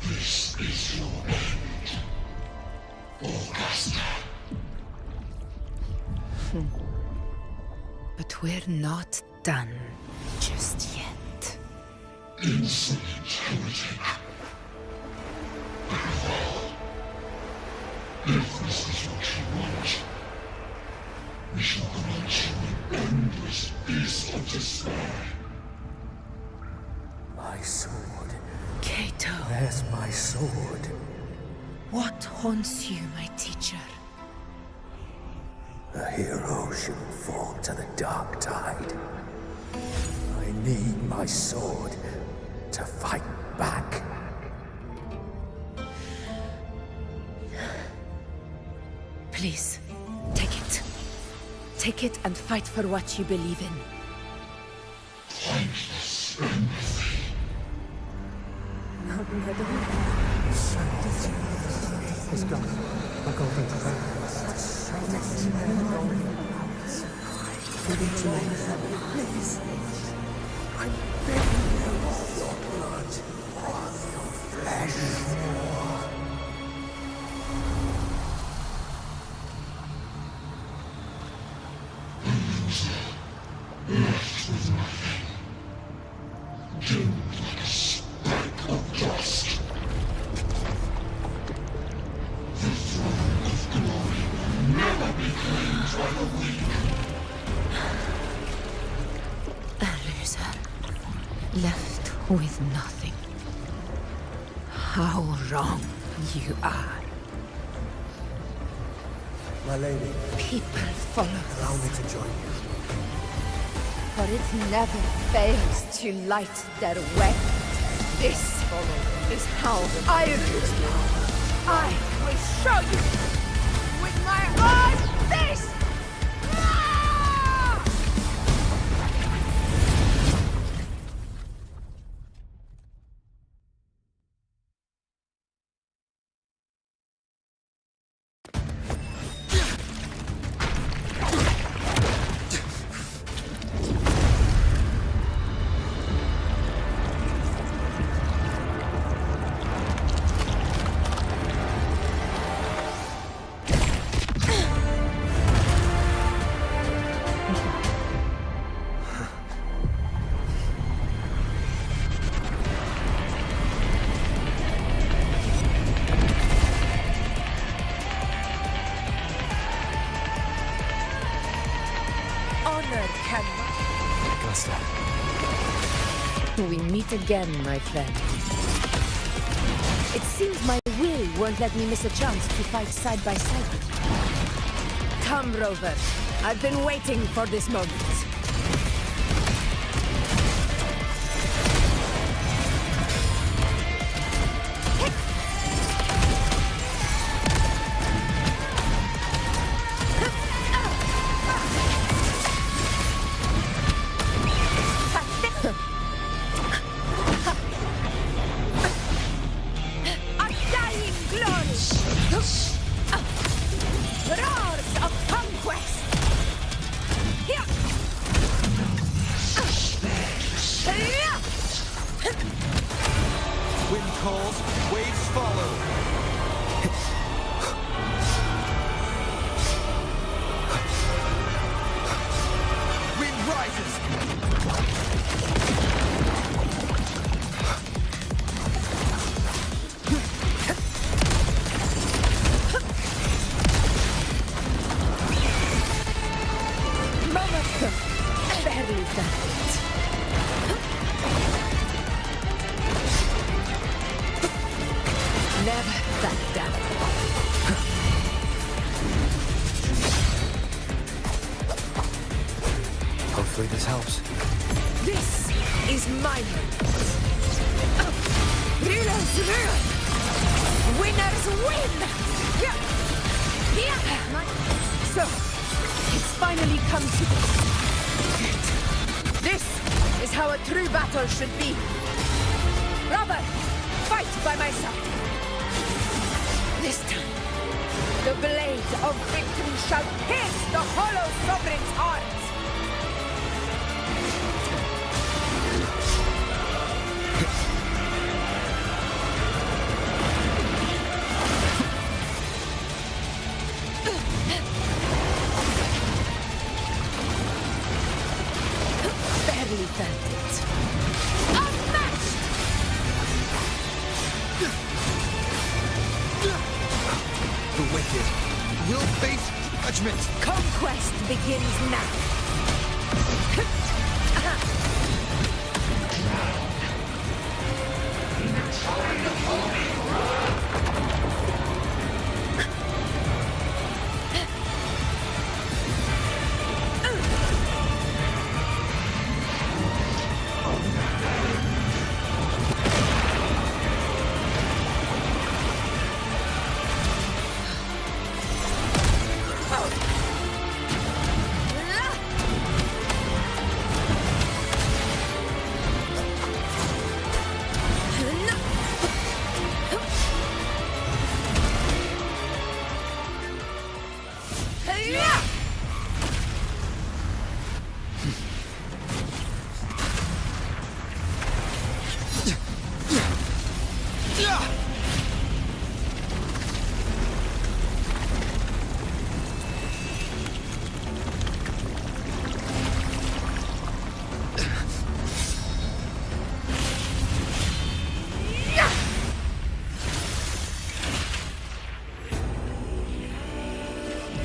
[SPEAKER 9] This is your end, Augusta.
[SPEAKER 3] But we're not done just yet.
[SPEAKER 9] Insolent heretic. Very well. If this is what you want, we shall grant you an endless beast of despair.
[SPEAKER 4] My sword.
[SPEAKER 3] Cato.
[SPEAKER 4] Where's my sword?
[SPEAKER 3] What haunts you, my teacher?
[SPEAKER 4] A hero shouldn't fall to the dark tide. I need my sword to fight back.
[SPEAKER 3] Please, take it. Take it and fight for what you believe in.
[SPEAKER 9] Pointless empathy.
[SPEAKER 14] It's gone. My golden throne. Give it to me. Please.
[SPEAKER 4] I'm begging you, your blood, your flesh.
[SPEAKER 9] Left with nothing. Dimmed like a speck of dust. The throne of glory will never be claimed by the weak.
[SPEAKER 3] HaerZa, left with nothing. How wrong you are.
[SPEAKER 14] My lady.
[SPEAKER 3] People follow
[SPEAKER 14] Allow me to join you.
[SPEAKER 3] For it never fails to light their way. This is how I rule. I will show you with my own fist! We meet again, my friend. It seems my will won't let me miss a chance to fight side by side with you. Come, Rover. I've been waiting for this moment.
[SPEAKER 2] Wind calls, waves follow. Wind rises.
[SPEAKER 3] Heroes rule! Winners win! So, it's finally come to this. This is how a true battle should be. Robert, fight by my side. This time, the blade of victory shall pierce the hollow sovereign's heart. Barely felt it. Unmatched!
[SPEAKER 2] The wicked will face judgment.
[SPEAKER 3] Conquest begins now.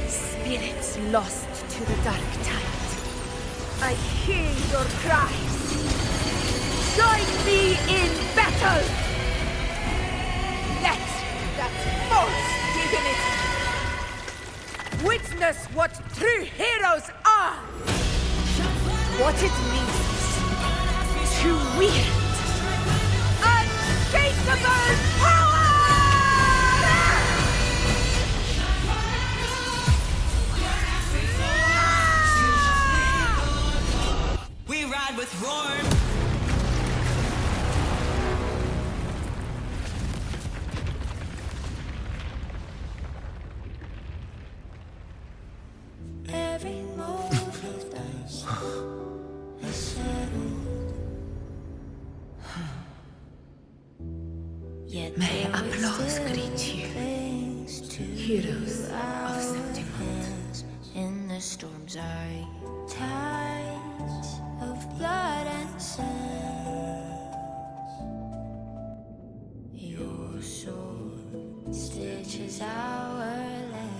[SPEAKER 3] Spirits lost to the dark tide. I hear your cries. Join me in battle! Let that false divinity witness what true heroes are! What it means to wield unshakable power!
[SPEAKER 17] We ride with roar.
[SPEAKER 18] Every move of dice is settled. Yet
[SPEAKER 3] May
[SPEAKER 18] there
[SPEAKER 3] applause
[SPEAKER 18] still
[SPEAKER 3] greet you,
[SPEAKER 18] clings to
[SPEAKER 3] heroes
[SPEAKER 18] our
[SPEAKER 3] of Septimont.
[SPEAKER 18] hands in the storm's eye. Tides of blood and sand. Your sword stitches our land.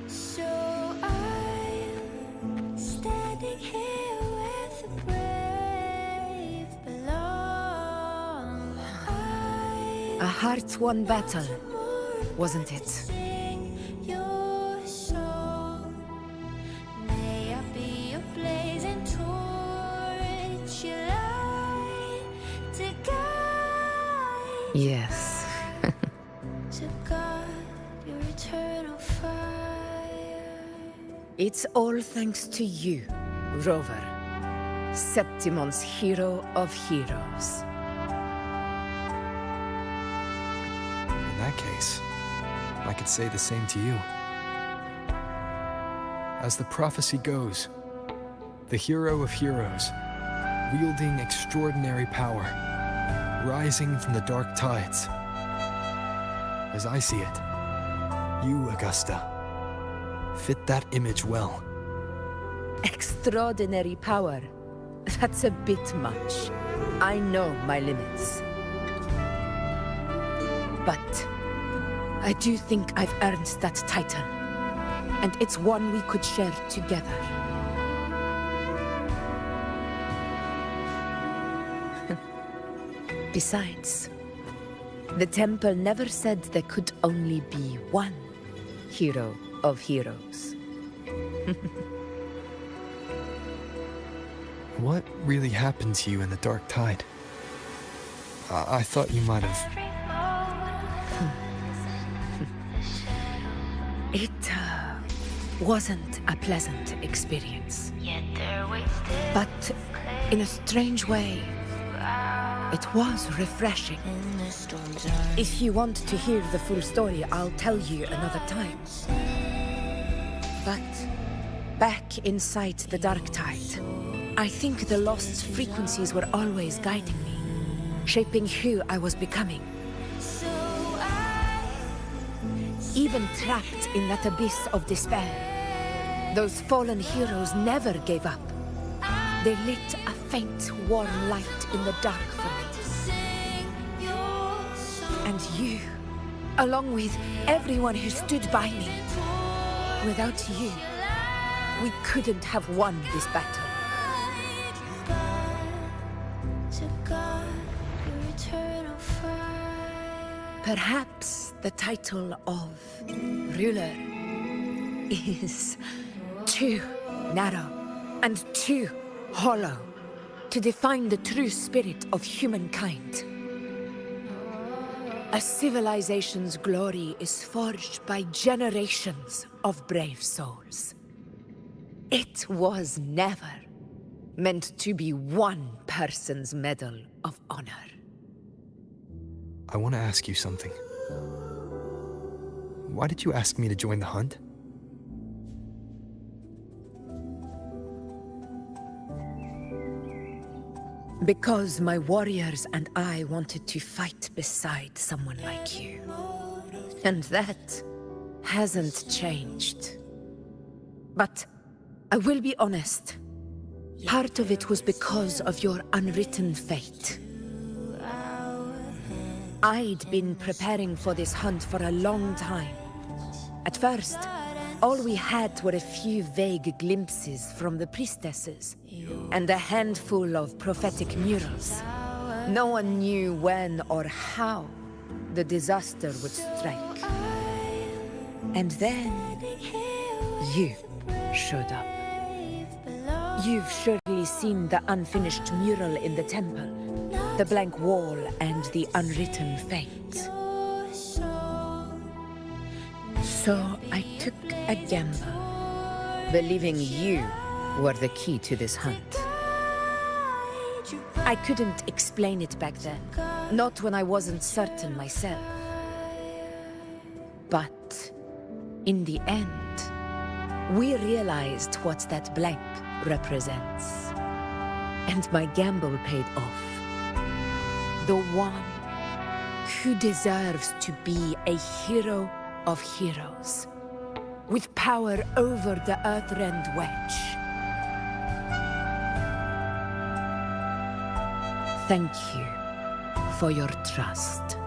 [SPEAKER 18] So I'm standing here where the brave belong.
[SPEAKER 3] A heart-won battle, wasn't it?
[SPEAKER 18] Sing your song. May I be a blazing torch you light to guide,
[SPEAKER 3] Yes.
[SPEAKER 18] to guard your eternal fire.
[SPEAKER 3] It's all thanks to you, Rover, Septimon's hero of heroes.
[SPEAKER 2] In that case, I could say the same to you. As the prophecy goes, the hero of heroes, wielding extraordinary power, rising from the dark tides. As I see it, you, Augusta, fit that image well.
[SPEAKER 3] Extraordinary power. That's a bit much. I know my limits. But I do think I've earned that title. And it's one we could share together. Besides, the temple never said there could only be one hero of heroes.
[SPEAKER 2] What really happened to you in the dark tide? I thought you might have...
[SPEAKER 3] It wasn't a pleasant experience. But in a strange way, it was refreshing. If you want to hear the full story, I'll tell you another time. But back inside the dark tide, I think the lost frequencies were always guiding me, shaping who I was becoming. Even trapped in that abyss of despair, those fallen heroes never gave up. They lit a faint, warm light in the dark for me. And you, along with everyone who stood by me. Without you, we couldn't have won this battle. Perhaps the title of ruler is too narrow and too hollow to define the true spirit of humankind. A civilization's glory is forged by generations of brave souls. It was never meant to be one person's medal of honor.
[SPEAKER 2] I want to ask you something. Why did you ask me to join the hunt?
[SPEAKER 3] Because my warriors and I wanted to fight beside someone like you. And that hasn't changed. But I will be honest. Part of it was because of your unwritten fate. I'd been preparing for this hunt for a long time. At first, all we had were a few vague glimpses from the priestesses, and a handful of prophetic murals. No one knew when or how the disaster would strike. And then, you showed up. You've surely seen the unfinished mural in the temple, the blank wall and the unwritten fate. So I took a gamble, believing you were the key to this hunt. I couldn't explain it back then, not when I wasn't certain myself. But in the end, we realized what that blank represents. And my gamble paid off. The one who deserves to be a hero of heroes, with power over the Earthrend Wedge. Thank you for your trust.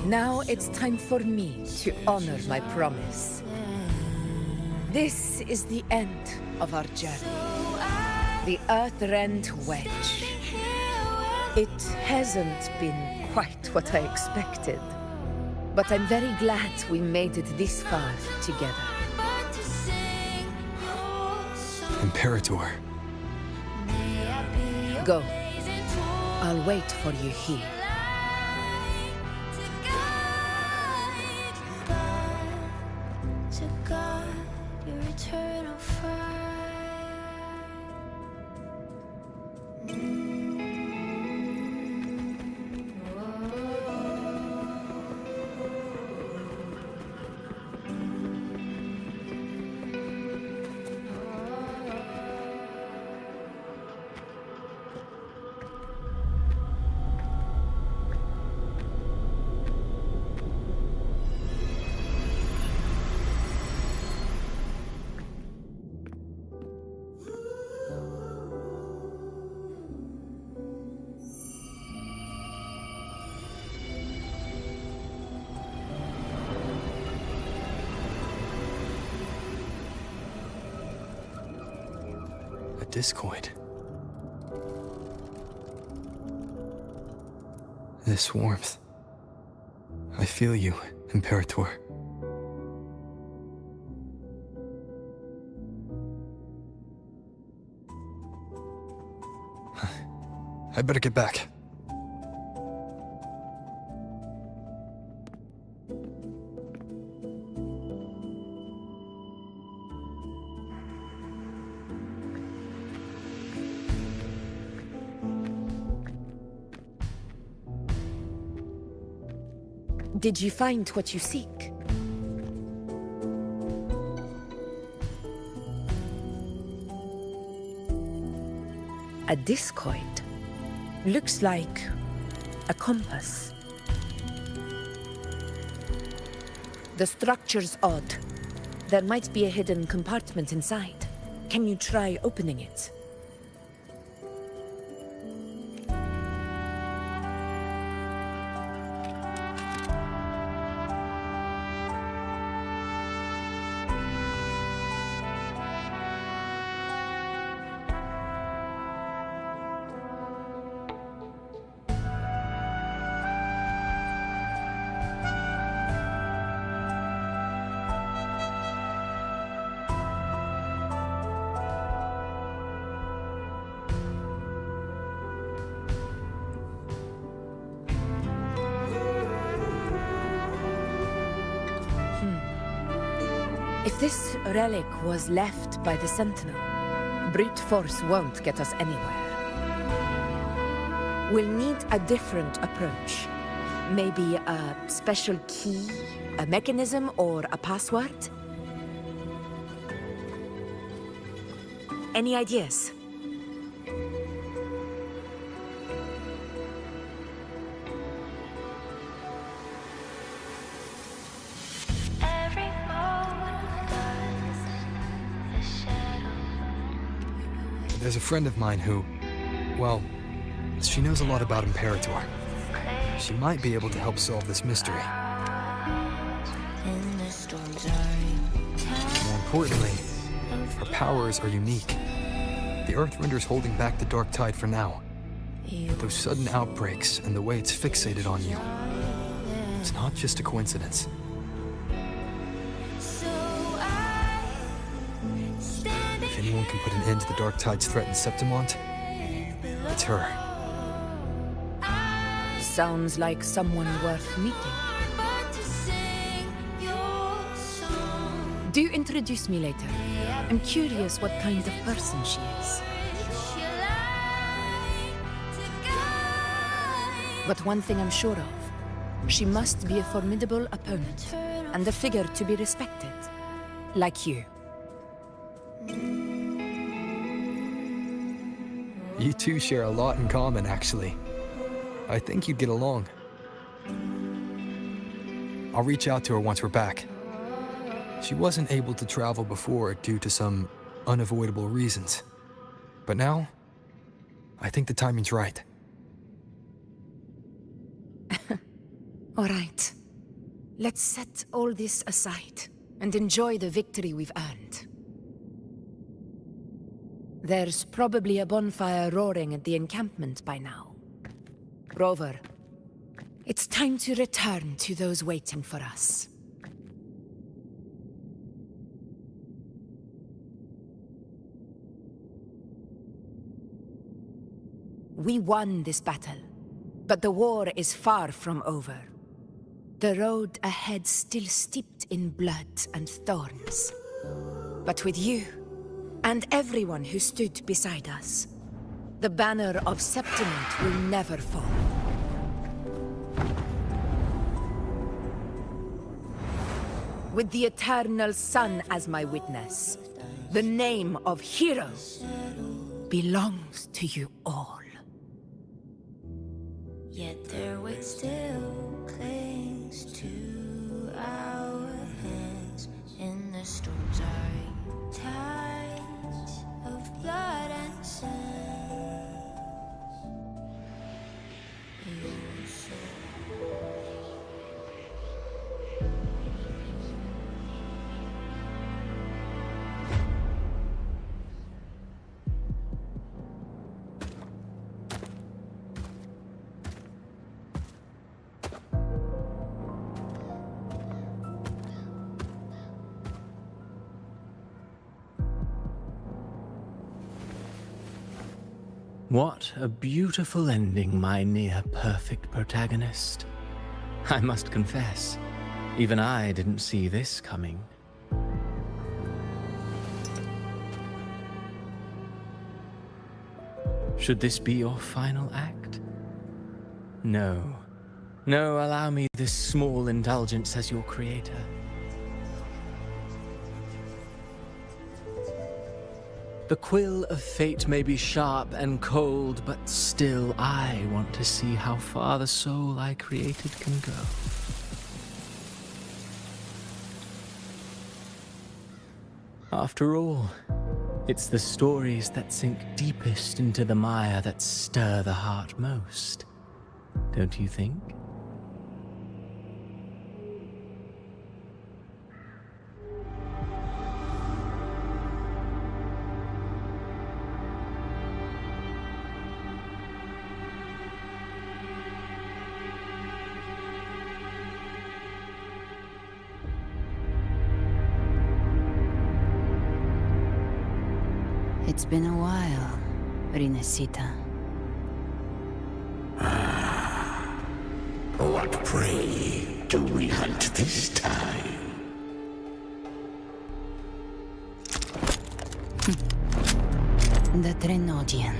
[SPEAKER 3] Now it's time for me to honor my promise. This is the end of our journey. The Earthrend Wedge. It hasn't been quite what I expected, but I'm very glad we made it this far together.
[SPEAKER 2] Imperator.
[SPEAKER 3] Go. I'll wait for you here.
[SPEAKER 2] A discoid. This warmth. I feel you, Imperator. I better get back.
[SPEAKER 3] Did you find what you seek? A discoid. Looks like a compass. The structure's odd. There might be a hidden compartment inside. Can you try opening it? If this relic was left by the Sentinel, brute force won't get us anywhere. We'll need a different approach. Maybe a special key, a mechanism, or a password? Any ideas?
[SPEAKER 2] There's a friend of mine who, well, she knows a lot about Imperator. She might be able to help solve this mystery. More importantly, her powers are unique. The Earthrender's holding back the dark tide for now. But those sudden outbreaks and the way it's fixated on you, it's not just a coincidence. If anyone can put an end to the dark tide's threat in Septimont, it's her.
[SPEAKER 3] Sounds like someone worth meeting. Do introduce me later. I'm curious what kind of person she is. But one thing I'm sure of, she must be a formidable opponent, and a figure to be respected. Like you.
[SPEAKER 2] You two share a lot in common, actually. I think you'd get along. I'll reach out to her once we're back. She wasn't able to travel before due to some unavoidable reasons. But now, I think the timing's right.
[SPEAKER 3] All right. Let's set all this aside and enjoy the victory we've earned. There's probably a bonfire roaring at the encampment by now. Rover, it's time to return to those waiting for us. We won this battle, but the war is far from over. The road ahead still steeped in blood and thorns. But with you, and everyone who stood beside us, the banner of Septimont will never fall. With the eternal sun as my witness, the name of hero belongs to you all.
[SPEAKER 18] Yet their weight still clings to our hands in the storms are tides of blood and sand. Your soul.
[SPEAKER 5] What a beautiful ending, my near-perfect protagonist. I must confess, even I didn't see this coming. Should this be your final act? No. No, allow me this small indulgence as your creator. The quill of fate may be sharp and cold, but still I want to see how far the soul I created can go. After all, it's the stories that sink deepest into the mire that stir the heart most, don't you think?
[SPEAKER 19] It's been a while, Rinesita.
[SPEAKER 9] What prey do we hunt this time?
[SPEAKER 19] The Trenodian.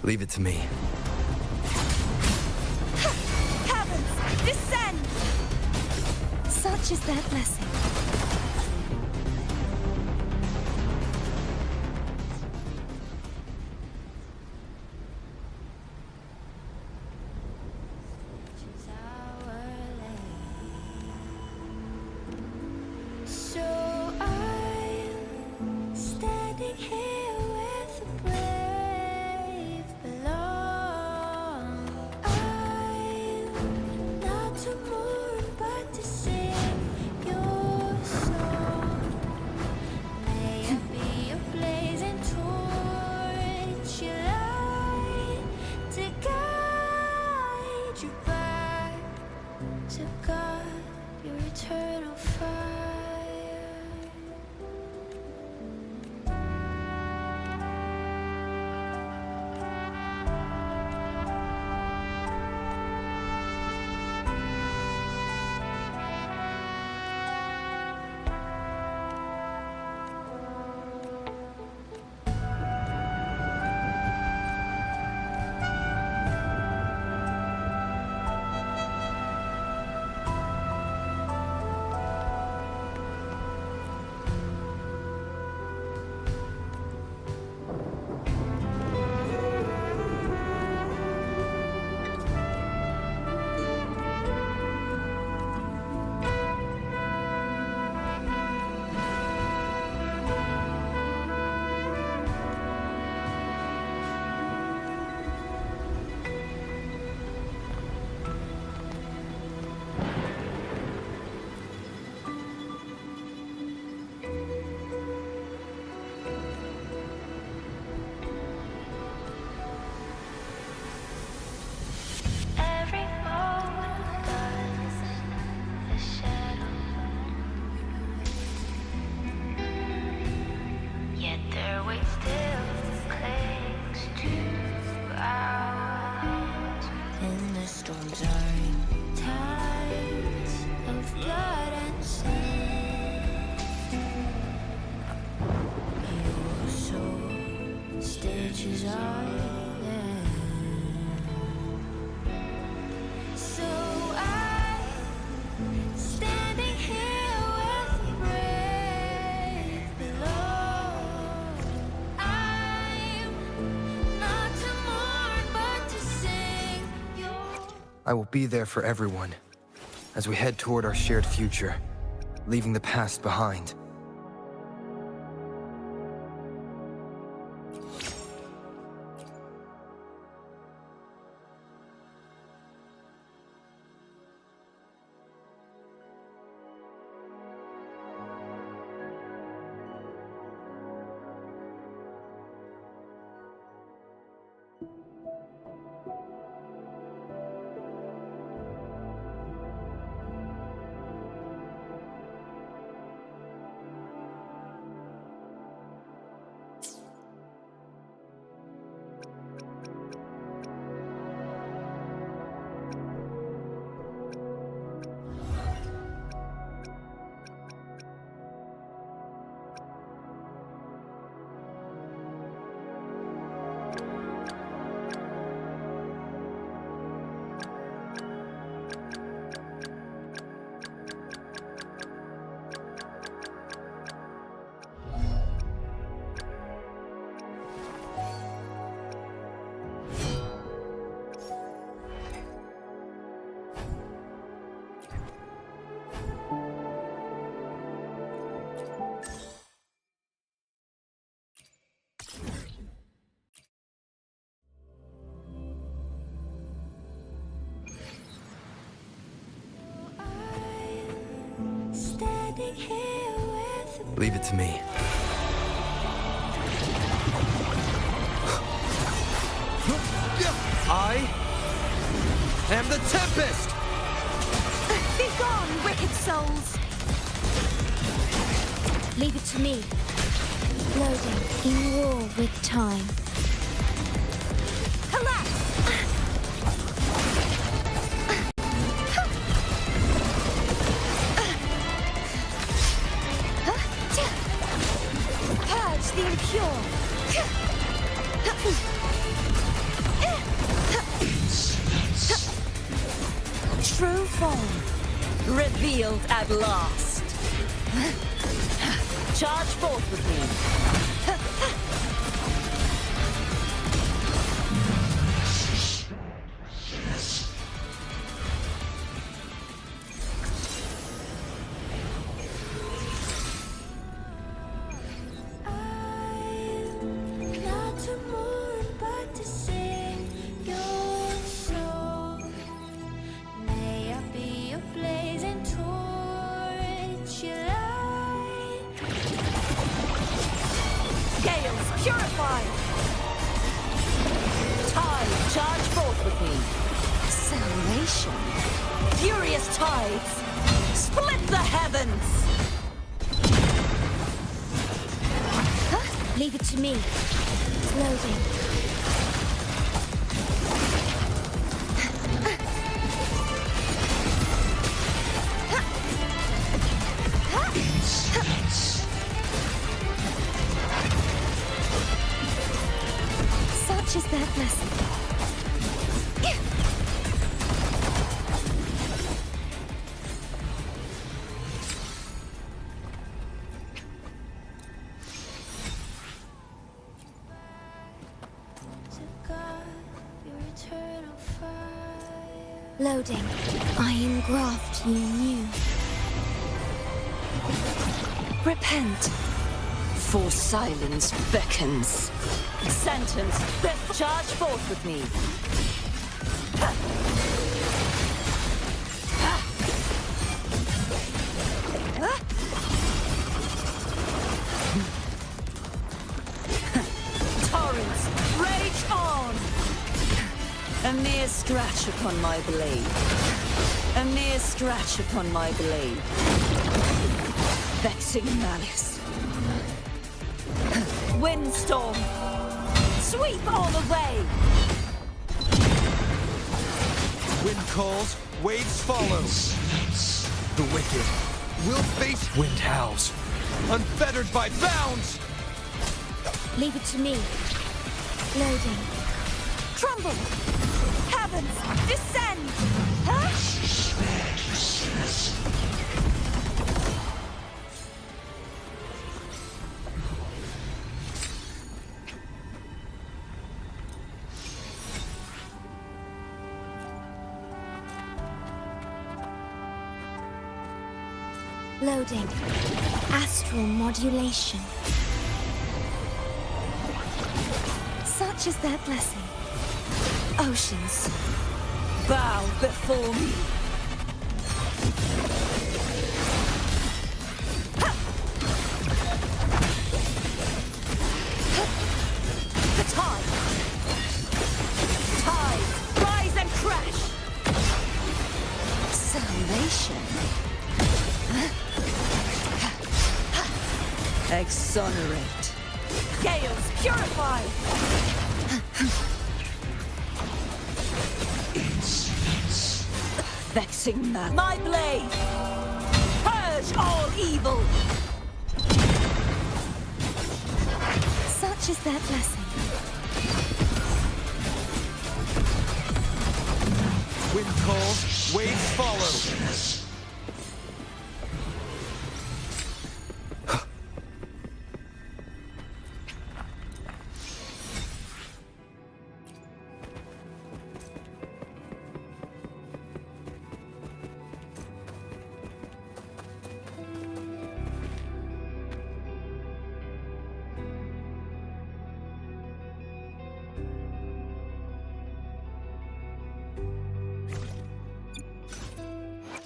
[SPEAKER 2] Leave it to me.
[SPEAKER 16] Heavens, descend! Such is their blessing.
[SPEAKER 18] So I'm standing here with the brave below. I'm Storms are in times of blood and sin. Your soul stitches island. So I'm standing here with the brave below. I'm not to mourn, but to sing your.
[SPEAKER 2] I will be there for everyone as we head toward our shared future, leaving the past behind.
[SPEAKER 18] Standing here with the
[SPEAKER 2] Leave it to me. I am the Tempest!
[SPEAKER 1] Be gone, wicked souls! Leave it to me. Loading in war with time. Purge the impure.
[SPEAKER 3] True form, revealed at last. Charge forth with me.
[SPEAKER 18] not to mourn, but to sing your song. May I be a blazing torch you light.
[SPEAKER 3] Gales, purify! Tide, charge forth with me. Salvation. Furious tides, split the heavens!
[SPEAKER 1] Leave it to me. It's loading. Such is their blessing. Loading. I engraft you new.
[SPEAKER 3] Repent, for silence beckons. Sentence, charge forth with me. Torrents, rage on! A mere scratch upon my blade. A mere scratch upon my blade. Vexing malice. Windstorm, sweep all away!
[SPEAKER 2] Wind calls, waves follow. The wicked will face wind howls, unfettered by bounds.
[SPEAKER 18] Leave it to me. Loading.
[SPEAKER 6] Crumble! Heavens, descend! Huh?
[SPEAKER 18] Loading. Astral modulation. Such is their blessing. Oceans,
[SPEAKER 6] Bow before me. The tide. Tide, rise and crash.
[SPEAKER 18] salvation.
[SPEAKER 6] Exonerate. Gales, purify. Vexing man. My blade. Purge all evil.
[SPEAKER 18] Such is their blessing.
[SPEAKER 2] Wind calls, waves follow.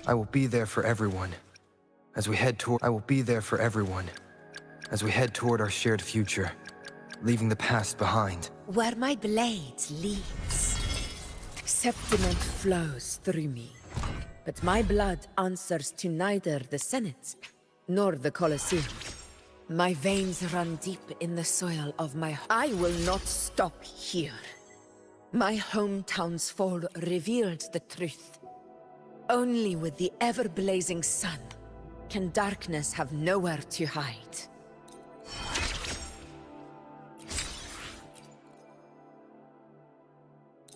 [SPEAKER 2] I will be there for everyone. As we head toward, I will be there for everyone. As we head toward our shared future, leaving the past behind.
[SPEAKER 3] Where my blade leads, Septiment flows through me. But my blood answers to neither the Senate nor the Colosseum. My veins run deep in the soil of my... I will not stop here. My hometown's fall revealed the truth. Only with the ever-blazing sun can darkness have nowhere to hide.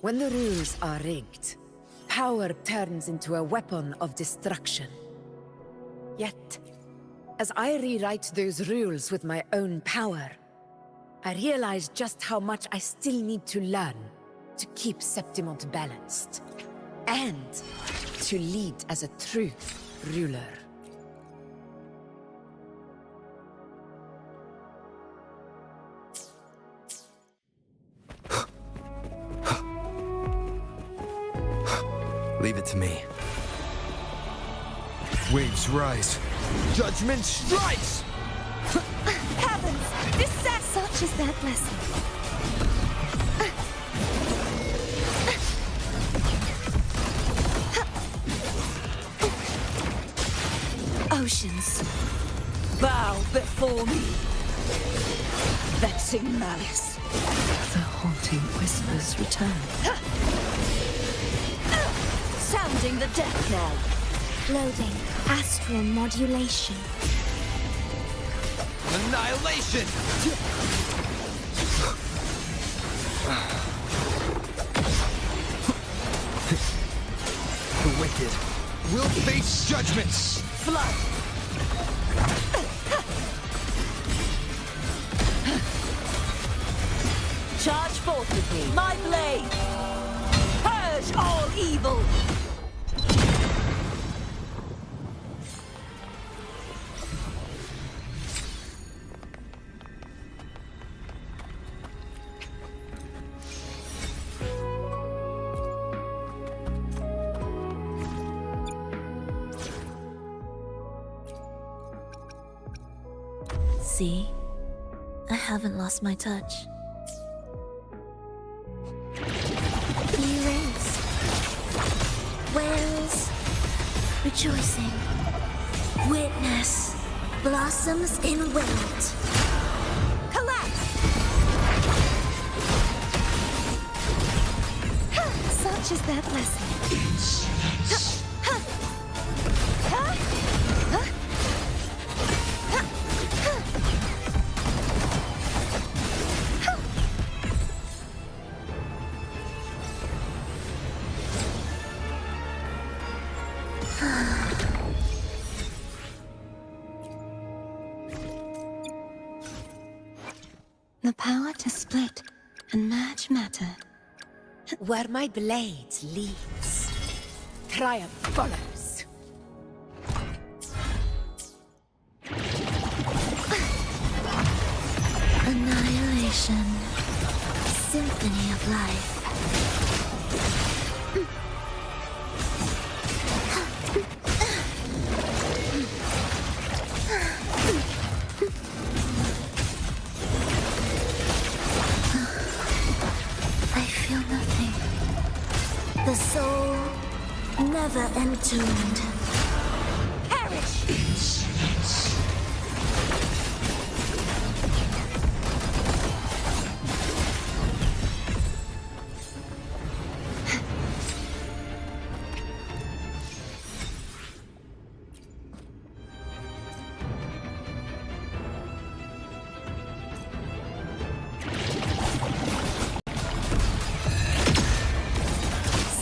[SPEAKER 3] When the rules are rigged, power turns into a weapon of destruction. Yet, as I rewrite those rules with my own power, I realize just how much I still need to learn to keep Septimont balanced, and to lead as a true ruler.
[SPEAKER 2] Leave it to me. Waves rise. Judgment strikes!
[SPEAKER 6] Heavens, descend!
[SPEAKER 18] Such is their blessing. Oceans,
[SPEAKER 6] bow before me. Vexing malice.
[SPEAKER 19] The haunting whispers return.
[SPEAKER 6] Sounding the death knell.
[SPEAKER 18] Loading. Astral modulation.
[SPEAKER 2] Annihilation! The wicked will face judgments!
[SPEAKER 6] Flood! Charge forth with me. My blade! Purge all evil!
[SPEAKER 18] See? I haven't lost my touch. Blue rays. Whales. Rejoicing. Witness. Blossoms in wind.
[SPEAKER 6] Collapse!
[SPEAKER 18] Such is their blessing.
[SPEAKER 8] The power to split and merge matter.
[SPEAKER 3] Where my blade leads, triumph follows.
[SPEAKER 18] Annihilation. Symphony of life.
[SPEAKER 8] I feel nothing.
[SPEAKER 18] The soul never entombed.
[SPEAKER 8] Perish!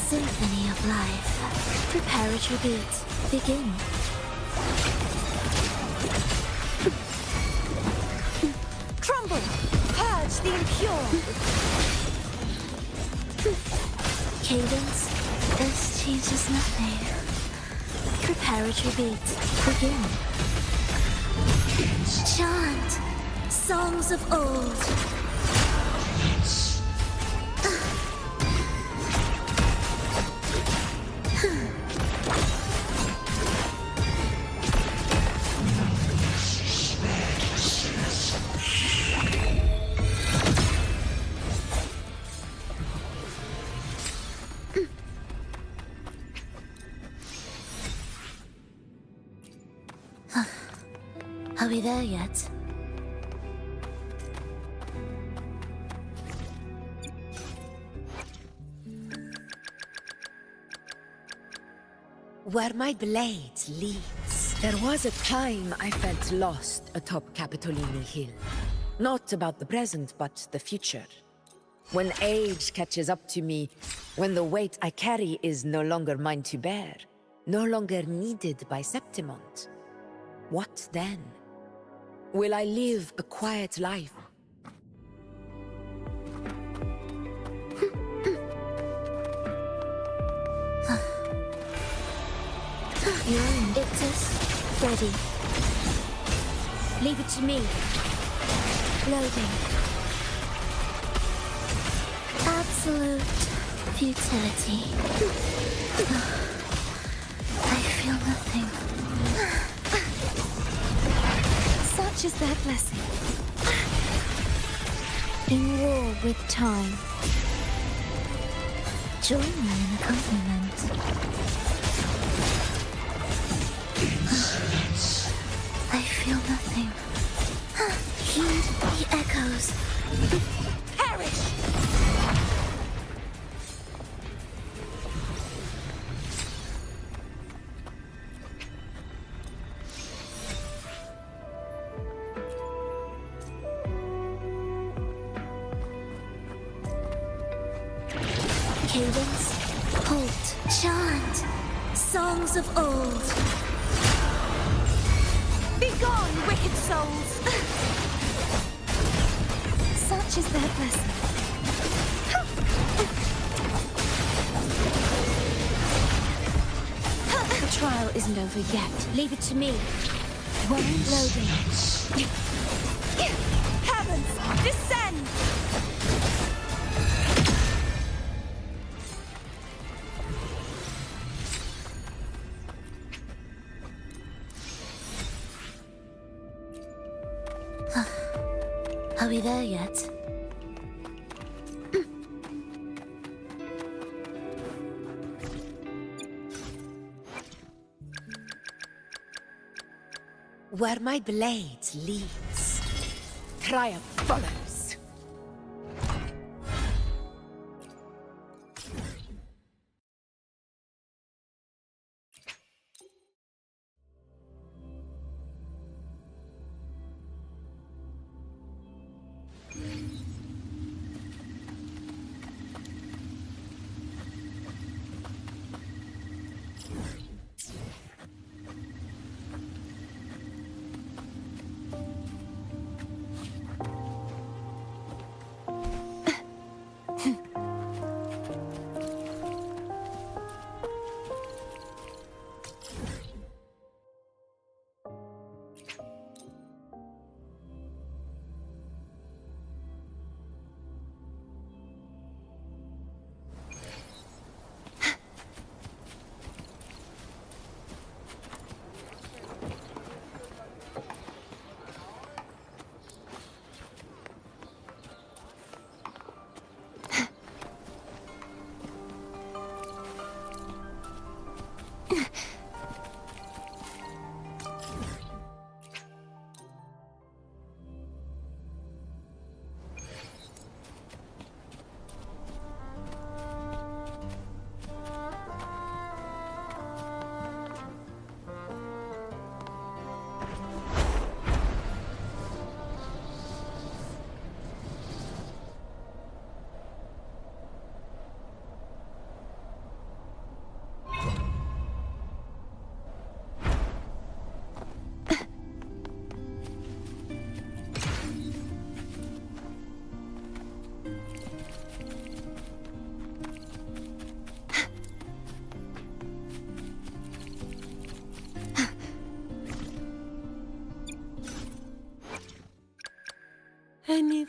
[SPEAKER 18] Symphony of life. Preparatory beat. Begin.
[SPEAKER 8] Crumble! Purge the impure!
[SPEAKER 18] Cadence. This changes nothing. Preparatory beat. Begin. Chant. Songs of old. Are we there yet?
[SPEAKER 3] Where my blade leads. There was a time I felt lost atop Capitolini Hill. Not about the present, but the future. When age catches up to me, when the weight I carry is no longer mine to bear, no longer needed by Septimont. What then? Will I live a quiet life?
[SPEAKER 18] You're in. Ictus, ready.
[SPEAKER 8] Leave it to me.
[SPEAKER 18] Loading. Absolute futility. I feel nothing.
[SPEAKER 8] Such is their blessing.
[SPEAKER 18] In war with time. Join me in accompaniment. I feel nothing. Heed the echoes.
[SPEAKER 8] Perish!
[SPEAKER 18] Cadence, halt, chant, songs of old.
[SPEAKER 8] Begone, wicked souls! Such is their blessing.
[SPEAKER 18] The trial isn't over yet.
[SPEAKER 8] Leave it to me.
[SPEAKER 18] Won't loading.
[SPEAKER 8] Heavens, descend!
[SPEAKER 18] Are we there yet?
[SPEAKER 3] Where my blade leads, triumph follows.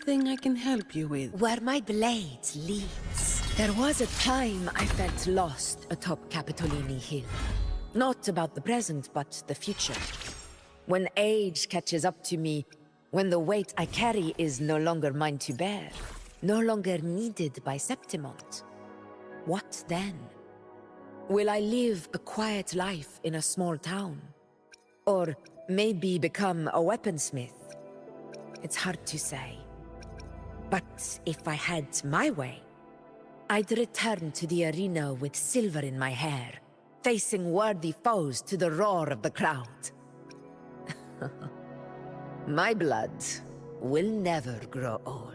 [SPEAKER 19] Anything I can help you with?
[SPEAKER 3] Where my blade leads. There was a time I felt lost atop Capitolini Hill. Not about the present, but the future. When age catches up to me, when the weight I carry is no longer mine to bear, no longer needed by Septimont. What then? Will I live a quiet life in a small town? Or maybe become a weaponsmith? It's hard to say. But if I had my way, I'd return to the arena with silver in my hair, facing worthy foes to the roar of the crowd. My blood will never grow old.